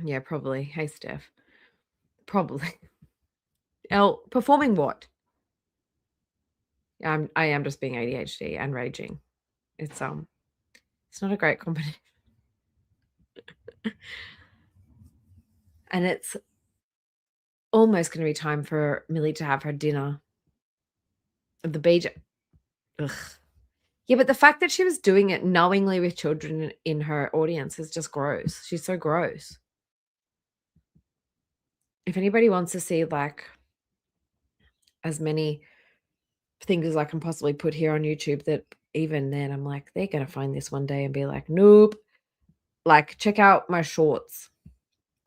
Yeah, probably. Hey, Steph. Probably. Elle, performing what? I am just being ADHD and raging. It's not a great combination. And it's almost going to be time for Millie to have her dinner. The BJ. Ugh. Yeah, but the fact that she was doing it knowingly with children in her audience is just gross. She's so gross. If anybody wants to see, like, as many things as I can possibly put here on YouTube, that even then I'm like, they're going to find this one day and be like, nope. Like, check out my shorts.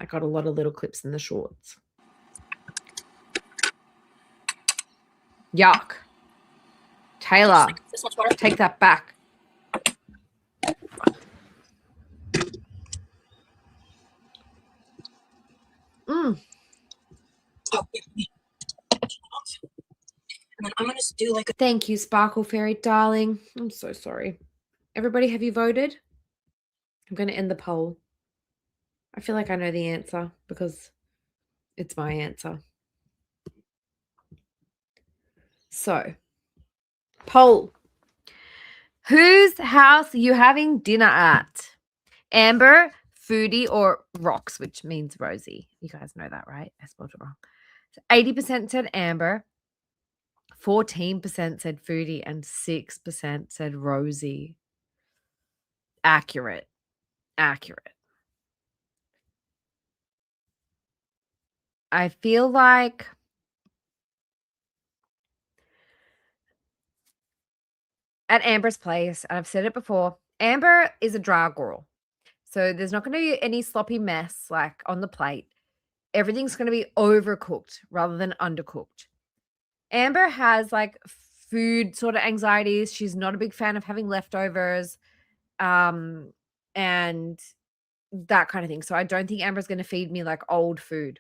I got a lot of little clips in the shorts. Yuck. Taylor, take that back. Oh, yeah. And then I'm gonna do like a. Thank you, Sparkle Fairy, darling. I'm so sorry. Everybody, have you voted? I'm going to end the poll. I feel like I know the answer because it's my answer. So, poll. Whose house are you having dinner at? Amber, Foodie, or Rocks, which means Rosie. You guys know that, right? I spelled it wrong. So 80% said Amber, 14% said Foodie, and 6% said Rosie. Accurate. accurate. I feel like at Amber's place, and I've said it before, Amber is a dry girl. So there's not going to be any sloppy mess like on the plate. Everything's going to be overcooked rather than undercooked. Amber has like food sort of anxieties. She's not a big fan of having leftovers and that kind of thing. So I don't think Amber's going to feed me like old food.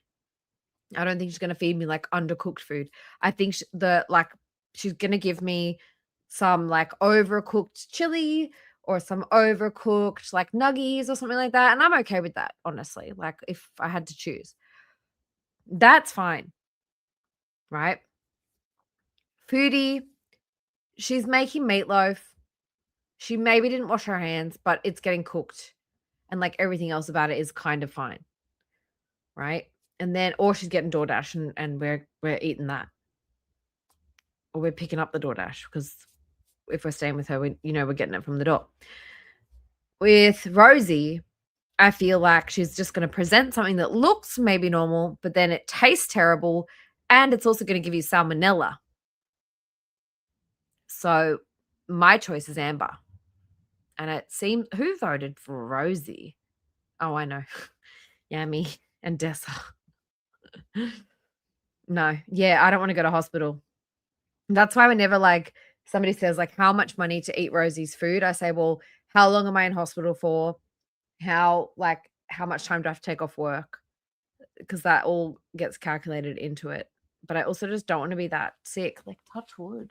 I don't think she's going to feed me like undercooked food. I think she's going to give me some like overcooked chili or some overcooked like nuggies or something like that. And I'm okay with that, honestly. Like if I had to choose, that's fine. Right? Foodie, she's making meatloaf. She maybe didn't wash her hands, but it's getting cooked. And like everything else about it is kind of fine. Right? And then, or she's getting DoorDash and we're eating that. Or we're picking up the DoorDash because if we're staying with her, we're getting it from the door. With Rosie, I feel like she's just going to present something that looks maybe normal, but then it tastes terrible. And it's also going to give you salmonella. So my choice is Amber. And it seems, who voted for Rosie? Oh, I know. Yami and Dessa. No. Yeah, I don't want to go to hospital. That's why whenever like somebody says like how much money to eat Rosie's food, I say, well, how long am I in hospital for? How much time do I have to take off work? Because that all gets calculated into it. But I also just don't want to be that sick. Like touch wood.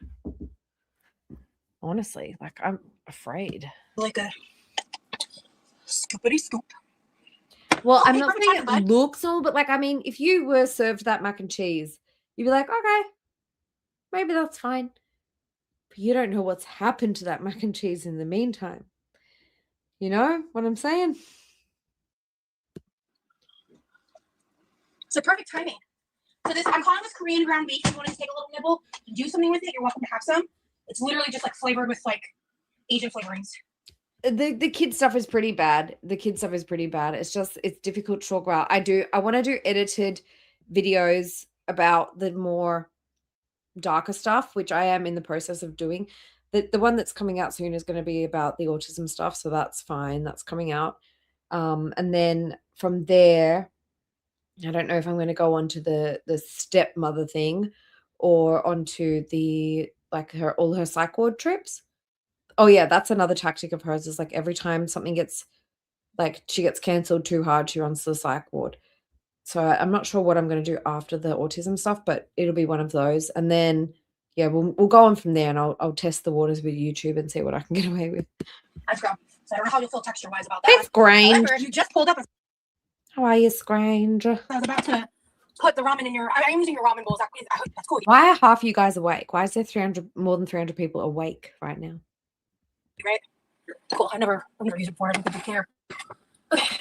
Honestly, like I'm afraid. Like a scoopity scoop. Well, I'm not saying it looks all, but like, I mean, if you were served that mac and cheese, you'd be like, okay, maybe that's fine. But you don't know what's happened to that mac and cheese in the meantime. You know what I'm saying? So perfect timing. So I'm calling this Korean ground beef. If you want to take a little nibble, do something with it, you're welcome to have some. It's literally just like flavored with like Asian flavorings. The kid stuff is pretty bad. It's difficult to talk about. I want to do edited videos about the more darker stuff, which I am in the process of doing. The one that's coming out soon is going to be about the autism stuff, so that's fine. That's coming out. And then from there, I don't know if I'm going to go on to the stepmother thing or onto the all her psych ward trips. Oh yeah, that's another tactic of hers is like every time something gets she gets cancelled too hard, she runs to the psych ward. So I'm not sure what I'm going to do after the autism stuff, but it'll be one of those. And then yeah, we'll go on from there, and I'll test the waters with YouTube and see what I can get away with. That's ground beef. So I don't know how you'll feel texture wise about that. Hey, Grange. However, you just pulled up. How are you, Grange? I was about to put the ramen in your. I'm using your ramen bowls. That's cool. Why are half you guys awake? Why is there more than 300 people awake right now? Right? Cool. I've never used it before. I don't think I care. Okay.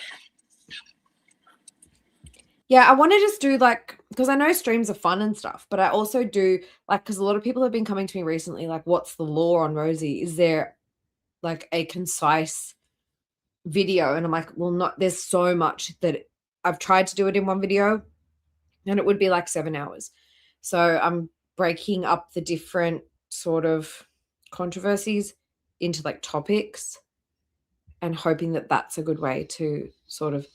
Yeah, I want to just do because I know streams are fun and stuff, but I also do because a lot of people have been coming to me recently, what's the law on Rosie? Is there a concise video? And I'm like, well, not, there's so much that I've tried to do it in one video and it would be 7 hours. So I'm breaking up the different sort of controversies into topics and hoping that that's a good way to sort of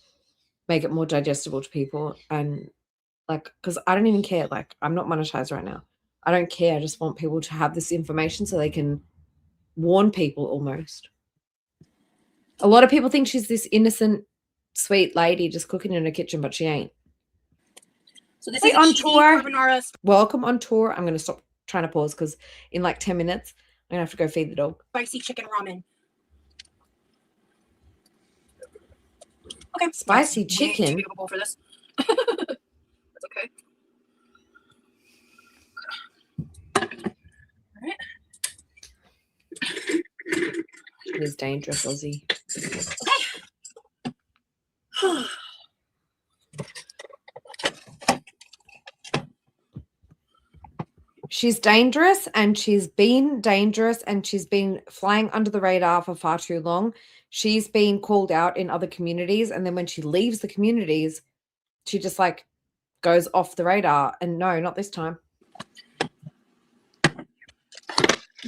make it more digestible to people. And because I don't even care, I'm not monetized right now. I don't care. I just want people to have this information so they can warn people almost. A lot of people think she's this innocent, sweet lady just cooking in her kitchen, but she ain't. So this is on tour. Carbonara. Welcome on tour. I'm going to stop trying to pause because in 10 minutes, I'm going to have to go feed the dog. Spicy chicken ramen. Okay. Spicy chicken. Too bowl for this. That's okay. All right. It is dangerous, Aussie. Okay. She's dangerous, and she's been dangerous, and she's been flying under the radar for far too long. She's been called out in other communities, and then when she leaves the communities, she just like goes off the radar. And no, not this time.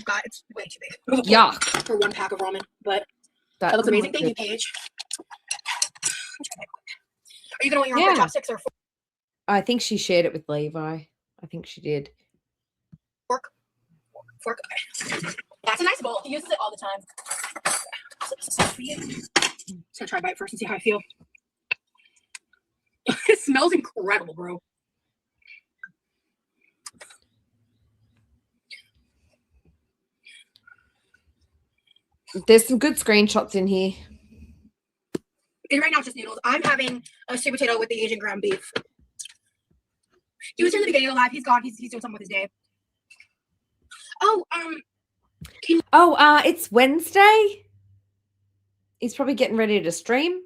God, it's way too big. Yuck. For one pack of ramen, but That that looks amazing. looks Thank you, good. Paige. Are you gonna want your own Yeah. chopsticks or I think she shared it with Levi. I think she did. fork? Fork. Okay. That's a nice bowl. He uses it all the time. So this is for you. Just gonna try a bite first and see how I feel. It smells incredible, bro. There's some good screenshots in here. And right now it's just noodles. I'm having a sweet potato with the Asian ground beef. He was here in the beginning of the live. He's gone. He's doing something with his day. Oh, It's Wednesday. He's probably getting ready to stream.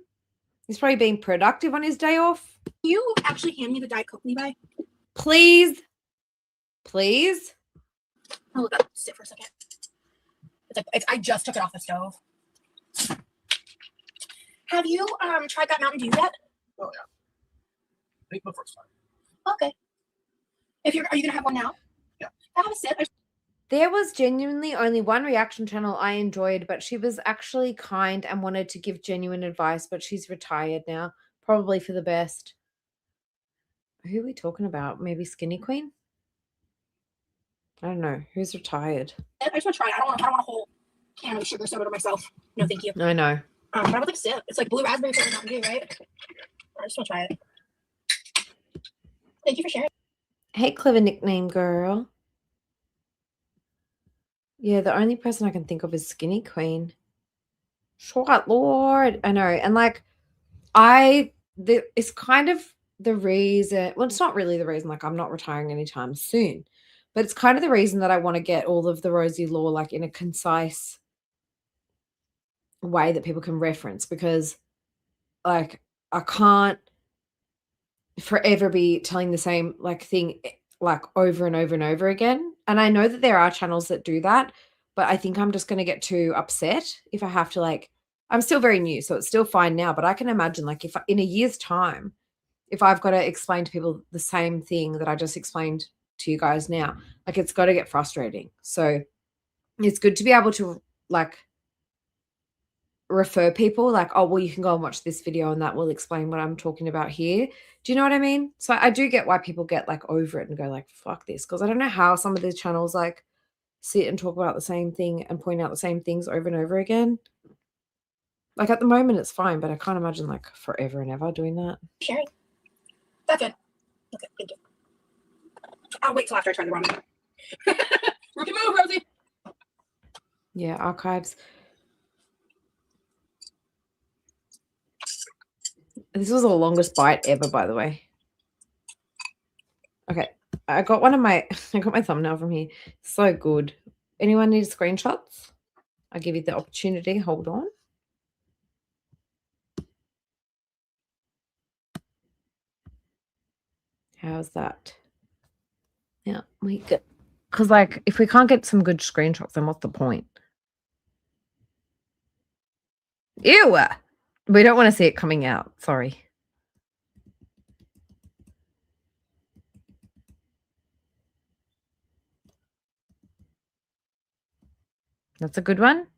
He's probably being productive on his day off. can you actually hand me the Diet Coke, Levi? Please. Please. I'll look up. Sit for a second. I just took it off the stove. Have you tried that Mountain Dew yet? Oh yeah. I think the first time. Okay. Are you gonna have one now? Yeah. Have a sip. There was genuinely only one reaction channel I enjoyed, but she was actually kind and wanted to give genuine advice, but she's retired now, probably for the best. Who are we talking about? Maybe Skinny Queen? I don't know. Who's retired? I just want to try it. I don't want a whole can of sugar soda to myself. No, thank you. I know. But I would like a sip. It's like blue raspberry flavored Mountain Dew, right? I just want to try it. Thank you for sharing. Hey, clever nickname girl. Yeah, the only person I can think of is Skinny Queen. Short Lord. I know. And like, it's kind of the reason, well, it's not really the reason, like I'm not retiring anytime soon, but it's kind of the reason that I want to get all of the Rosie lore like in a concise way that people can reference, because like I can't forever be telling the same like thing like over and over and over again. And I know that there are channels that do that, but I think I'm just going to get too upset if I have to like, I'm still very new, so it's still fine now, but I can imagine like if in a year's time, if I've got to explain to people the same thing that I just explained to you guys now, like it's got to get frustrating. So it's good to be able to like refer people like, oh, well, you can go and watch this video and that will explain what I'm talking about here. Do you know what I mean? So I do get why people get like over it and go like, fuck this. Because I don't know how some of these channels like sit and talk about the same thing and point out the same things over and over again. Like at the moment it's fine, but I can't imagine like forever and ever doing that. Sharing. That's it. Okay, thank you. I'll wait till after I try the ramen. Rookie move, Rosie. Yeah, archives. This was the longest bite ever, by the way. Okay, I got my thumbnail from here. So good. Anyone need screenshots? I'll give you the opportunity. Hold on. How's that? Yeah, we get, because like if we can't get some good screenshots, then what's the point? Ew! We don't want to see it coming out. Sorry. That's a good one.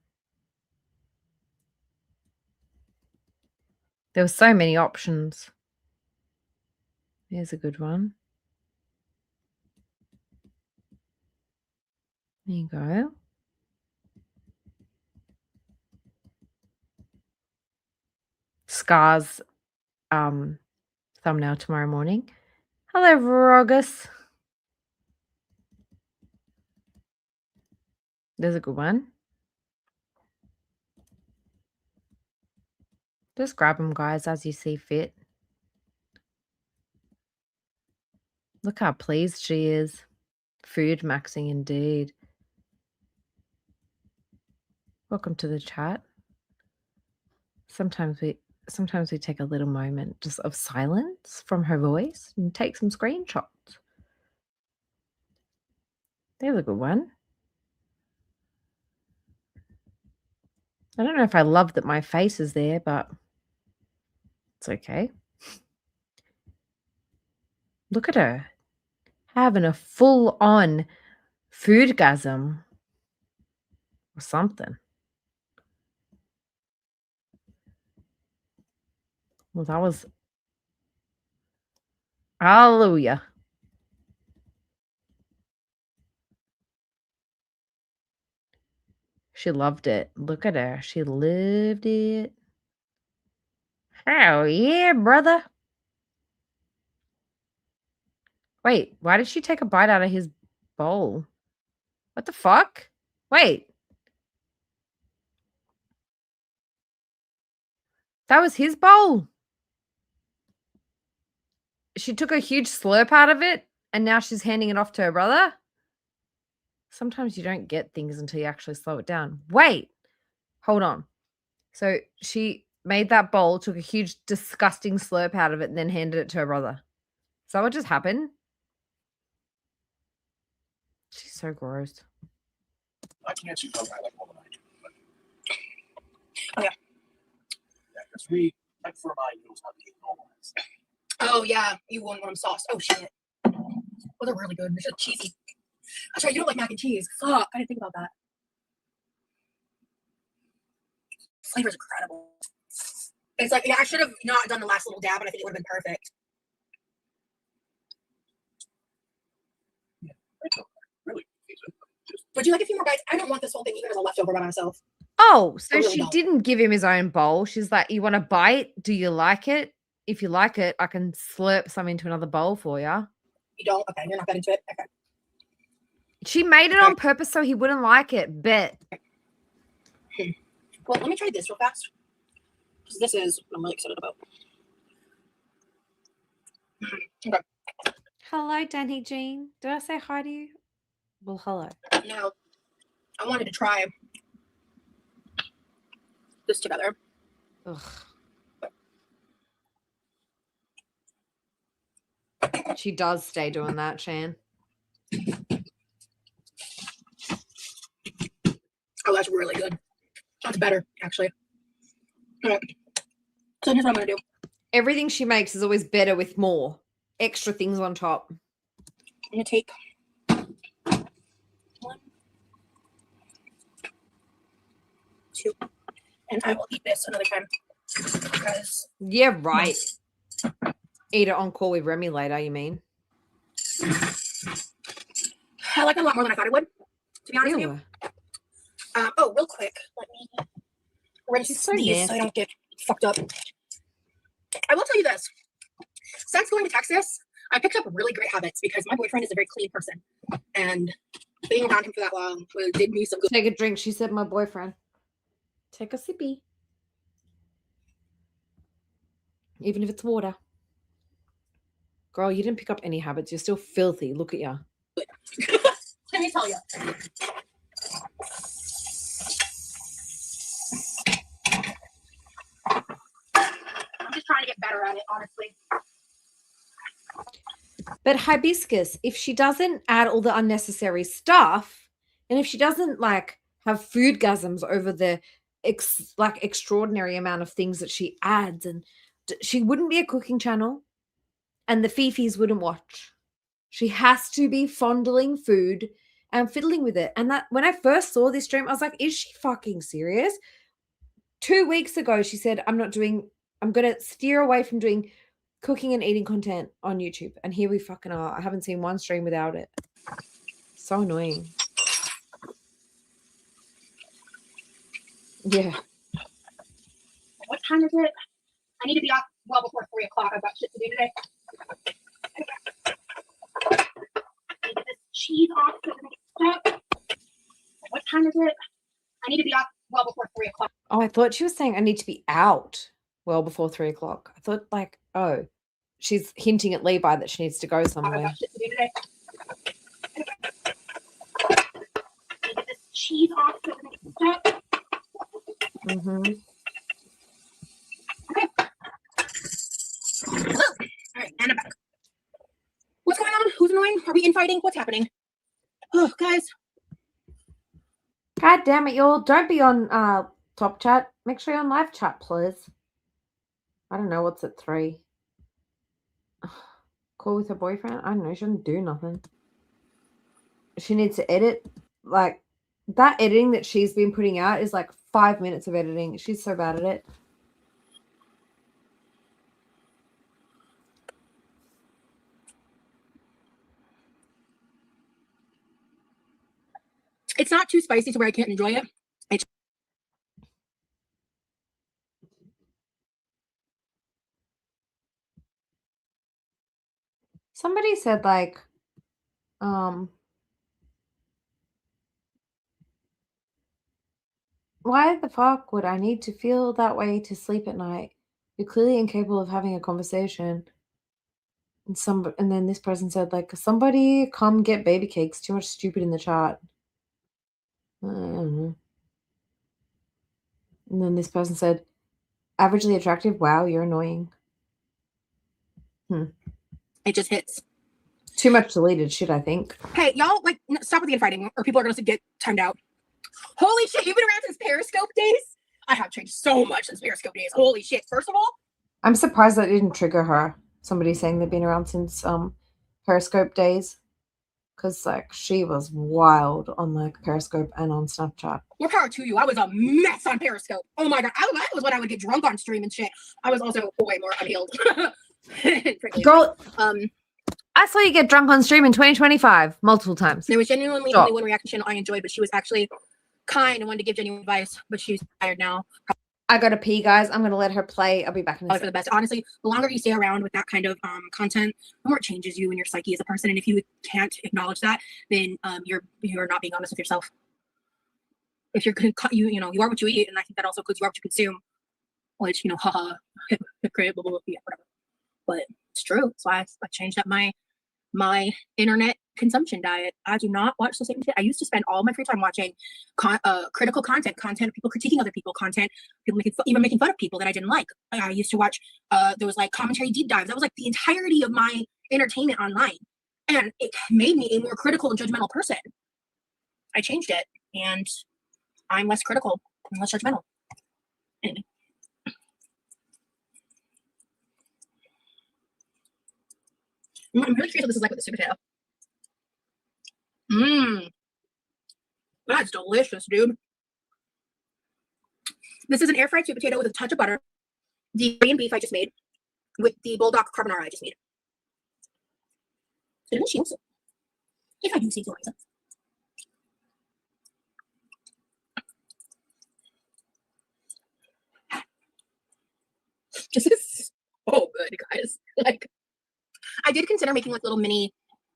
There were so many options. Here's a good one. There you go. Scar's thumbnail tomorrow morning. Hello, Rogus. There's a good one. Just grab them, guys, as you see fit. Look how pleased she is. Food maxing indeed. Welcome to the chat. Sometimes we take a little moment just of silence from her voice and take some screenshots. There's a good one. I don't know if I love that my face is there, but it's okay. Look at her having a full-on foodgasm or something. Well, that was hallelujah. She loved it. Look at her. She lived it. Oh, yeah, brother. Wait, why did she take a bite out of his bowl? What the fuck? Wait. That was his bowl. She took a huge slurp out of it, and now she's handing it off to her brother? Sometimes you don't get things until you actually slow it down. Wait. Hold on. So she made that bowl, took a huge, disgusting slurp out of it, and then handed it to her brother. Is that what just happened? She's so gross. I can't see something I like more than I do. Oh, yeah. Yeah, because I prefer my noodles not being normal. Oh, yeah. You won one sauce. Oh, shit. Well, they're really good. They're so cheesy. That's right. You don't like mac and cheese. Fuck. I didn't think about that. Flavor's incredible. It's like, yeah, I should have not done the last little dab, and I think it would have been perfect. Yeah, really. Would you like a few more bites? I don't want this whole thing even as a leftover by myself. Oh, so really she don't. didn't give him his own bowl. She's like, you want a bite? Do you like it? If you like it, I can slurp some into another bowl for you. You don't? Okay, you're not that into it? Okay. She made it on purpose so he wouldn't like it. Bet. Well, let me try this real fast. Because this is what I'm really excited about. Okay. Hello, Danny Jean. Did I say hi to you? Well, hello. Now, I wanted to try this together. Ugh. She does stay doing that, Shan. Oh, that's really good. That's better, actually. Okay. So here's what I'm going to do. Everything she makes is always better with more extra things on top. I'm going to take one, two, and I will eat this another time. Because Yeah, right. Eat it on call with Remy later, you mean? I like it a lot more than I thought it would, to be honest with you. Ew. Oh, real quick, let me rinse She's so these so I don't get fucked up. I will tell you this. Since going to Texas, I picked up really great habits because my boyfriend is a very clean person. And being around him for that long did me some good. Take a drink, she said, my boyfriend. Take a sippy. Even if it's water. Girl, you didn't pick up any habits. You're still filthy. Look at you. Let me tell you. I'm just trying to get better at it, honestly. But hibiscus, if she doesn't add all the unnecessary stuff, and if she doesn't like have foodgasms over the extraordinary amount of things that she adds, and she wouldn't be a cooking channel, and the Fifis wouldn't watch. She has to be fondling food and fiddling with it. And that when I first saw this stream, I was like, is she fucking serious? 2 weeks ago, she said, I'm going to steer away from doing cooking and eating content on YouTube. And here we fucking are. I haven't seen one stream without it. So annoying. Yeah. What time is it? I need to be off well before 3 o'clock. I've got shit to do today. I need to get this cheese off so it doesn't get stuck. What time is it? I need to be off well before 3 o'clock. Oh, I thought she was saying I need to be out well before 3 o'clock. I thought like, oh, she's hinting at Levi that she needs to go I've somewhere. got shit to do today. I need to get this cheese off so it doesn't get stuck. Mm-hmm. Okay. Hello. All right, and I'm back. What's going on? Who's annoying? Are we infighting? What's happening? Oh, guys. God damn it, y'all. Don't be on top chat. Make sure you're on live chat, please. I don't know what's at 3. Call with her boyfriend? I don't know. She doesn't do nothing. She needs to edit. Like, that editing that she's been putting out is like 5 minutes of editing. She's so bad at it. It's not too spicy to where I can't enjoy it. Somebody said, like, why the fuck would I need to feel that way to sleep at night? You're clearly incapable of having a conversation. And then this person said, like, somebody come get baby cakes. Too much stupid in the chat. I don't know. And then this person said, averagely attractive. Wow, you're annoying. It just hits. Too much deleted shit, I think. Hey, y'all, like, stop with the infighting, or people are gonna get timed out. Holy shit, you've been around since Periscope days? I have changed so much since Periscope days. Holy shit. First of all, I'm surprised that didn't trigger her. Somebody saying they've been around since Periscope days. Because, like, she was wild on, like, Periscope and on Snapchat. more power to you. I was a mess on Periscope. Oh my god, I was when I would get drunk on stream and shit. I was also way more unhealed. Girl, I saw you get drunk on stream in 2025 multiple times. There was genuinely only one reaction channel I enjoyed, but she was actually kind and wanted to give genuine advice, but she's tired now. I gotta pee, guys. I'm gonna let her play. I'll be back in a For second. the best. Honestly, the longer you stay around with that kind of content, the more it changes you and your psyche as a person. And if you can't acknowledge that, then you're not being honest with yourself. If you're you are what you eat, and I think that also includes you are what you consume. Which haha, hypocrite, blah, blah, blah, yeah, whatever. But it's true. So I changed up my internet consumption diet. I do not watch the same shit. I used to spend all my free time watching critical content of people critiquing other people, people even making fun of people that I didn't like. I used to watch there was like commentary deep dives. That was like the entirety of my entertainment online, and it made me a more critical and judgmental person. I changed it, and I'm less critical and less judgmental. Anyway. I'm really curious what this is like with the sweet potato. That's delicious, dude. This is an air fried sweet potato with a touch of butter. The Korean beef I just made with the bulldog carbonara I just made. Delicious. If I do say so myself. This is so good, guys. Like, I did consider making like little mini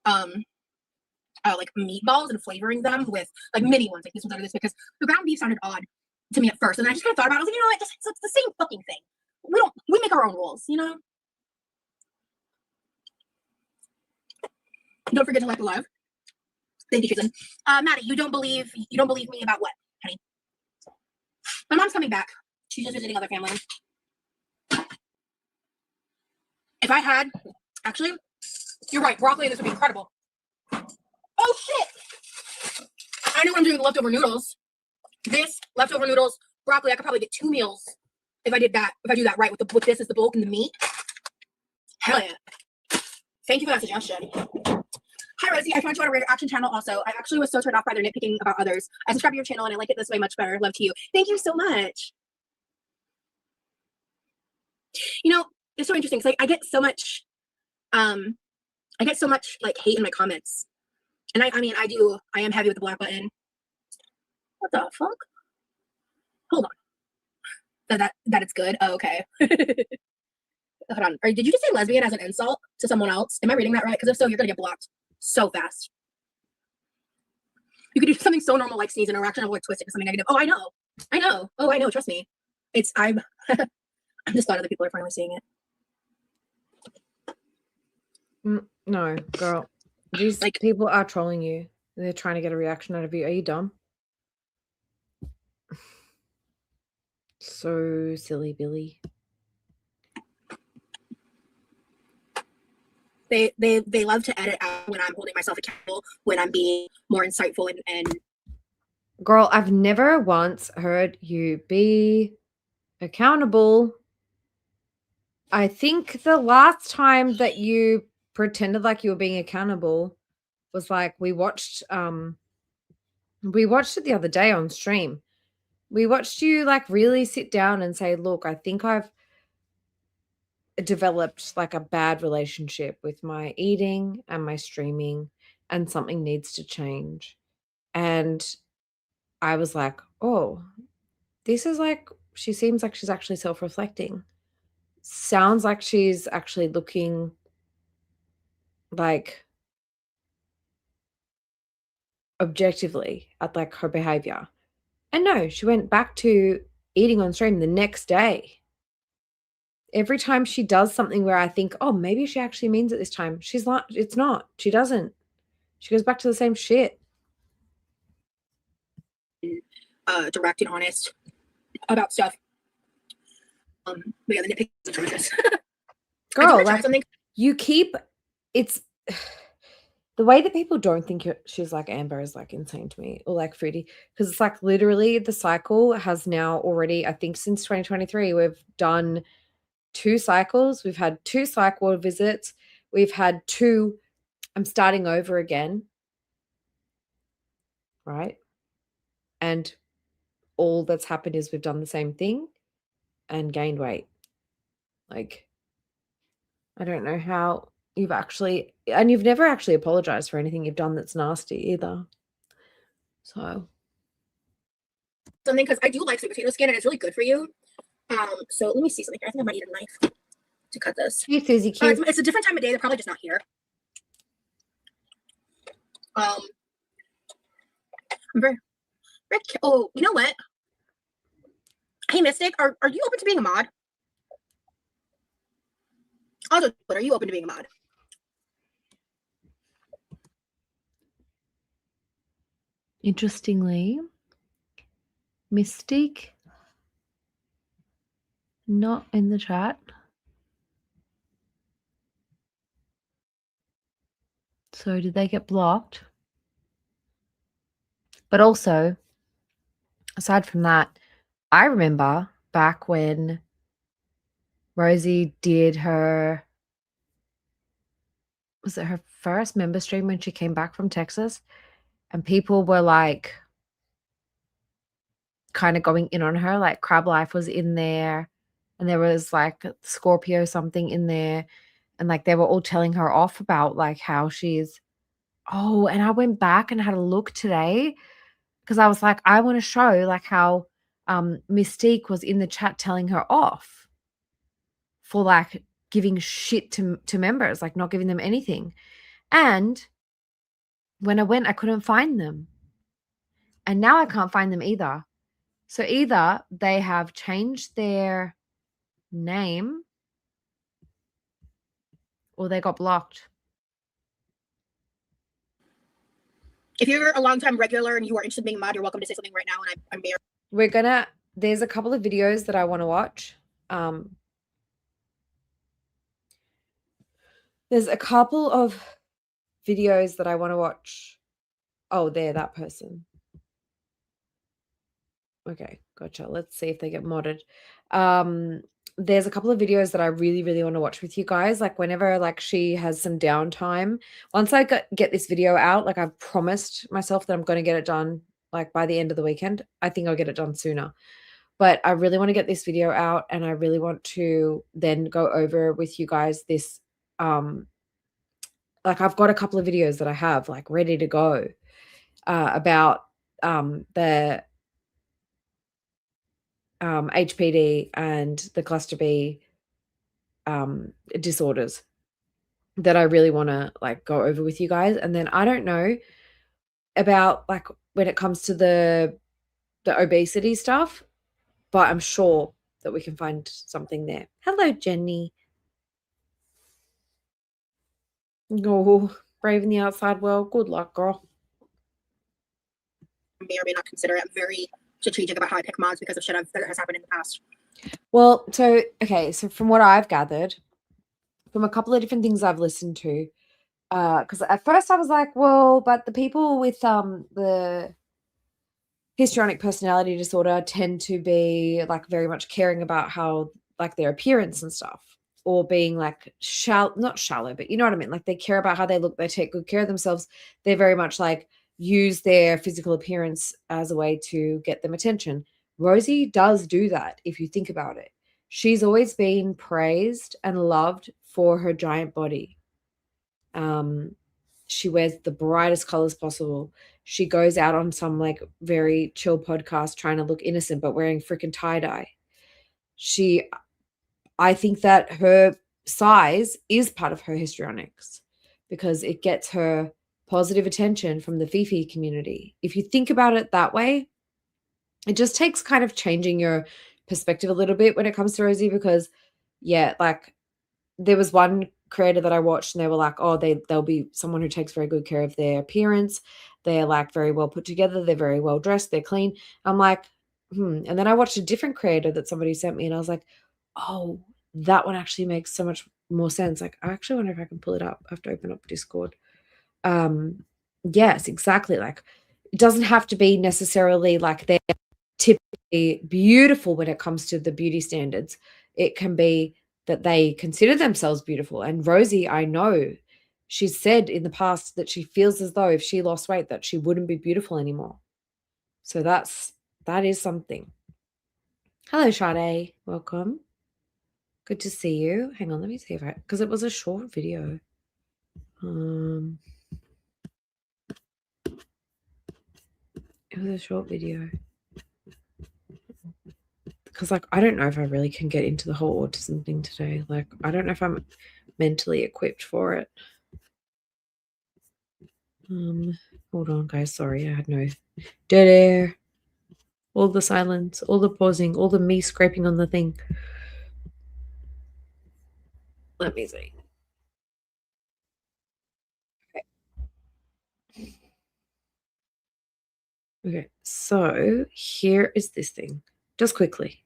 like meatballs and flavoring them with like mini ones like this ones out of this, because the ground beef sounded odd to me at first, and I just kind of thought about it. I was like, what, it's the same fucking thing. We make our own rules, Don't forget to like the live. Thank you, Susan. Maddie, you don't believe me about what, honey? My mom's coming back. She's just visiting other family. If I had, actually, you're right, broccoli, this would be incredible. Oh shit! I know what I'm doing with leftover noodles. This, leftover noodles, broccoli, I could probably get 2 meals if I did that, if I do that right with this as the bulk and the meat. Hell yeah. Thank you for that suggestion. Hi, Rosie. I found you on a reaction channel also. I actually was so turned off by their nitpicking about others. I subscribed to your channel and I like it this way much better. Love to you. Thank you so much. It's so interesting because I get so much like hate in my comments. And I am heavy with the black button. What the fuck? Hold on. That it's good. Oh, okay. Hold on. Did you just say lesbian as an insult to someone else? Am I reading that right? Because if so, you're gonna get blocked so fast. You could do something so normal like sneeze and a reaction of like twist it to something negative. Oh, I know. Oh, I know. Trust me. I'm just glad other people are finally seeing it. No, girl. These people are trolling you. They're trying to get a reaction out of you. Are you dumb? So silly, Billy. They love to edit out when I'm holding myself accountable, when I'm being more insightful and Girl, I've never once heard you be accountable. I think the last time that you pretended like you were being accountable was like we watched it the other day on stream. We watched you like really sit down and say, look, I think I've developed like a bad relationship with my eating and my streaming, and something needs to change. And I was like, oh, this is like, she seems like she's actually self-reflecting. Sounds like she's actually looking like objectively at like her behavior. And no, she went back to eating on stream the next day. Every time she does something where I think, oh, maybe she actually means it this time, she's not, it's not. She doesn't. She goes back to the same shit. direct and honest about stuff. But yeah, the nitpicking is atrocious. Girl, like you keep, it's the way that people don't think she's like Amber is like insane to me, or like Fruity, because it's like literally the cycle has now already, I think since 2023, we've done 2 cycles. We've had 2 psych ward visits. We've had 2, I'm starting over again. Right? And all that's happened is we've done the same thing and gained weight. Like, I don't know how you've actually, and you've never actually apologized for anything you've done that's nasty either. So something, because I do like sweet potato skin and it's really good for you. So let me see something here. I think I might need a knife to cut this. Hey, Susie Q. It's a different time of day. They're probably just not here. I'm very, oh, you know what? Hey, Mystic, are you open to being a mod? Also, but are you open to being a mod? Interestingly, Mystique not in the chat. So did they get blocked? But also, aside from that, I remember back when Rosie did her, was it her first member stream when she came back from Texas? And people were like kind of going in on her, like Crab Life was in there, and there was like Scorpio something in there, and like they were all telling her off about like how she's, oh, and I went back and had a look today because I was like, I want to show like how Mystique was in the chat telling her off for like giving shit to members, like not giving them anything. And when I went, I couldn't find them. And now I can't find them either. So either they have changed their name or they got blocked. If you're a long-time regular and you are interested in being a mod, you're welcome to say something right now. And I'm there. There's a couple of videos that I want to watch. There's a couple of videos that I want to watch. Oh, they're that person. Okay, gotcha. Let's see if they get modded. There's a couple of videos that I really, really want to watch with you guys. Like whenever like she has some downtime, once I get this video out, like I've promised myself that I'm going to get it done like by the end of the weekend. I think I'll get it done sooner. But I really want to get this video out, and I really want to then go over with you guys this like I've got a couple of videos that I have like ready to go about the HPD and the cluster B disorders that I really want to like go over with you guys. And then I don't know about like when it comes to the obesity stuff, but I'm sure that we can find something there. Hello, Jenny. Oh, brave in the outside world. Good luck, girl. May or may not consider it. I'm very strategic about how I pick mods because of shit that has happened in the past. Well, so, okay, so from what I've gathered, from a couple of different things I've listened to. Because at first I was like, well, but the people with the histrionic personality disorder tend to be like very much caring about how like their appearance and stuff, or being like not shallow, but you know what I mean? Like they care about how they look, they take good care of themselves. They're very much like use their physical appearance as a way to get them attention. Rosie does do that if you think about it. She's always been praised and loved for her giant body. She wears the brightest colors possible. She goes out on some like very chill podcast trying to look innocent, but wearing freaking tie-dye. I think that her size is part of her histrionics because it gets her positive attention from the Fifi community. If you think about it that way, it just takes kind of changing your perspective a little bit when it comes to Rosie, because yeah, like there was one creator that I watched and they were like, oh, they'll be someone who takes very good care of their appearance. They're like very well put together. They're very well dressed. They're clean. I'm like, And then I watched a different creator that somebody sent me and I was like, oh, that one actually makes so much more sense. Like, I actually wonder if I can pull it up. I have to open up Discord. Yes, exactly. Like, it doesn't have to be necessarily like they're typically beautiful when it comes to the beauty standards. It can be that they consider themselves beautiful. And Rosie, I know she's said in the past that she feels as though if she lost weight that she wouldn't be beautiful anymore. So that is something. Hello, Sade. Welcome. Good to see you. Hang on, let me see if because it was a short video. It was a short video. Because, like, I don't know if I really can get into the whole autism thing today. Like, I don't know if I'm mentally equipped for it. Hold on, guys. Sorry, I had no dead air. All the silence, all the pausing, all the me scraping on the thing. Let me see. Okay, so here is this thing. Just quickly.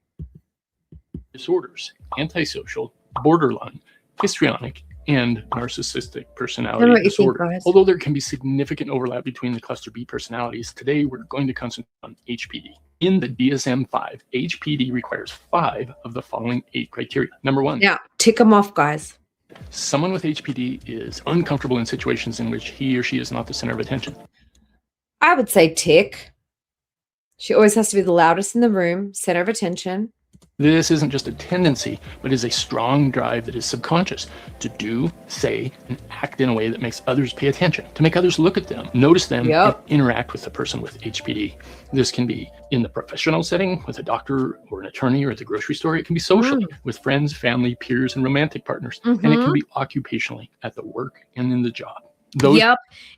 Disorders: antisocial, borderline, histrionic, and narcissistic personality disorder. Although there can be significant overlap between the cluster B personalities, today we're going to concentrate on HPD. In the DSM-5, HPD requires 5 of the following 8 criteria. Number 1. Yeah, tick them off, guys. Someone with HPD is uncomfortable in situations in which he or she is not the center of attention. I would say tick. She always has to be the loudest in the room, center of attention. This isn't just a tendency, but is a strong drive that is subconscious to do, say, and act in a way that makes others pay attention, to make others look at them, notice them, and interact with the person with HPD. This can be in the professional setting with a doctor or an attorney or at the grocery store. It can be socially with friends, family, peers, and romantic partners. And it can be occupationally at the work and in the job.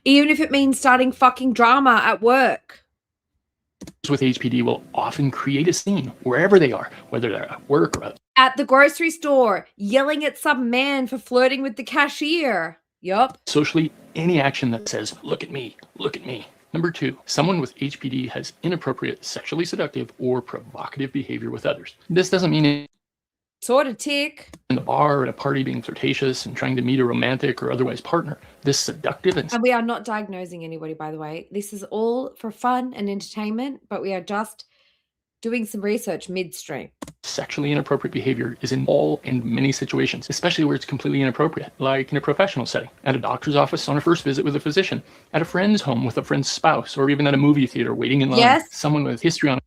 Even if it means starting fucking drama at work. With HPD will often create a scene wherever they are, whether they're at work or at the grocery store, yelling at some man for flirting with the cashier. Socially, any action that says, look at me, look at me. Number 2, someone with HPD has inappropriate, sexually seductive, or provocative behavior with others. This doesn't mean sort of tick. In the bar or at a party being flirtatious and trying to meet a romantic or otherwise partner. This seductive and we are not diagnosing anybody, by the way. This is all for fun and entertainment, but we are just doing some research midstream. Sexually inappropriate behavior is in all and many situations, especially where it's completely inappropriate, like in a professional setting, at a doctor's office on a first visit with a physician, at a friend's home with a friend's spouse, or even at a movie theater waiting in line. Yes. Someone with history on.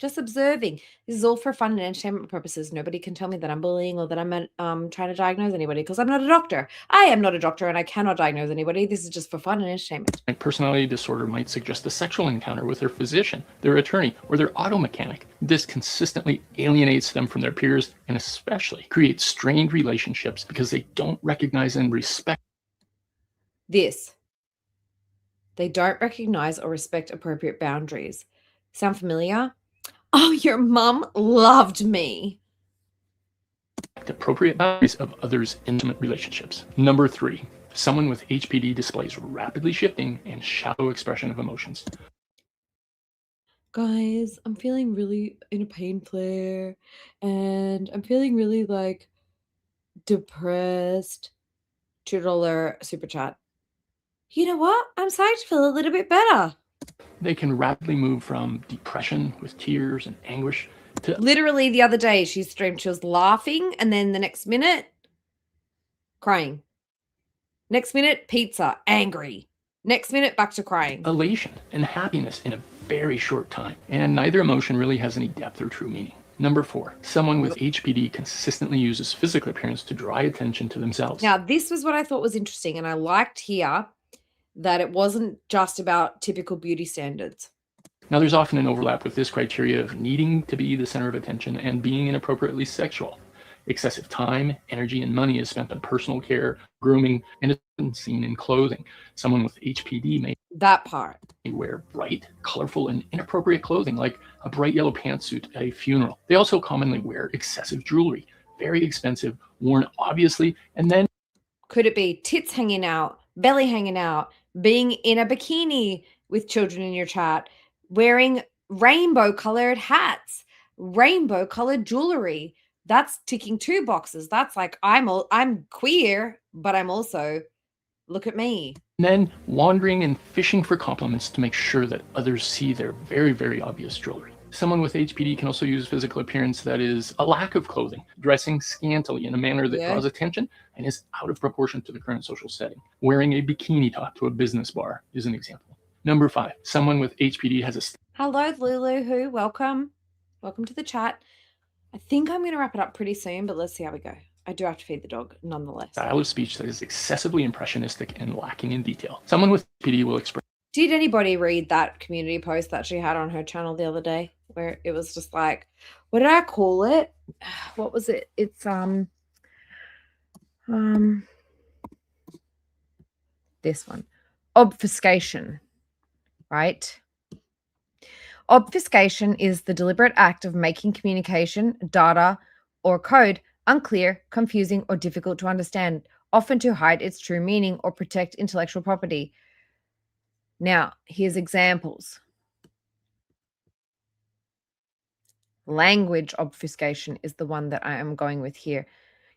Just observing. This is all for fun and entertainment purposes. Nobody can tell me that I'm bullying or that I'm trying to diagnose anybody, because I'm not a doctor. I am not a doctor and I cannot diagnose anybody. This is just for fun and entertainment. Personality disorder might suggest a sexual encounter with their physician, their attorney, or their auto mechanic. This consistently alienates them from their peers and especially creates strained relationships because they don't recognize and respect this. They don't recognize or respect appropriate boundaries. Sound familiar? Oh, your mum loved me. Appropriate boundaries of others' intimate relationships. Number 3, someone with HPD displays rapidly shifting and shallow expression of emotions. Guys, I'm feeling really in a pain flare, and I'm feeling really like depressed. $2 super chat. You know what? I'm starting to feel a little bit better. They can rapidly move from depression with tears and anguish to literally the other day she streamed, she was laughing, and then the next minute crying. Next minute, pizza, angry. Next minute, back to crying. elation and happiness in a very short time. And neither emotion really has any depth or true meaning. Number 4, someone with HPD consistently uses physical appearance to draw attention to themselves. Now, this was what I thought was interesting, and I liked here that it wasn't just about typical beauty standards. Now, there's often an overlap with this criteria of needing to be the center of attention and being inappropriately sexual. Excessive time, energy, and money is spent on personal care, grooming, and it's been seen in clothing. Someone with HPD may That part. wear bright, colorful, and inappropriate clothing, like a bright yellow pantsuit at a funeral. They also commonly wear excessive jewelry, very expensive, worn obviously, and then Could it be tits hanging out, belly hanging out, being in a bikini with children in your chat, wearing rainbow colored hats, rainbow colored jewelry? That's ticking 2 boxes. That's like, I'm queer, but I'm also, look at me. then wandering and fishing for compliments to make sure that others see their very, very obvious jewelry. Someone with HPD can also use physical appearance that is a lack of clothing, dressing scantily in a manner that draws attention and is out of proportion to the current social setting. Wearing a bikini top to a business bar is an example. Number 5, someone with HPD has a Hello, Lulu, who, welcome. Welcome to the chat. I think I'm going to wrap it up pretty soon, but let's see how we go. I do have to feed the dog nonetheless. style of speech that is excessively impressionistic and lacking in detail. Someone with HPD will express Did anybody read that community post that she had on her channel the other day, where it was just like, what did I call it? What was it? It's this one. Obfuscation, right? Obfuscation is the deliberate act of making communication, data, or code unclear, confusing, or difficult to understand, often to hide its true meaning or protect intellectual property. Now, here's examples. Language obfuscation is the one that I am going with here.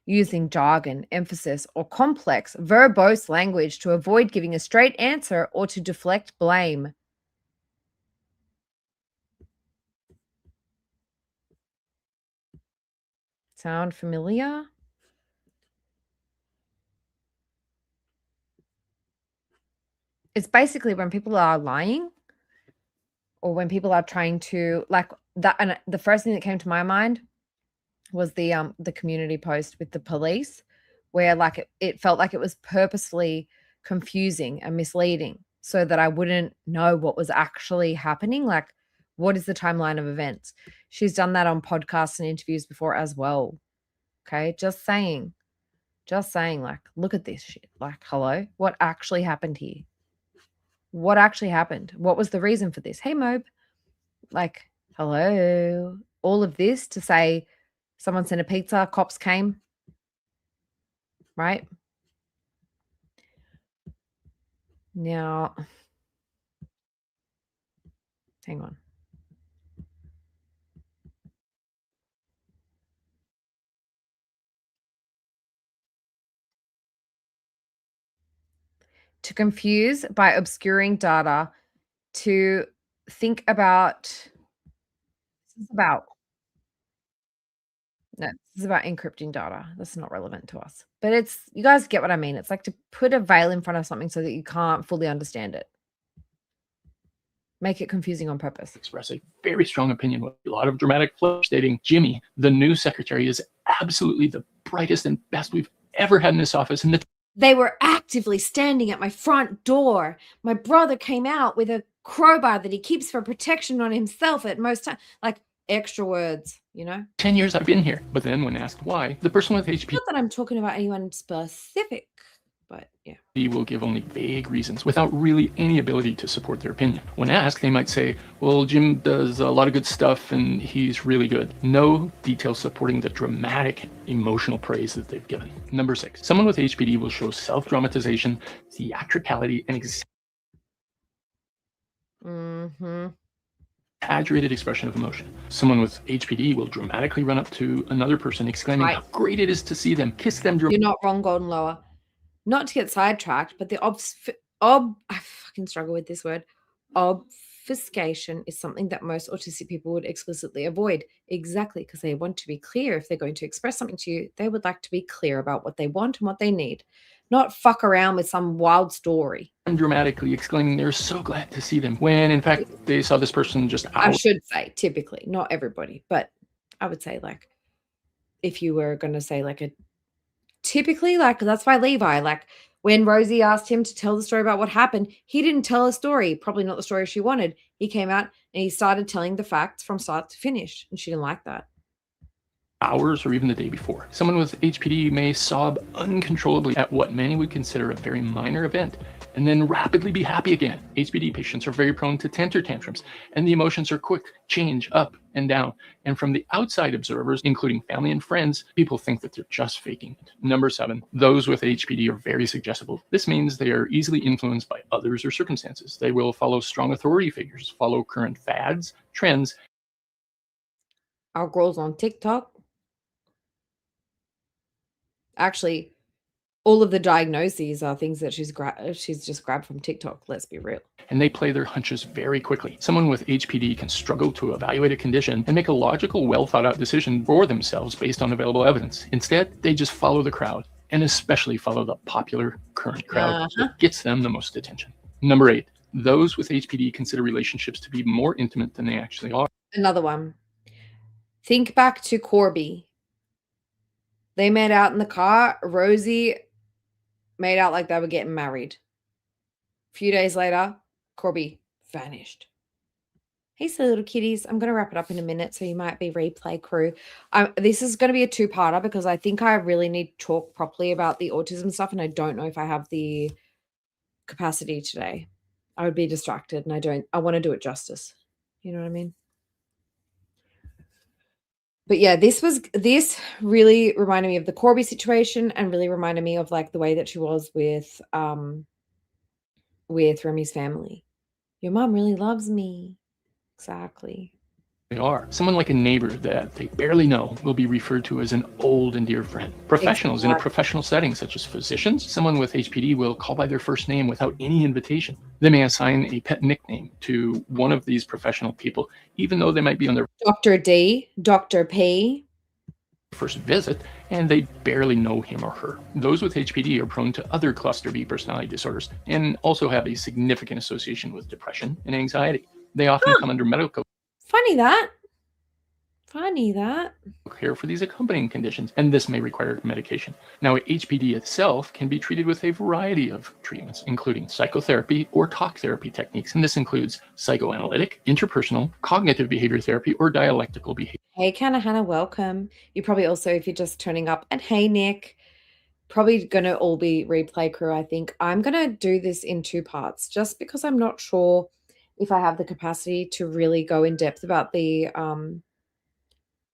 Using jargon, emphasis, or complex, verbose language to avoid giving a straight answer or to deflect blame. Sound familiar? It's basically when people are lying or when people are trying to, like that. And the first thing that came to my mind was the community post with the police, where like it felt like it was purposefully confusing and misleading so that I wouldn't know what was actually happening. Like, what is the timeline of events? She's done that on podcasts and interviews before as well. Okay, just saying, like, look at this shit. Like, hello, what actually happened here? What actually happened? What was the reason for this? Hey, Mobe. Like, hello. All of this to say someone sent a pizza, cops came, right? Now, hang on. To confuse by obscuring data, to think about, this is about encrypting data. That's not relevant to us. But it's, you guys get what I mean. It's like to put a veil in front of something so that you can't fully understand it. Make it confusing on purpose. express a very strong opinion with a lot of dramatic flair, stating Jimmy, the new secretary, is absolutely the brightest and best we've ever had in this office. And They were actively standing at my front door. My brother came out with a crowbar that he keeps for protection on himself at most times. Like, extra words, you know? 10 years I've been here. But then when asked why, the person with HPD Not that I'm talking about anyone specific, but yeah. will give only vague reasons without really any ability to support their opinion. When asked, they might say, well, Jim does a lot of good stuff and he's really good. No details supporting the dramatic emotional praise that they've given. Number 6, someone with HPD will show self-dramatization, theatricality, and exaggerated expression of emotion. Someone with HPD will dramatically run up to another person, exclaiming how great it is to see them, kiss them. You're not wrong, Golden Lower. Not to get sidetracked, but the I fucking struggle with this word. Obfuscation is something that most autistic people would explicitly avoid. Exactly, because they want to be clear. If they're going to express something to you, they would like to be clear about what they want and what they need, not fuck around with some wild story. Dramatically exclaiming they're so glad to see them, when in fact they saw this person just out. I should say typically, not everybody, but I would say like if you were going to say like a typically, like that's why Levi, like when Rosie asked him to tell the story about what happened, he didn't tell a story, probably not the story she wanted. He came out and he started telling the facts from start to finish, and she didn't like that. Hours or even the day before. Someone with HPD may sob uncontrollably at what many would consider a very minor event, and then rapidly be happy again. HPD patients are very prone to temper tantrums, and the emotions are quick, change up and down. And from the outside observers, including family and friends, people think that they're just faking it. Number 7, those with HPD are very suggestible. This means they are easily influenced by others or circumstances. They will follow strong authority figures, follow current fads, trends. Our girls on TikTok. Actually, all of the diagnoses are things that she's just grabbed from TikTok, let's be real. And they play their hunches very quickly. Someone with HPD can struggle to evaluate a condition and make a logical, well-thought-out decision for themselves based on available evidence. Instead, they just follow the crowd, and especially follow the popular current crowd that gets them the most attention. Number 8, those with HPD consider relationships to be more intimate than they actually are. Another one. Think back to Corby. They made out in the car. Rosie made out like they were getting married. A few days later, Corby vanished. Hey, silly little kitties. I'm going to wrap it up in a minute, so you might be replay crew. This is going to be a two-parter because I think I really need to talk properly about the autism stuff, and I don't know if I have the capacity today. I would be distracted, and I want to do it justice. You know what I mean? But yeah, this really reminded me of the Corby situation and really reminded me of like the way that she was with Remy's family. Your mom really loves me. Exactly. They are. Someone like a neighbor that they barely know will be referred to as an old and dear friend. Professionals in a professional setting, such as physicians, someone with HPD will call by their first name without any invitation. They may assign a pet nickname to one of these professional people, even though they might be on their Dr. D, Dr. P. first visit, and they barely know him or her. Those with HPD are prone to other cluster B personality disorders and also have a significant association with depression and anxiety. They often come under medical Funny that. care for these accompanying conditions, and this may require medication. Now, HPD itself can be treated with a variety of treatments, including psychotherapy or talk therapy techniques, and this includes psychoanalytic, interpersonal, cognitive behavior therapy, or dialectical behavior. Hey, Hannah, welcome. You probably also, if you're just turning up, and hey, Nick, probably going to all be replay crew, I think. I'm going to do this in 2 parts, just because I'm not sure if I have the capacity to really go in depth about the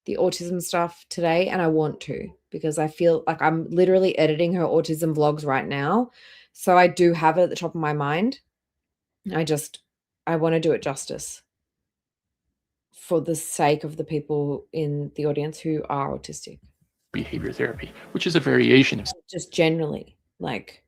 autism stuff today, and I want to because I feel like I'm literally editing her autism vlogs right now, so I do have it at the top of my mind. I want to do it justice for the sake of the people in the audience who are autistic. Behavior therapy, which is a variation of just generally, like,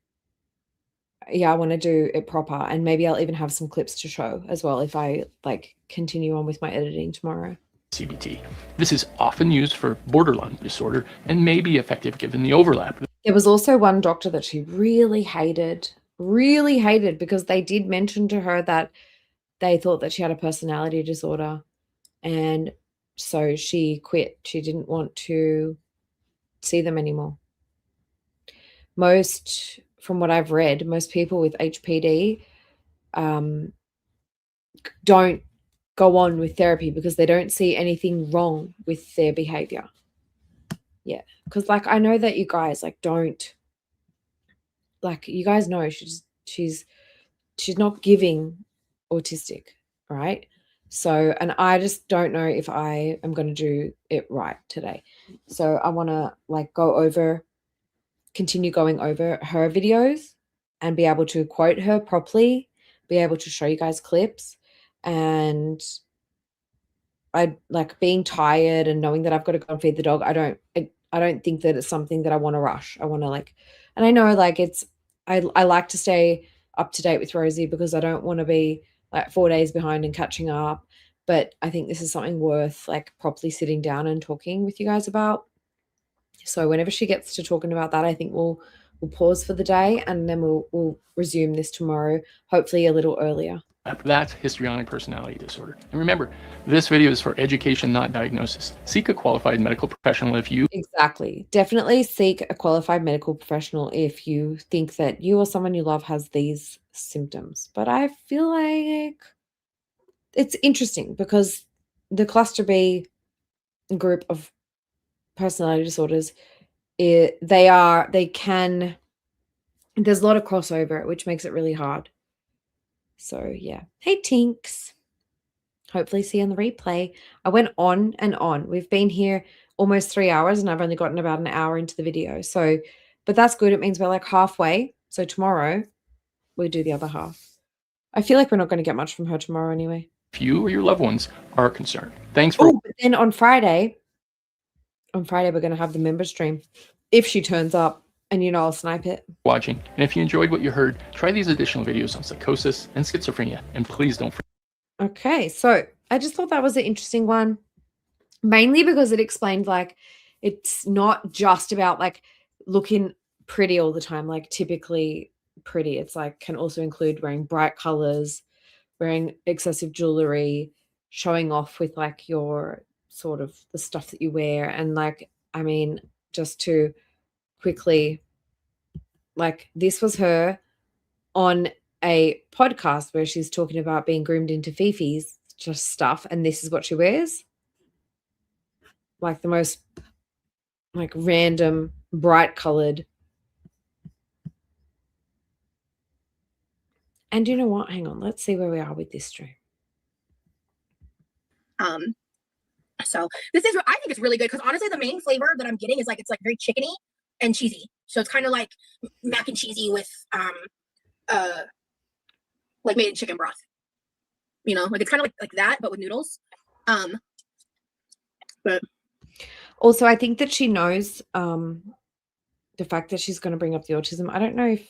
yeah, I want to do it proper, and maybe I'll even have some clips to show as well if I like continue on with my editing tomorrow. CBT. This is often used for borderline disorder and may be effective given the overlap. There was also one doctor that she really hated because they did mention to her that they thought that she had a personality disorder, and so she quit. She didn't want to see them anymore. From what I've read, most people with HPD don't go on with therapy because they don't see anything wrong with their behavior. Yeah, because like I know that you guys like don't, like you guys know she's not giving autistic, right? So, and I just don't know if I am going to do it right today. So I want to like continue going over her videos and be able to quote her properly, be able to show you guys clips, and I like being tired and knowing that I've got to go and feed the dog. I don't think that it's something that I want to rush. I want to like, and I know like I like to stay up to date with Rosie because I don't want to be like 4 days behind and catching up. But I think this is something worth like properly sitting down and talking with you guys about. So whenever she gets to talking about that, I think we'll pause for the day and then we'll resume this tomorrow, hopefully a little earlier. That's histrionic personality disorder. And remember, this video is for education, not diagnosis. Seek a qualified medical professional if you... Exactly. Definitely seek a qualified medical professional if you think that you or someone you love has these symptoms. But I feel like it's interesting because the cluster B group of personality disorders, there's a lot of crossover, which makes it really hard. So yeah. Hey Tinks. Hopefully see you on the replay. I went on and on. We've been here almost 3 hours and I've only gotten about an hour into the video. So, but that's good. It means we're like halfway. So tomorrow we do the other half. I feel like we're not going to get much from her tomorrow anyway. If you or your loved ones are concerned. Thanks for... But then on Friday, we're going to have the member stream. If she turns up, and I'll snipe it. Watching. And if you enjoyed what you heard, try these additional videos on psychosis and schizophrenia. And please don't forget. Okay, so I just thought that was an interesting one, mainly because it explained like it's not just about like looking pretty all the time, like typically pretty. It's like can also include wearing bright colors, wearing excessive jewelry, showing off with like your sort of the stuff that you wear. And like, I mean, just to quickly, like this was her on a podcast where she's talking about being groomed into Fifi's just stuff, and this is what she wears. Like the most like random bright colored. And you know what? Hang on, let's see where we are with this stream. So this is, I think it's really good because honestly the main flavor that I'm getting is like it's like very chickeny and cheesy. So it's kind of like mac and cheesy with like made in chicken broth. Like it's kind of like that, but with noodles. But also I think that she knows the fact that she's going to bring up the autism. I don't know if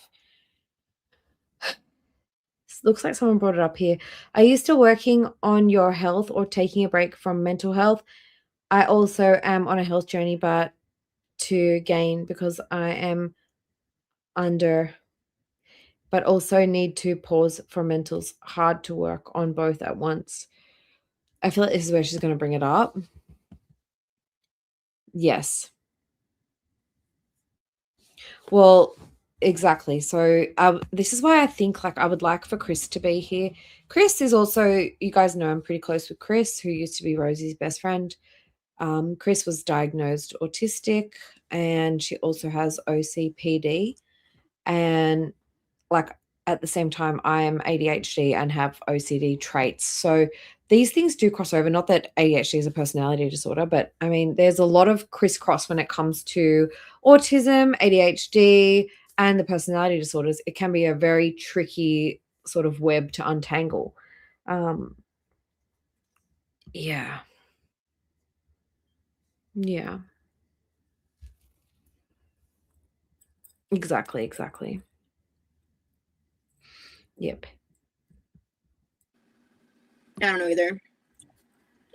looks like someone brought it up here. Are you still working on your health or taking a break from mental health? I also am on a health journey, but to gain because I am under, but also need to pause for mentals. Hard to work on both at once. I feel like this is where she's going to bring it up. Yes. Well, exactly. So this is why I think like I would like for Chris to be here. Chris is also, you guys know I'm pretty close with Chris, who used to be Rosie's best friend. Chris was diagnosed autistic and she also has OCPD. And like at the same time, I am ADHD and have OCD traits. So these things do cross over. Not that ADHD is a personality disorder, but I mean, there's a lot of crisscross when it comes to autism, ADHD, and the personality disorders. It can be a very tricky sort of web to untangle. Yeah. Yeah. Exactly. Yep. I don't know either.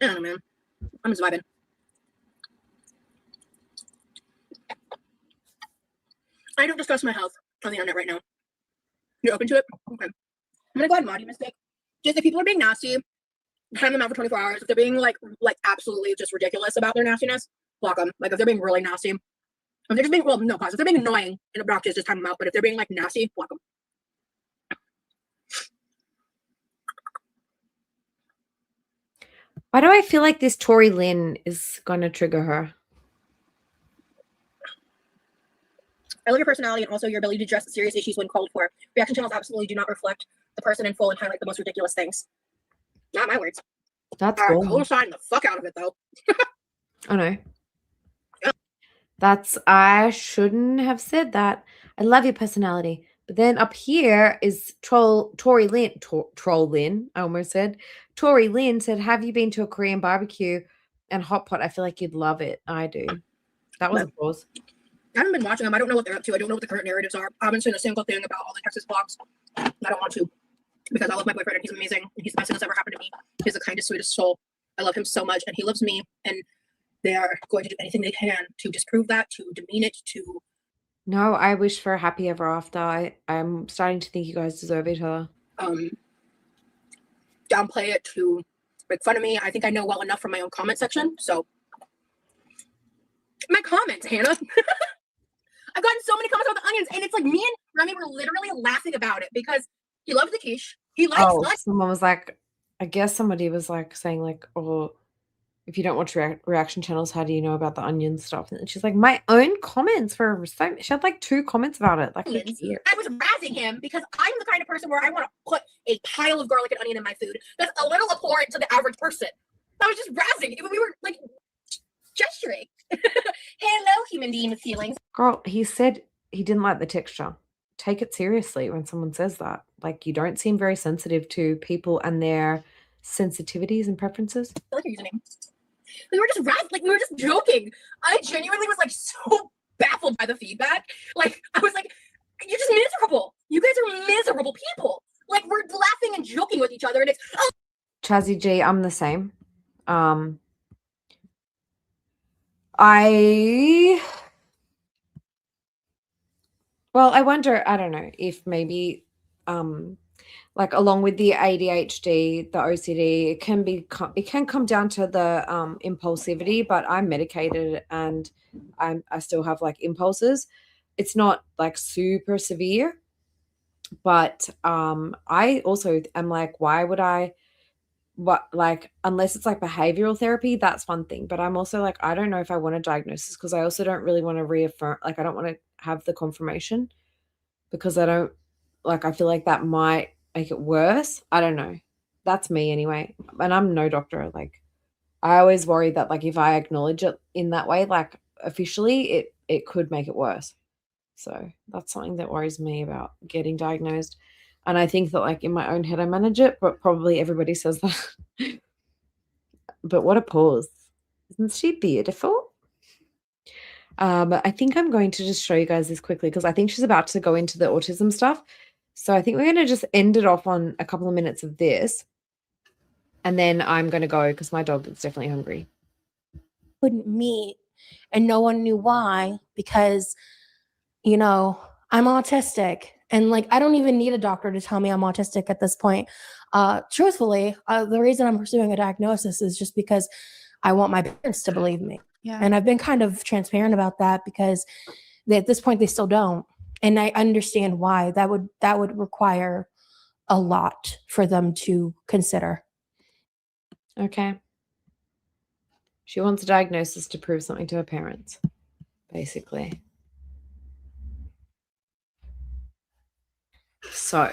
I don't know, man. I'm just vibing. I don't discuss my health on the internet right now. You're open to it? Okay. I'm gonna go ahead and mod you, Mystic. Just if people are being nasty, time them out for 24 hours. If they're being like absolutely just ridiculous about their nastiness, block them. Like if they're being really nasty, if they're just being, well, no pause. If they're being annoying and obnoxious, just time them out. But if they're being like nasty, block them. Why do I feel like this Tori Lynn is going to trigger her? I love your personality and also your ability to address serious issues when called for. Reaction channels absolutely do not reflect the person in full and highlight the most ridiculous things. Not my words. That's I cool. co-sign the fuck out of it though. Oh no. I shouldn't have said that. I love your personality, But then up here is Tori Lynn. Troll Lynn, I almost said. Tori Lynn said, have you been to a Korean barbecue and hot pot? I feel like you'd love it. I do. That was a pause. I haven't been watching them. I don't know what they're up to. I don't know what the current narratives are. I haven't seen a single thing about all the Texas vlogs. I don't want to because I love my boyfriend and he's amazing. And he's the best thing that's ever happened to me. He's the kindest, sweetest soul. I love him so much and he loves me. And they are going to do anything they can to disprove that, to demean it, to... No, I wish for a happy ever after. I'm starting to think you guys deserve each other. Downplay it, to make fun of me. I think I know well enough from my own comment section. So my comments, Hannah. I've gotten so many comments about the onions, and it's like me and Remy were literally laughing about it because he loves the quiche. He likes someone was like, I guess somebody was like saying like, oh, if you don't watch reaction channels, how do you know about the onion stuff? And she's like, my own comments for so she had like 2 comments about it. Like, I was razzing him because I'm the kind of person where I want to put a pile of garlic and onion in my food that's a little abhorrent to the average person. I was just razzing. We were like gesturing. Hello, human being with feelings. Girl, he said he didn't like the texture. Take it seriously when someone says that. Like, you don't seem very sensitive to people and their sensitivities and preferences. I feel like you're using him. We were just we were just joking. I genuinely was like so baffled by the feedback. Like, I was like, you're just miserable. You guys are miserable people. Like, we're laughing and joking with each other, and it's Chazzy G, I'm the same. I wonder, I don't know, if maybe like along with the ADHD, the OCD, it can come down to the impulsivity, but I'm medicated and I still have like impulses. It's not like super severe, but I also am like, why would I, unless it's like behavioral therapy, that's one thing. But I'm also like, I don't know if I want a diagnosis because I also don't really want to reaffirm, like I don't want to have the confirmation because I feel like that might make it worse. I don't know. That's me anyway. And I'm no doctor. Like, I always worry that like if I acknowledge it in that way, like officially, it could make it worse. So that's something that worries me about getting diagnosed. And I think that like in my own head I manage it, but probably everybody says that. But what a pause. Isn't she beautiful? I think I'm going to just show you guys this quickly because I think she's about to go into the autism stuff. So I think we're going to just end it off on a couple of minutes of this. And then I'm going to go because my dog is definitely hungry. Wouldn't meet. And no one knew why because, you know, I'm autistic. And like, I don't even need a doctor to tell me I'm autistic at this point. Truthfully, the reason I'm pursuing a diagnosis is just because I want my parents to believe me. Yeah. And I've been kind of transparent about that because at this point they still don't. And I understand why that would require a lot for them to consider. Okay. She wants a diagnosis to prove something to her parents, basically. So,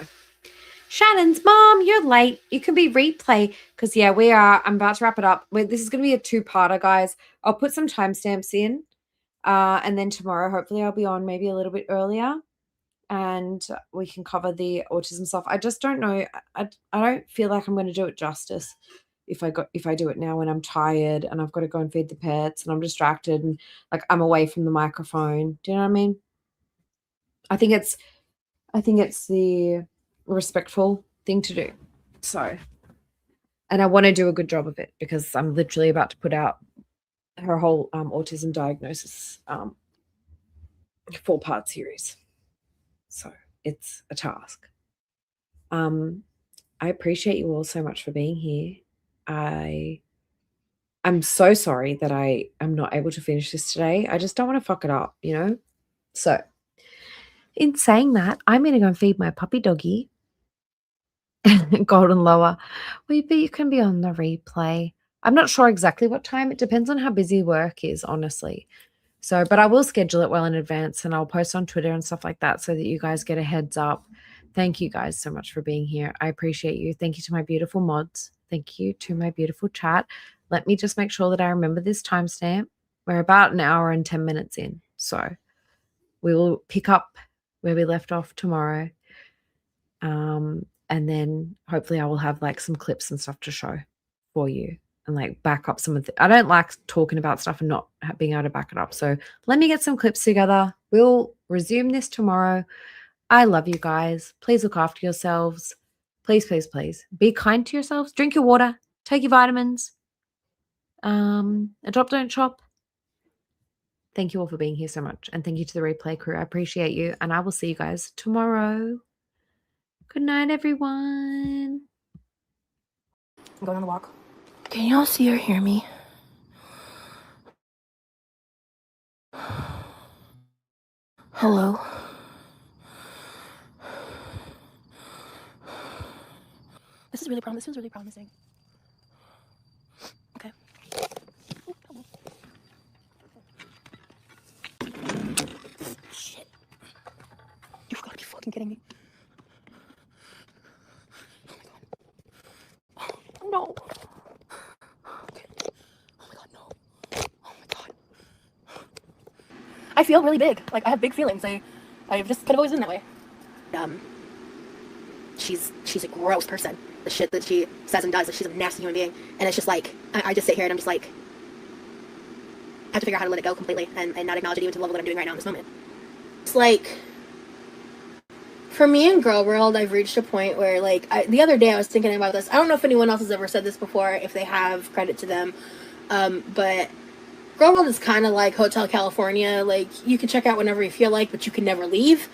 Shannon's mom, you're late. You can be replay because, yeah, we are. I'm about to wrap it up. This is going to be a 2-parter, guys. I'll put some timestamps in. And then tomorrow, hopefully, I'll be on maybe a little bit earlier and we can cover the autism stuff. I just don't know. I don't feel like I'm going to do it justice if I do it now when I'm tired and I've got to go and feed the pets and I'm distracted and like I'm away from the microphone. Do you know what I mean? I think it's the respectful thing to do. So, and I want to do a good job of it because I'm literally about to put out her whole autism diagnosis 4-part series. So it's a task. I appreciate you all so much for being here. I'm so sorry that I am not able to finish this today. I just don't want to fuck it up, you know? So in saying that, I'm going to go and feed my puppy doggy. Golden Lower. Well, but you can be on the replay. I'm not sure exactly what time. It depends on how busy work is, honestly. So, but I will schedule it well in advance and I'll post on Twitter and stuff like that so that you guys get a heads up. Thank you guys so much for being here. I appreciate you. Thank you to my beautiful mods. Thank you to my beautiful chat. Let me just make sure that I remember this timestamp. We're about an hour and 10 minutes in. So we will pick up where we left off tomorrow. And then hopefully I will have like some clips and stuff to show for you and like back up some of the, I don't like talking about stuff and not being able to back it up. So let me get some clips together. We'll resume this tomorrow. I love you guys. Please look after yourselves. Please, please, please be kind to yourselves. Drink your water, take your vitamins. Adopt, don't shop. Thank you all for being here so much. And thank you to the replay crew. I appreciate you. And I will see you guys tomorrow. Good night, everyone. I'm going on the walk. Can y'all see or hear me? Hello? This is really promising. Okay. Shit. You've got to be fucking kidding me. Oh my god. No. Okay. Oh my god, no. Oh my god. I feel really big. Like, I have big feelings. I've just kind of always been that way. She's a gross person. The shit that she says and does, like, she's a nasty human being. And it's just like, I just sit here and I'm just like, I have to figure out how to let it go completely and not acknowledge it even to the level that I'm doing right now in this moment. It's like, for me in Girl World, I've reached a point where, like, the other day I was thinking about this. I don't know if anyone else has ever said this before. If they have, credit to them. But Girl World is kind of like Hotel California. Like, you can check out whenever you feel like, but you can never leave.